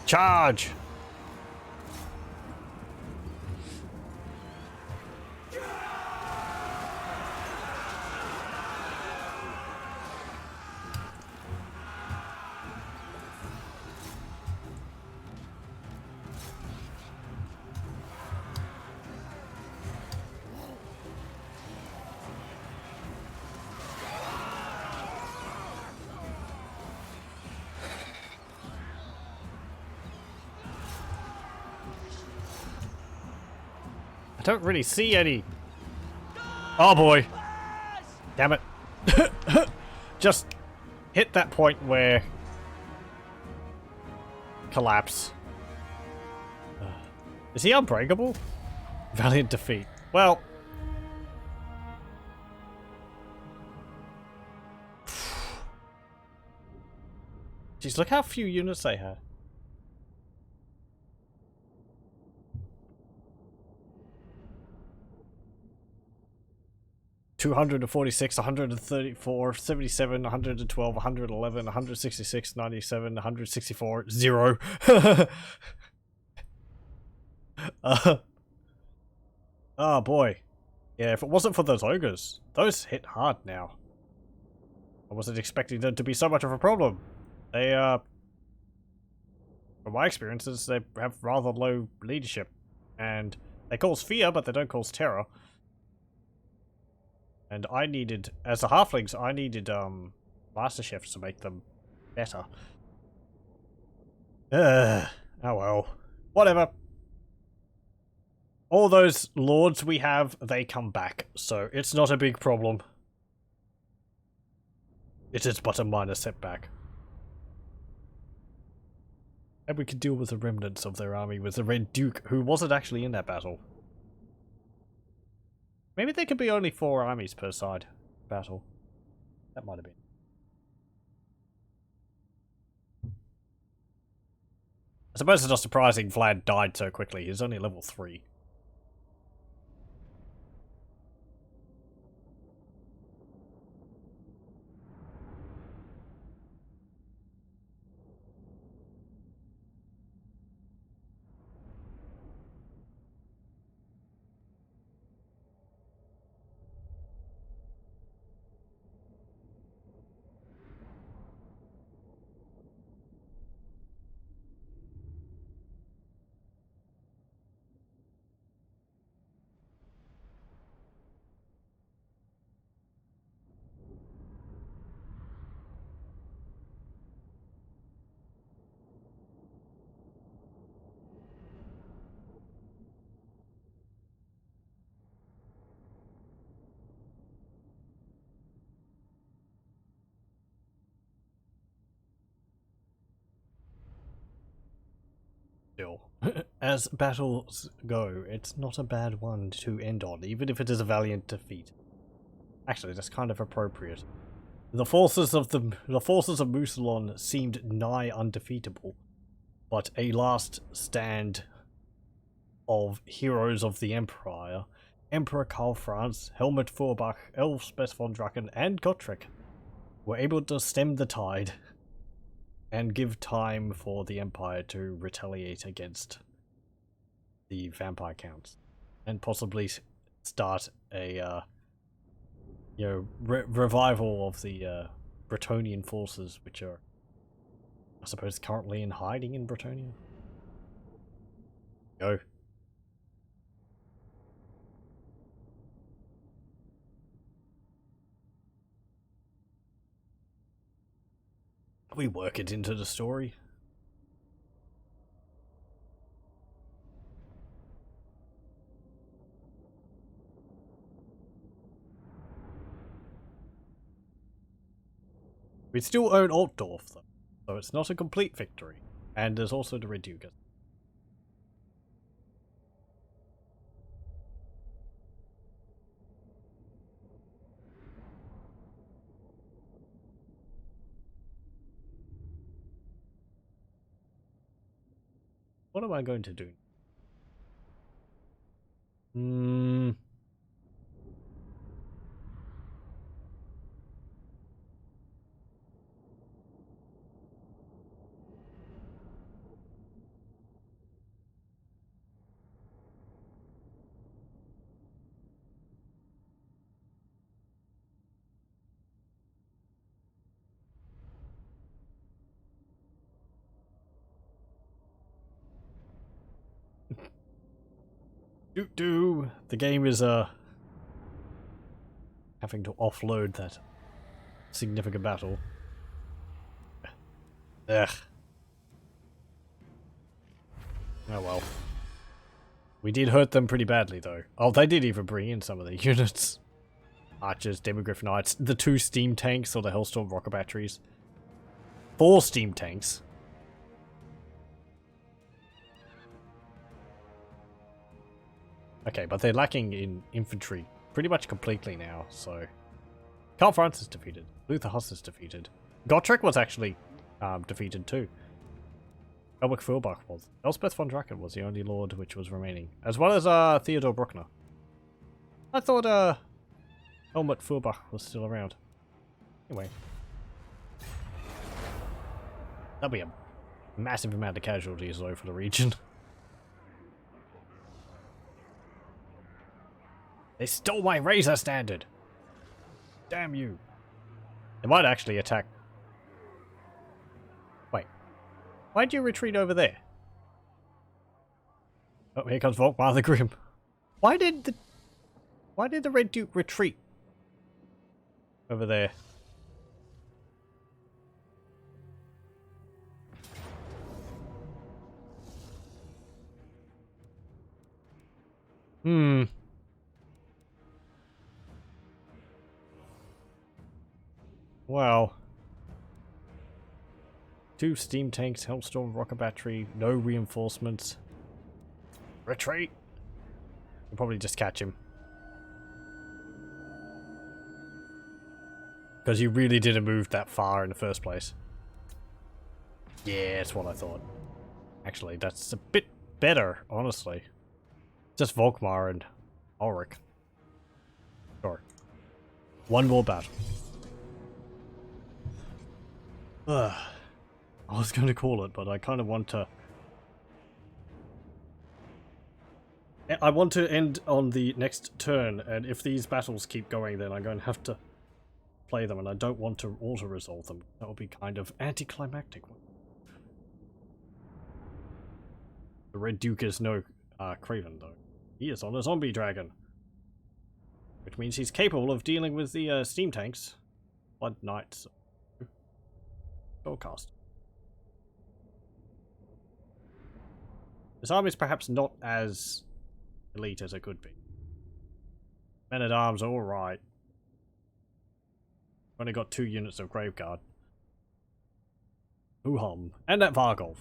S1: Charge! I don't really see any. Oh boy. Damn it. Just hit that point where collapse. Is he unbreakable? Valiant defeat. Well, jeez, look how few units they had. $246, $134, $77, $112, $111, $166, $97, $164, 0. Oh boy. Yeah, if it wasn't for those ogres, those hit hard now. I wasn't expecting them to be so much of a problem. They, from my experiences, they have rather low leadership. And they cause fear, but they don't cause terror. And I needed, as the halflings, I needed, master chefs to make them better. Oh well. Whatever. All those lords we have, they come back, so it's not a big problem. It is but a minor setback. And we could deal with the remnants of their army with the Red Duke, who wasn't actually in that battle. Maybe there could be only 4 armies per side battle. That might have been. I suppose it's not surprising Vlad died so quickly. He's only level 3. Still, as battles go, it's not a bad one to end on, even if it is a valiant defeat. Actually, that's kind of appropriate. The forces of Mousillon seemed nigh undefeatable, but a last stand of heroes of the Empereor, Emperor Karl Franz, Helmut Vorbach, Elspeth von Draken, and Gotrek were able to stem the tide and give time for the Empire to retaliate against the vampire counts, and possibly start a revival of the Bretonnian forces, which are, I suppose, currently in hiding in Bretonnia. Go. We work it into the story. We still own Altdorf, though, so it's not a complete victory. And there's also the Reduca. What am I going to do? Do. The game is having to offload that significant battle. Ugh. Oh well. We did hurt them pretty badly though. Oh, they did even bring in some of the units. Archers, Demogryph Knights, the 2 steam tanks or the Hellstorm rocket batteries. 4 steam tanks. Okay, but they're lacking in infantry pretty much completely now, so... Karl Franz is defeated. Luther Huss is defeated. Gotrek was actually defeated too. Elbert Feuerbach was. Elspeth von Draken was the only lord which was remaining. As well as Theodor Bruckner. I thought Helmut Feuerbach was still around. Anyway. That'll be a massive amount of casualties though for the region. They stole my razor standard! Damn you. They might actually attack. Wait. Why'd you retreat over there? Oh, here comes Volkmar the Grim. Why did the Red Duke retreat over there? Wow. 2 steam tanks, Hellstorm rocket battery, no reinforcements. Retreat! We'll probably just catch him. Because you really didn't move that far in the first place. Yeah, that's what I thought. Actually, that's a bit better, honestly. Just Volkmar and Ulrich. Sure. One more battle. I was going to call it, but I kind of want to... I want to end on the next turn, and if these battles keep going, then I'm going to have to play them, and I don't want to auto-resolve them. That would be kind of anticlimactic. The Red Duke is no Craven, though. He is on a zombie dragon. Which means he's capable of dealing with the steam tanks. Blood Knights. Cast. This army is perhaps not as elite as it could be. Men-at-arms, alright. Only got 2 units of Graveguard. Hoo-hum. And that Vargolf.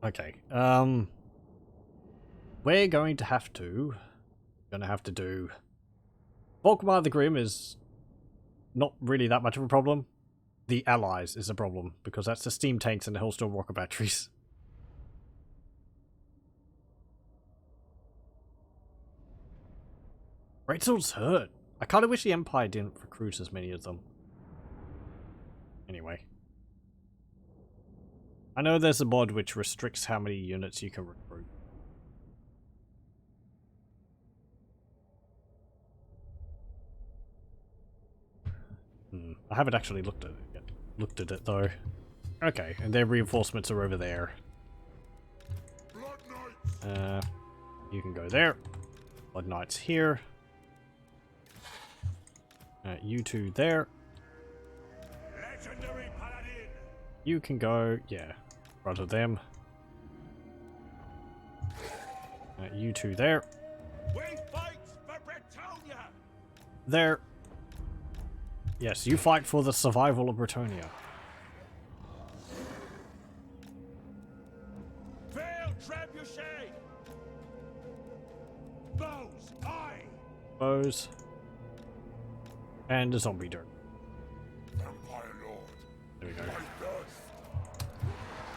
S1: Okay, we're going to have to... do... Volkmar the Grim is not really that much of a problem. The Allies is a problem, because that's the steam tanks and the Hellstorm rocket batteries. Greatsword's hurt. I kind of wish the Empire didn't recruit as many of them. Anyway. I know there's a mod which restricts how many units you can recruit. I haven't actually looked at it yet. Looked at it though. Okay, and their reinforcements are over there. You can go there. Blood Knights here. You 2 there.
S4: Legendary Paladin.
S1: You can go, yeah, in front of them. You 2 there.
S4: We fight for Bretonia.
S1: There. Yes, you fight for the survival of Bretonia.
S4: Veil Trebuchet. Bows, aye.
S1: Bows. And a zombie dirt.
S3: Vampire Lord.
S1: There we go.
S3: My birth.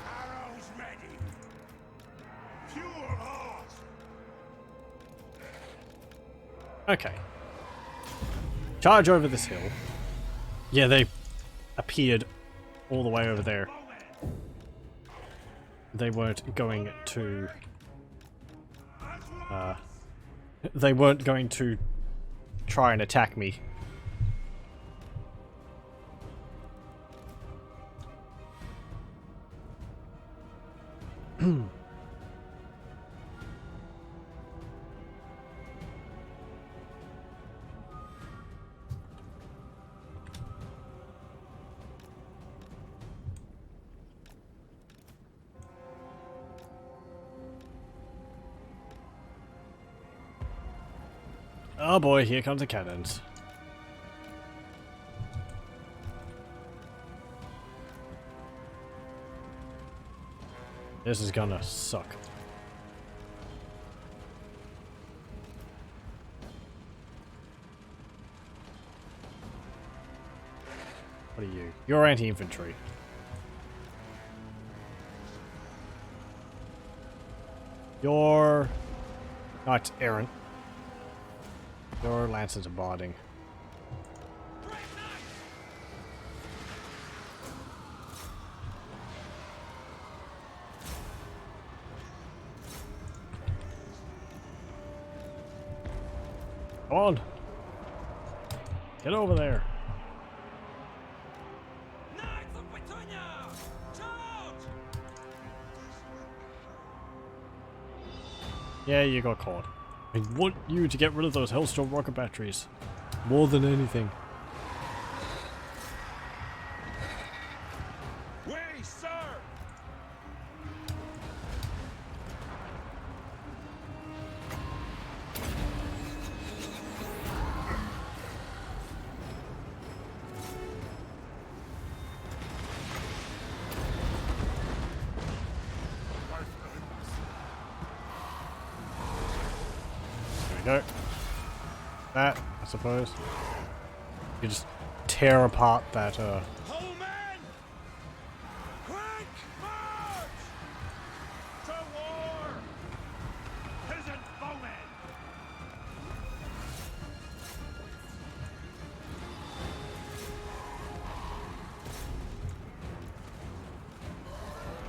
S4: Arrows ready. Pure heart.
S1: Okay. Charge over this hill. Yeah, they appeared all the way over there. They weren't going to... they weren't going to try and attack me. Oh boy, here comes the cannons. This is gonna suck. What are you? You're anti-infantry. You're knights errant. Your lancers are barding. Come on! Get over there!
S6: Knights of Petunia! Charge!
S1: Yeah, you got caught. I want you to get rid of those Hellstorm rocket batteries. More than anything.
S6: We, sir!
S1: There we go. That, I suppose. You just tear apart that,
S6: Whole men! Quick march! To war! Peasant bowmen!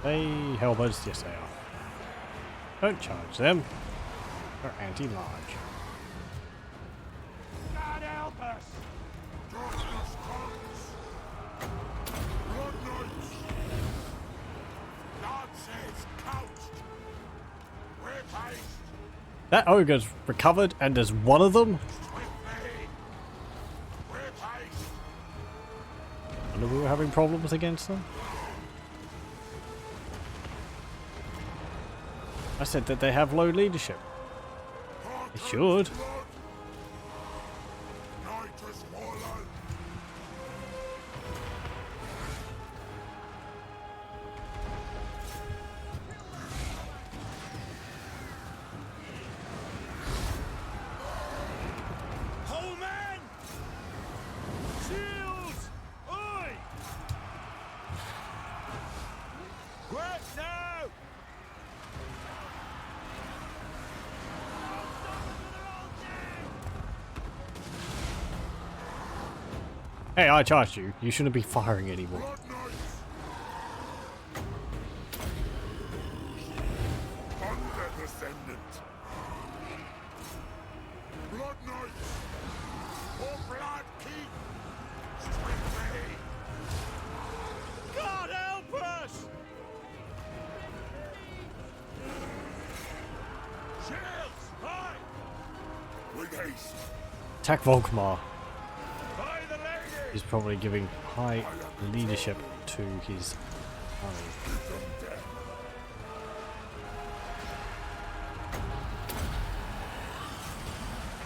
S1: Hey, Hellbirds, yes they are. Don't charge them. They're anti-large.
S6: God help us!
S3: Darkness comes. Blood knights.
S4: Lances couched. Repaste
S1: That ogre's recovered and there's one of them?
S4: swiftly. Repaste.
S1: Wonder we were having problems against them? I said that they have low leadership. They should.
S3: Night has fallen.
S6: Whole men! Shields! Oi! Quick now!
S1: Hey, I charged you. You shouldn't be firing anymore.
S3: Blood knights. Thunder descendant. Blood knights.
S4: For blood keep. Swiftly.
S6: God help us! Shields! High!
S3: With haste.
S1: Attack Volkmar.
S6: By the lady!
S1: He's probably giving high leadership to his army.
S3: Give them death.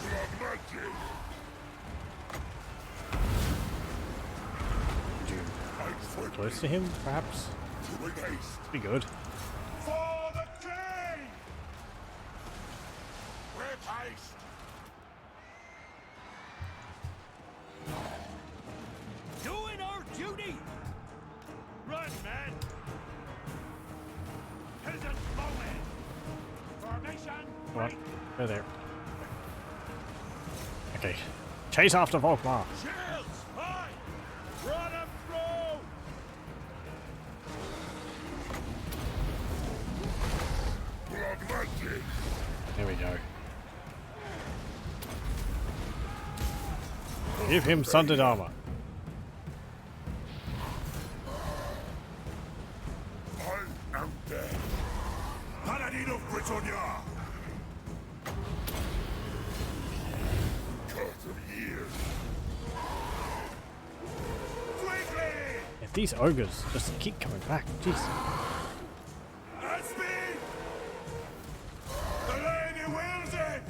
S3: Blood magic.
S1: Would you
S3: Fight swiftly.
S1: close to him, perhaps?
S3: With haste.
S1: Be good.
S6: For the king!
S4: Repaste.
S6: Doing our duty! Run, men! Peasant bowmen! Formation!
S1: Come on.
S6: break.
S1: Go there. Okay. Chase after Volkmar.
S6: Shields! High! Run 'em through!
S3: Blood magic.
S1: There we go. Give him sundered armor.
S3: I am dead. Britannia! Curse of years! Quickly!
S1: If these ogres just keep coming back, jeez.
S3: At speed! The lady wills it!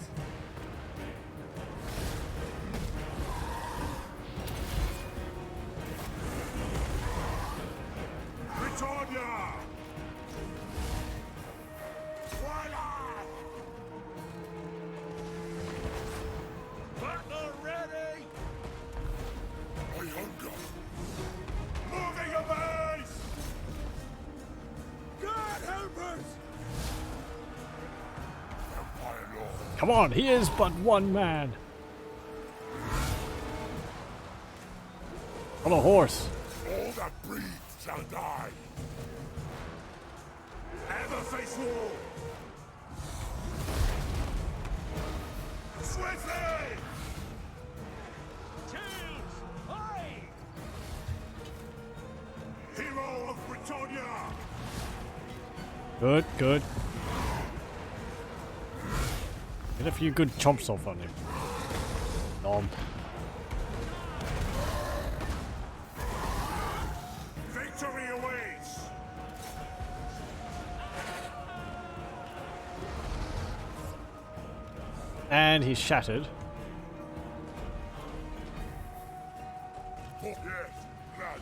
S3: Britannia! Voila!
S6: Battle ready!
S3: I hunger!
S6: Moving a base! God help us!
S3: Empire Lord!
S1: Come on, he is but one man. On a horse.
S3: All that breathes shall die! Ever face war! Swiftly!
S6: Shields! Aye!
S3: Hero of Britannia!
S1: Good, good. Get a few good chomps off on him. Nom.
S3: Victory awaits!
S1: And he's shattered.
S3: Oh, yes, lad.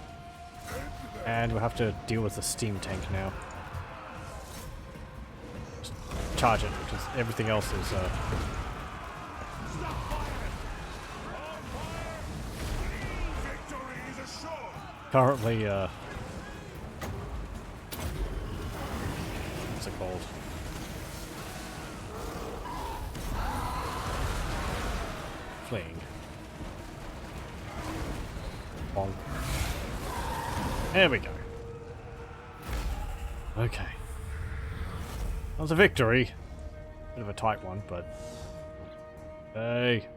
S1: And we'll have to deal with the steam tank now. Just charge it, because everything else is
S3: Victory is assured!
S1: currently what's it called? Fleeing. Bonk. There we go. Okay. That was a victory. Bit of a tight one, but hey.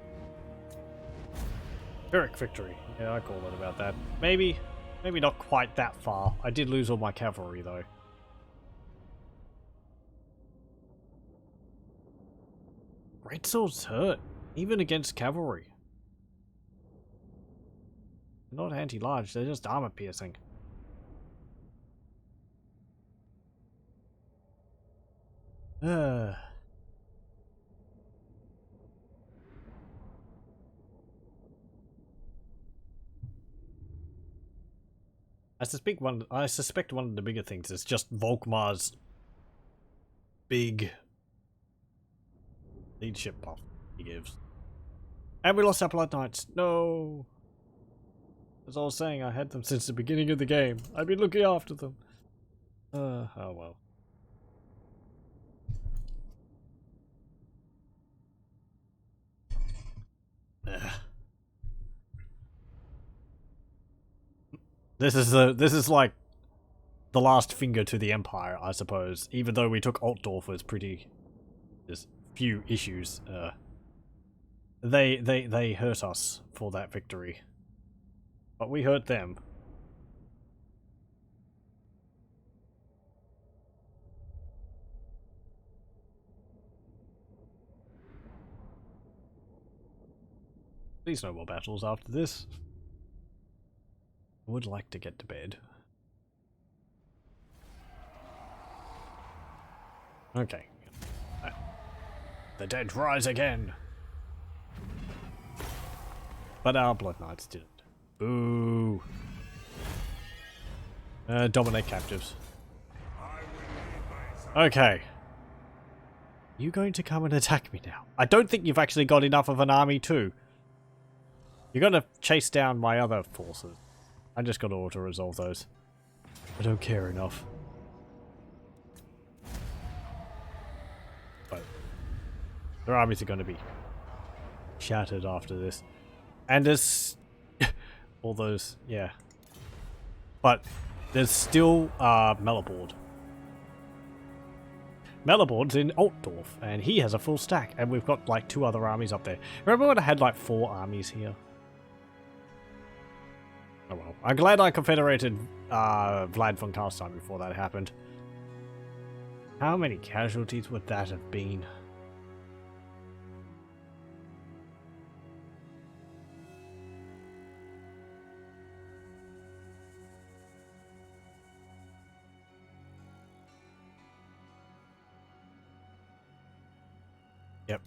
S1: Pyrrhic victory. Yeah, I call it about that. Maybe not quite that far. I did lose all my cavalry though. Greatswords hurt, even against cavalry. They're not anti-large, they're just armor piercing. I suspect one of the bigger things is just Volkmar's big leadership buff he gives. And we lost our Blood Knights. No. As I was saying, I had them since the beginning of the game. I've been looking after them. Oh well. This is like the last finger to the Empire, I suppose. Even though we took ALTDORF with there's few issues. They hurt us for that victory, but we hurt them. Please no more battles after this. I would like to get to bed. Okay. The dead rise again! But our Blood Knights didn't. Boo! Dominate captives. Okay. You going to come and attack me now? I don't think you've actually got enough of an army too. You're gonna chase down my other forces. I just gotta auto-resolve those. I don't care enough. But their armies are gonna be shattered after this. And there's all those, yeah. But there's still Malabord. Malabord's in ALTDORF, and he has a full stack, and we've got like 2 other armies up there. Remember when I had like 4 armies here? Oh well. I'm glad I confederated Vlad von Karstein before that happened. How many casualties would that have been? Yep.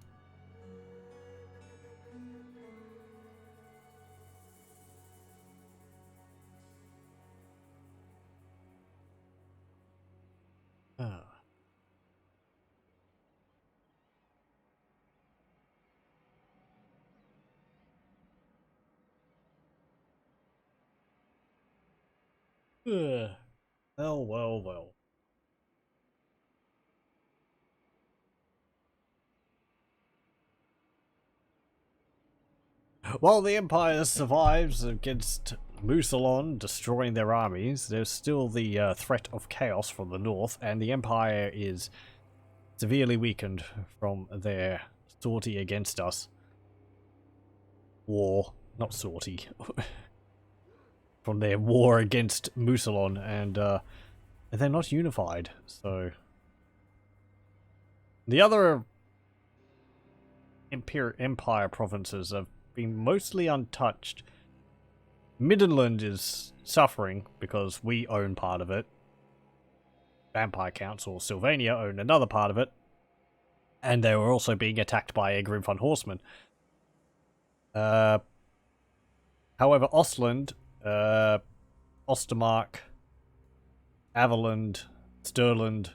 S1: Ah. Ugh. Well, well, well. While the Empire survives against Mousillon destroying their armies, there's still the threat of chaos from the north, and the Empire is severely weakened from their sortie against us. War, not sortie. From their war against Mousillon, and they're not unified, so... The other Empire provinces have been mostly untouched. Middenland is suffering because we own part of it. Vampire Council Sylvania own another part of it. And they were also being attacked by a Grimfund horseman. However, Ostland, Ostermark, Averland, Sturland,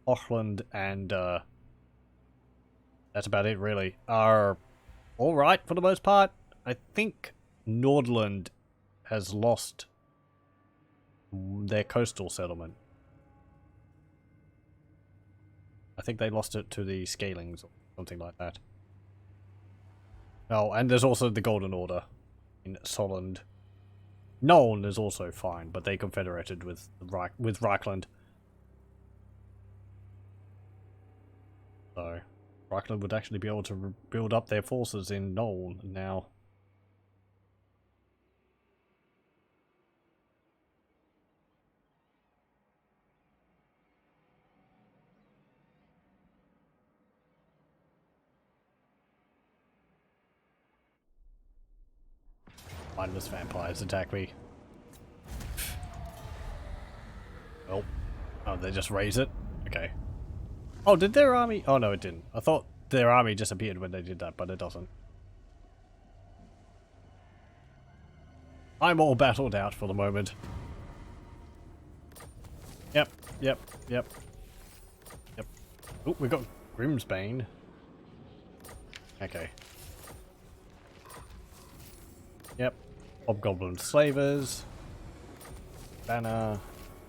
S1: Hochland, and that's about it really, are alright for the most part. I think Nordland has lost their coastal settlement. I think they lost it to the Scalings or something like that. Oh, and there's also the Golden Order in Solland. Nuln is also fine, but they confederated with Reichland. So, Reichland would actually be able to build up their forces in Nuln now. Mindless vampires attack me. Oh. Oh, they just raise it? Okay. Oh, did their army... Oh, no, it didn't. I thought their army disappeared when they did that, but it doesn't. I'm all battled out for the moment. Yep, yep, yep. Yep. Oh, we got Grimsbane. Okay. Yep. Hobgoblin slavers. Banner.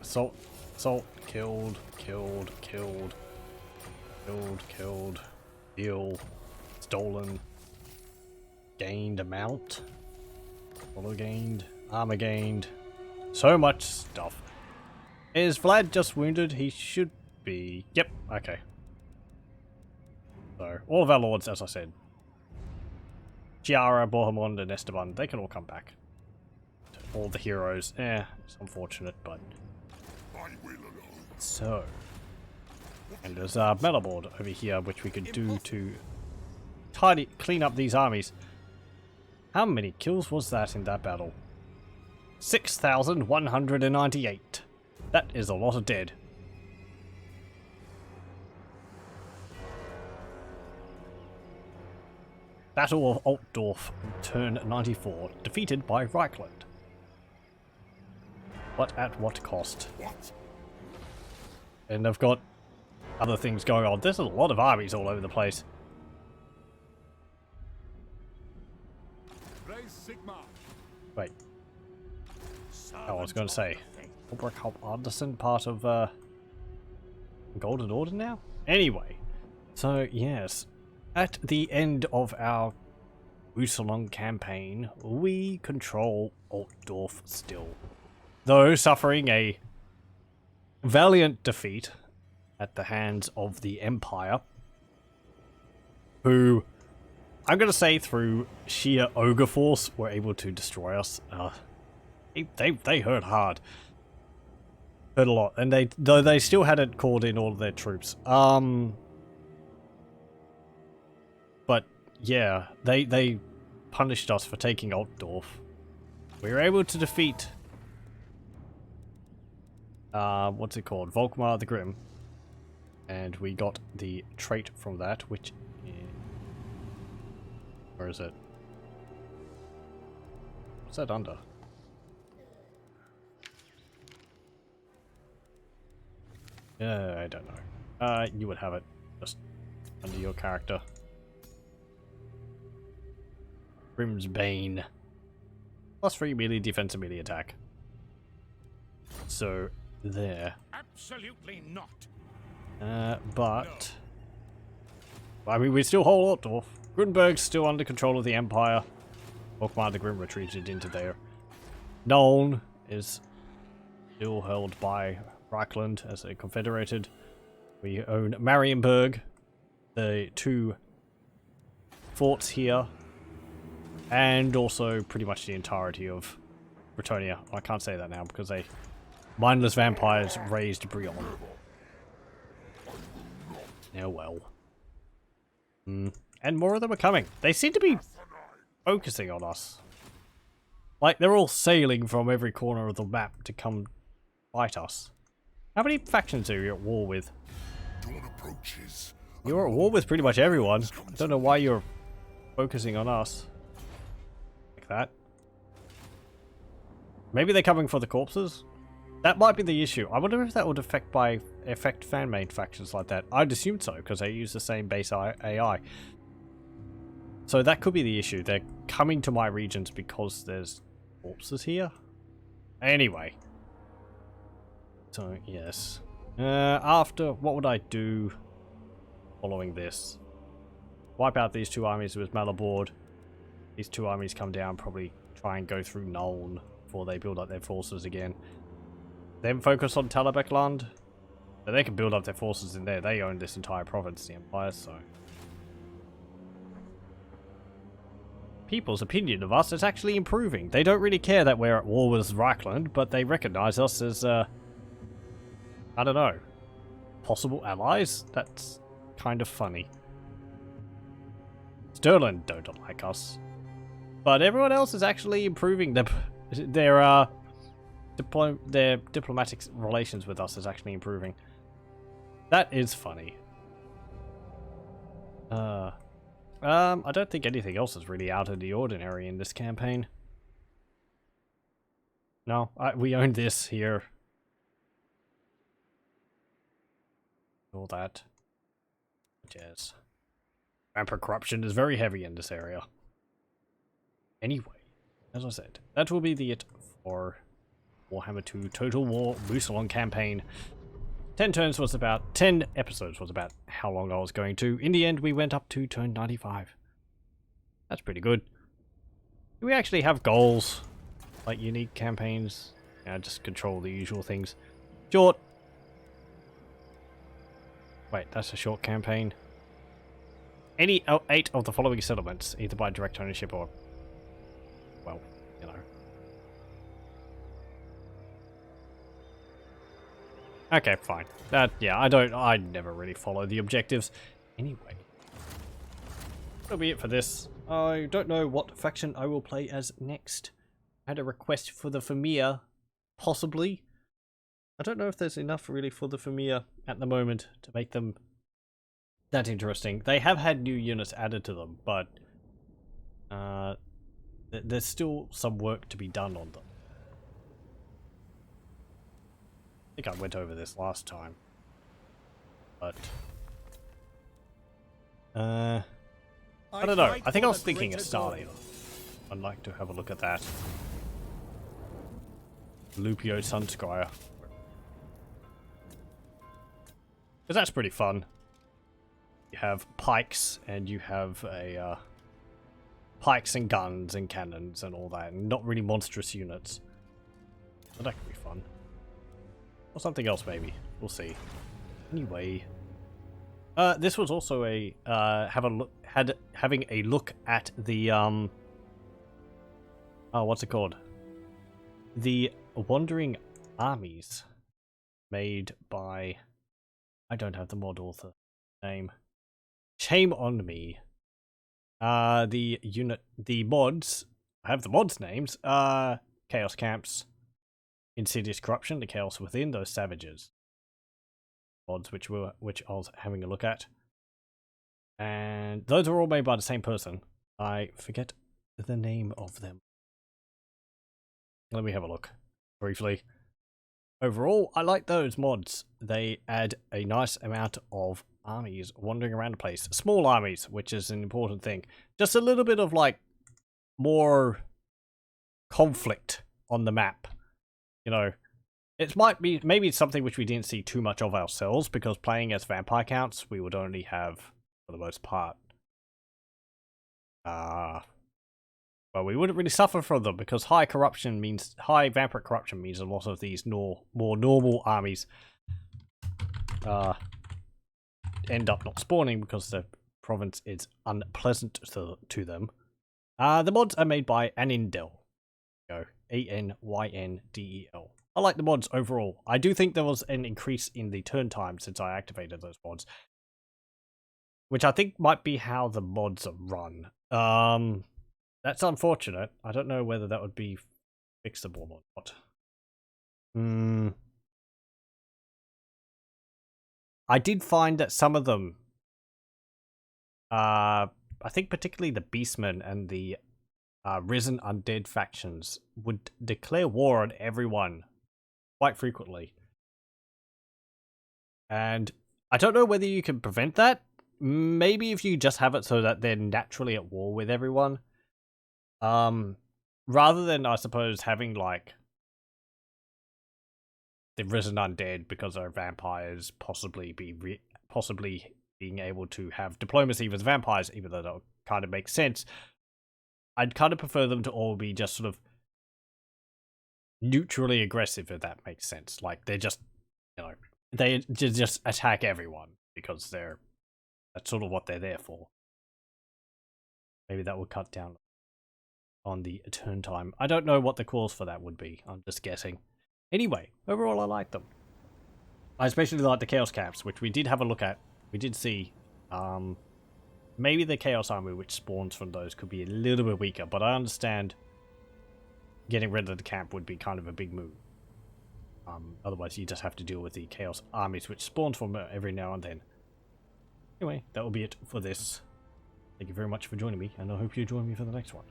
S1: Assault. Assault. Killed. Killed. Killed. Killed. Killed. Deal. Stolen. Gained amount. Follow gained. Armor gained. So much stuff. Is Vlad just wounded? He should be. Yep. Okay. So, all of our lords, as I said. Chiara, Bohemond, and Esteban, they can all come back. All the heroes. It's unfortunate, but...
S3: I will alone.
S1: So... And there's a battle board over here, which we could do to... clean up these armies. How many kills was that in that battle? 6,198. That is a lot of dead. Battle of Altdorf, turn 94, defeated by Reichland. But at what cost?
S3: What?
S1: And I've got other things going on. There's a lot of armies all over the place. Wait. Oh, I was going to say. Oberhaupt Anderson part of Golden Order now? Anyway. So, yes. At the end of our Mousillon campaign, we control Altdorf still. Though suffering a valiant defeat at the hands of the Empire, who, I'm going to say through sheer ogre force, were able to destroy us. They hurt hard. Hurt a lot, and though they still hadn't called in all of their troops. But yeah, they punished us for taking ALTDORF. We were able to defeat what's it called? Volkmar the Grim. And we got the trait from that, which is... Where is it? What's that under? I don't know. You would have it just under your character. Grim's Bane. +3 melee defense and melee attack. So, there.
S6: Absolutely not.
S1: But... I mean, we still hold Altdorf. Grunberg's still under control of the Empire. Volkmar the Grim retreated into there. Nuln is still held by Reichland as a confederated. We own Marienburg, the 2 forts here, and also pretty much the entirety of Bretonnia. I can't say that now because they mindless vampires raised Brion. Oh well. And more of them are coming. They seem to be focusing on us. Like, they're all sailing from every corner of the map to come fight us. How many factions are you at war with?
S3: Dawn approaches.
S1: You're at war with pretty much everyone. I don't know why you're focusing on us. Like that. Maybe they're coming for the corpses? That might be the issue. I wonder if that would affect fan-made factions like that. I'd assume so, because they use the same base AI. So that could be the issue. They're coming to my regions because there's corpses here? Anyway. So, yes. After, what would I do following this? Wipe out these 2 armies with Malabord. These 2 armies come down, probably try and go through Nuln before they build up their forces again. Then focus on Talabekland. But they can build up their forces in there. They own this entire province, the Empire, so... People's opinion of us is actually improving. They don't really care that we're at war with Reichland, but they recognize us as, I don't know, possible allies? That's kind of funny. Stirland don't like us. But everyone else is actually improving their diplomatic relations with us is actually improving. That is funny. I don't think anything else is really out of the ordinary in this campaign. No, we own this here. All that. Yes. Vampire corruption is very heavy in this area. Anyway, as I said, that will be it for Warhammer 2 Total War Mousillon campaign. 10 episodes was about how long I was going to. In the end, we went up to turn 95. That's pretty good. Do we actually have goals? Like unique campaigns? Yeah, just control the usual things. Short. Wait, that's a short campaign. Any 8 of the following settlements, either by direct ownership or... well, you know. Okay, fine. Yeah, I never really follow the objectives. Anyway. That'll be it for this. I don't know what faction I will play as next. I had a request for the Famir, possibly. I don't know if there's enough really for the Famir at the moment to make them that interesting. They have had new units added to them, but there's still some work to be done on them. I think I went over this last time, but I don't know. I think I was thinking of Stalia. I'd like to have a look at that. Lupio Sunscryer. Because that's pretty fun. You have pikes, and you have a pikes and guns and cannons and all that, and not really monstrous units. But that could be fun. Or something else, maybe. We'll see. Anyway, this was also a having a look at the oh, what's it called? The Wandering Armies. made by... I don't have the mod author name. Shame on me. The mods... I have the mods' names. Chaos Camps, Insidious Corruption, The Chaos Within, Those Savages. Mods which I was having a look at. And those are all made by the same person. I forget the name of them. Let me have a look briefly. Overall, I like those mods. They add a nice amount of armies wandering around the place. Small armies, which is an important thing. Just a little bit of, like, more conflict on the map. You know, it might be, maybe it's something which we didn't see too much of ourselves, because playing as vampire counts, we would only have, for the most part, well, we wouldn't really suffer from them, because high vampire corruption means a lot of these more normal armies end up not spawning because the province is unpleasant to them. The mods are made by Anindel. A-N-Y-N-D-E-L. I like the mods overall. I do think there was an increase in the turn time since I activated those mods, which I think might be how the mods are run. That's unfortunate. I don't know whether that would be fixable or not. I did find that some of them, I think particularly the Beastmen and the Risen Undead factions, would declare war on everyone quite frequently. And I don't know whether you can prevent that. Maybe if you just have it so that they're naturally at war with everyone. Rather than, I suppose, having, like, the Risen Undead, because they're vampires, possibly being able to have diplomacy with vampires, even though that would kind of make sense. I'd kind of prefer them to all be just sort of neutrally aggressive, if that makes sense. Like, they're just, you know, they just attack everyone, because that's sort of what they're there for. Maybe that would cut down on the turn time. I don't know what the cause for that would be. I'm just guessing. Anyway, overall I like them. I especially like the Chaos Caps, which we did have a look at. We did see, maybe the Chaos Army which spawns from those could be a little bit weaker, but I understand getting rid of the camp would be kind of a big move. Otherwise you just have to deal with the Chaos Armies which spawn from every now and then. Anyway, that will be it for this. Thank you very much for joining me, and I hope you join me for the next one.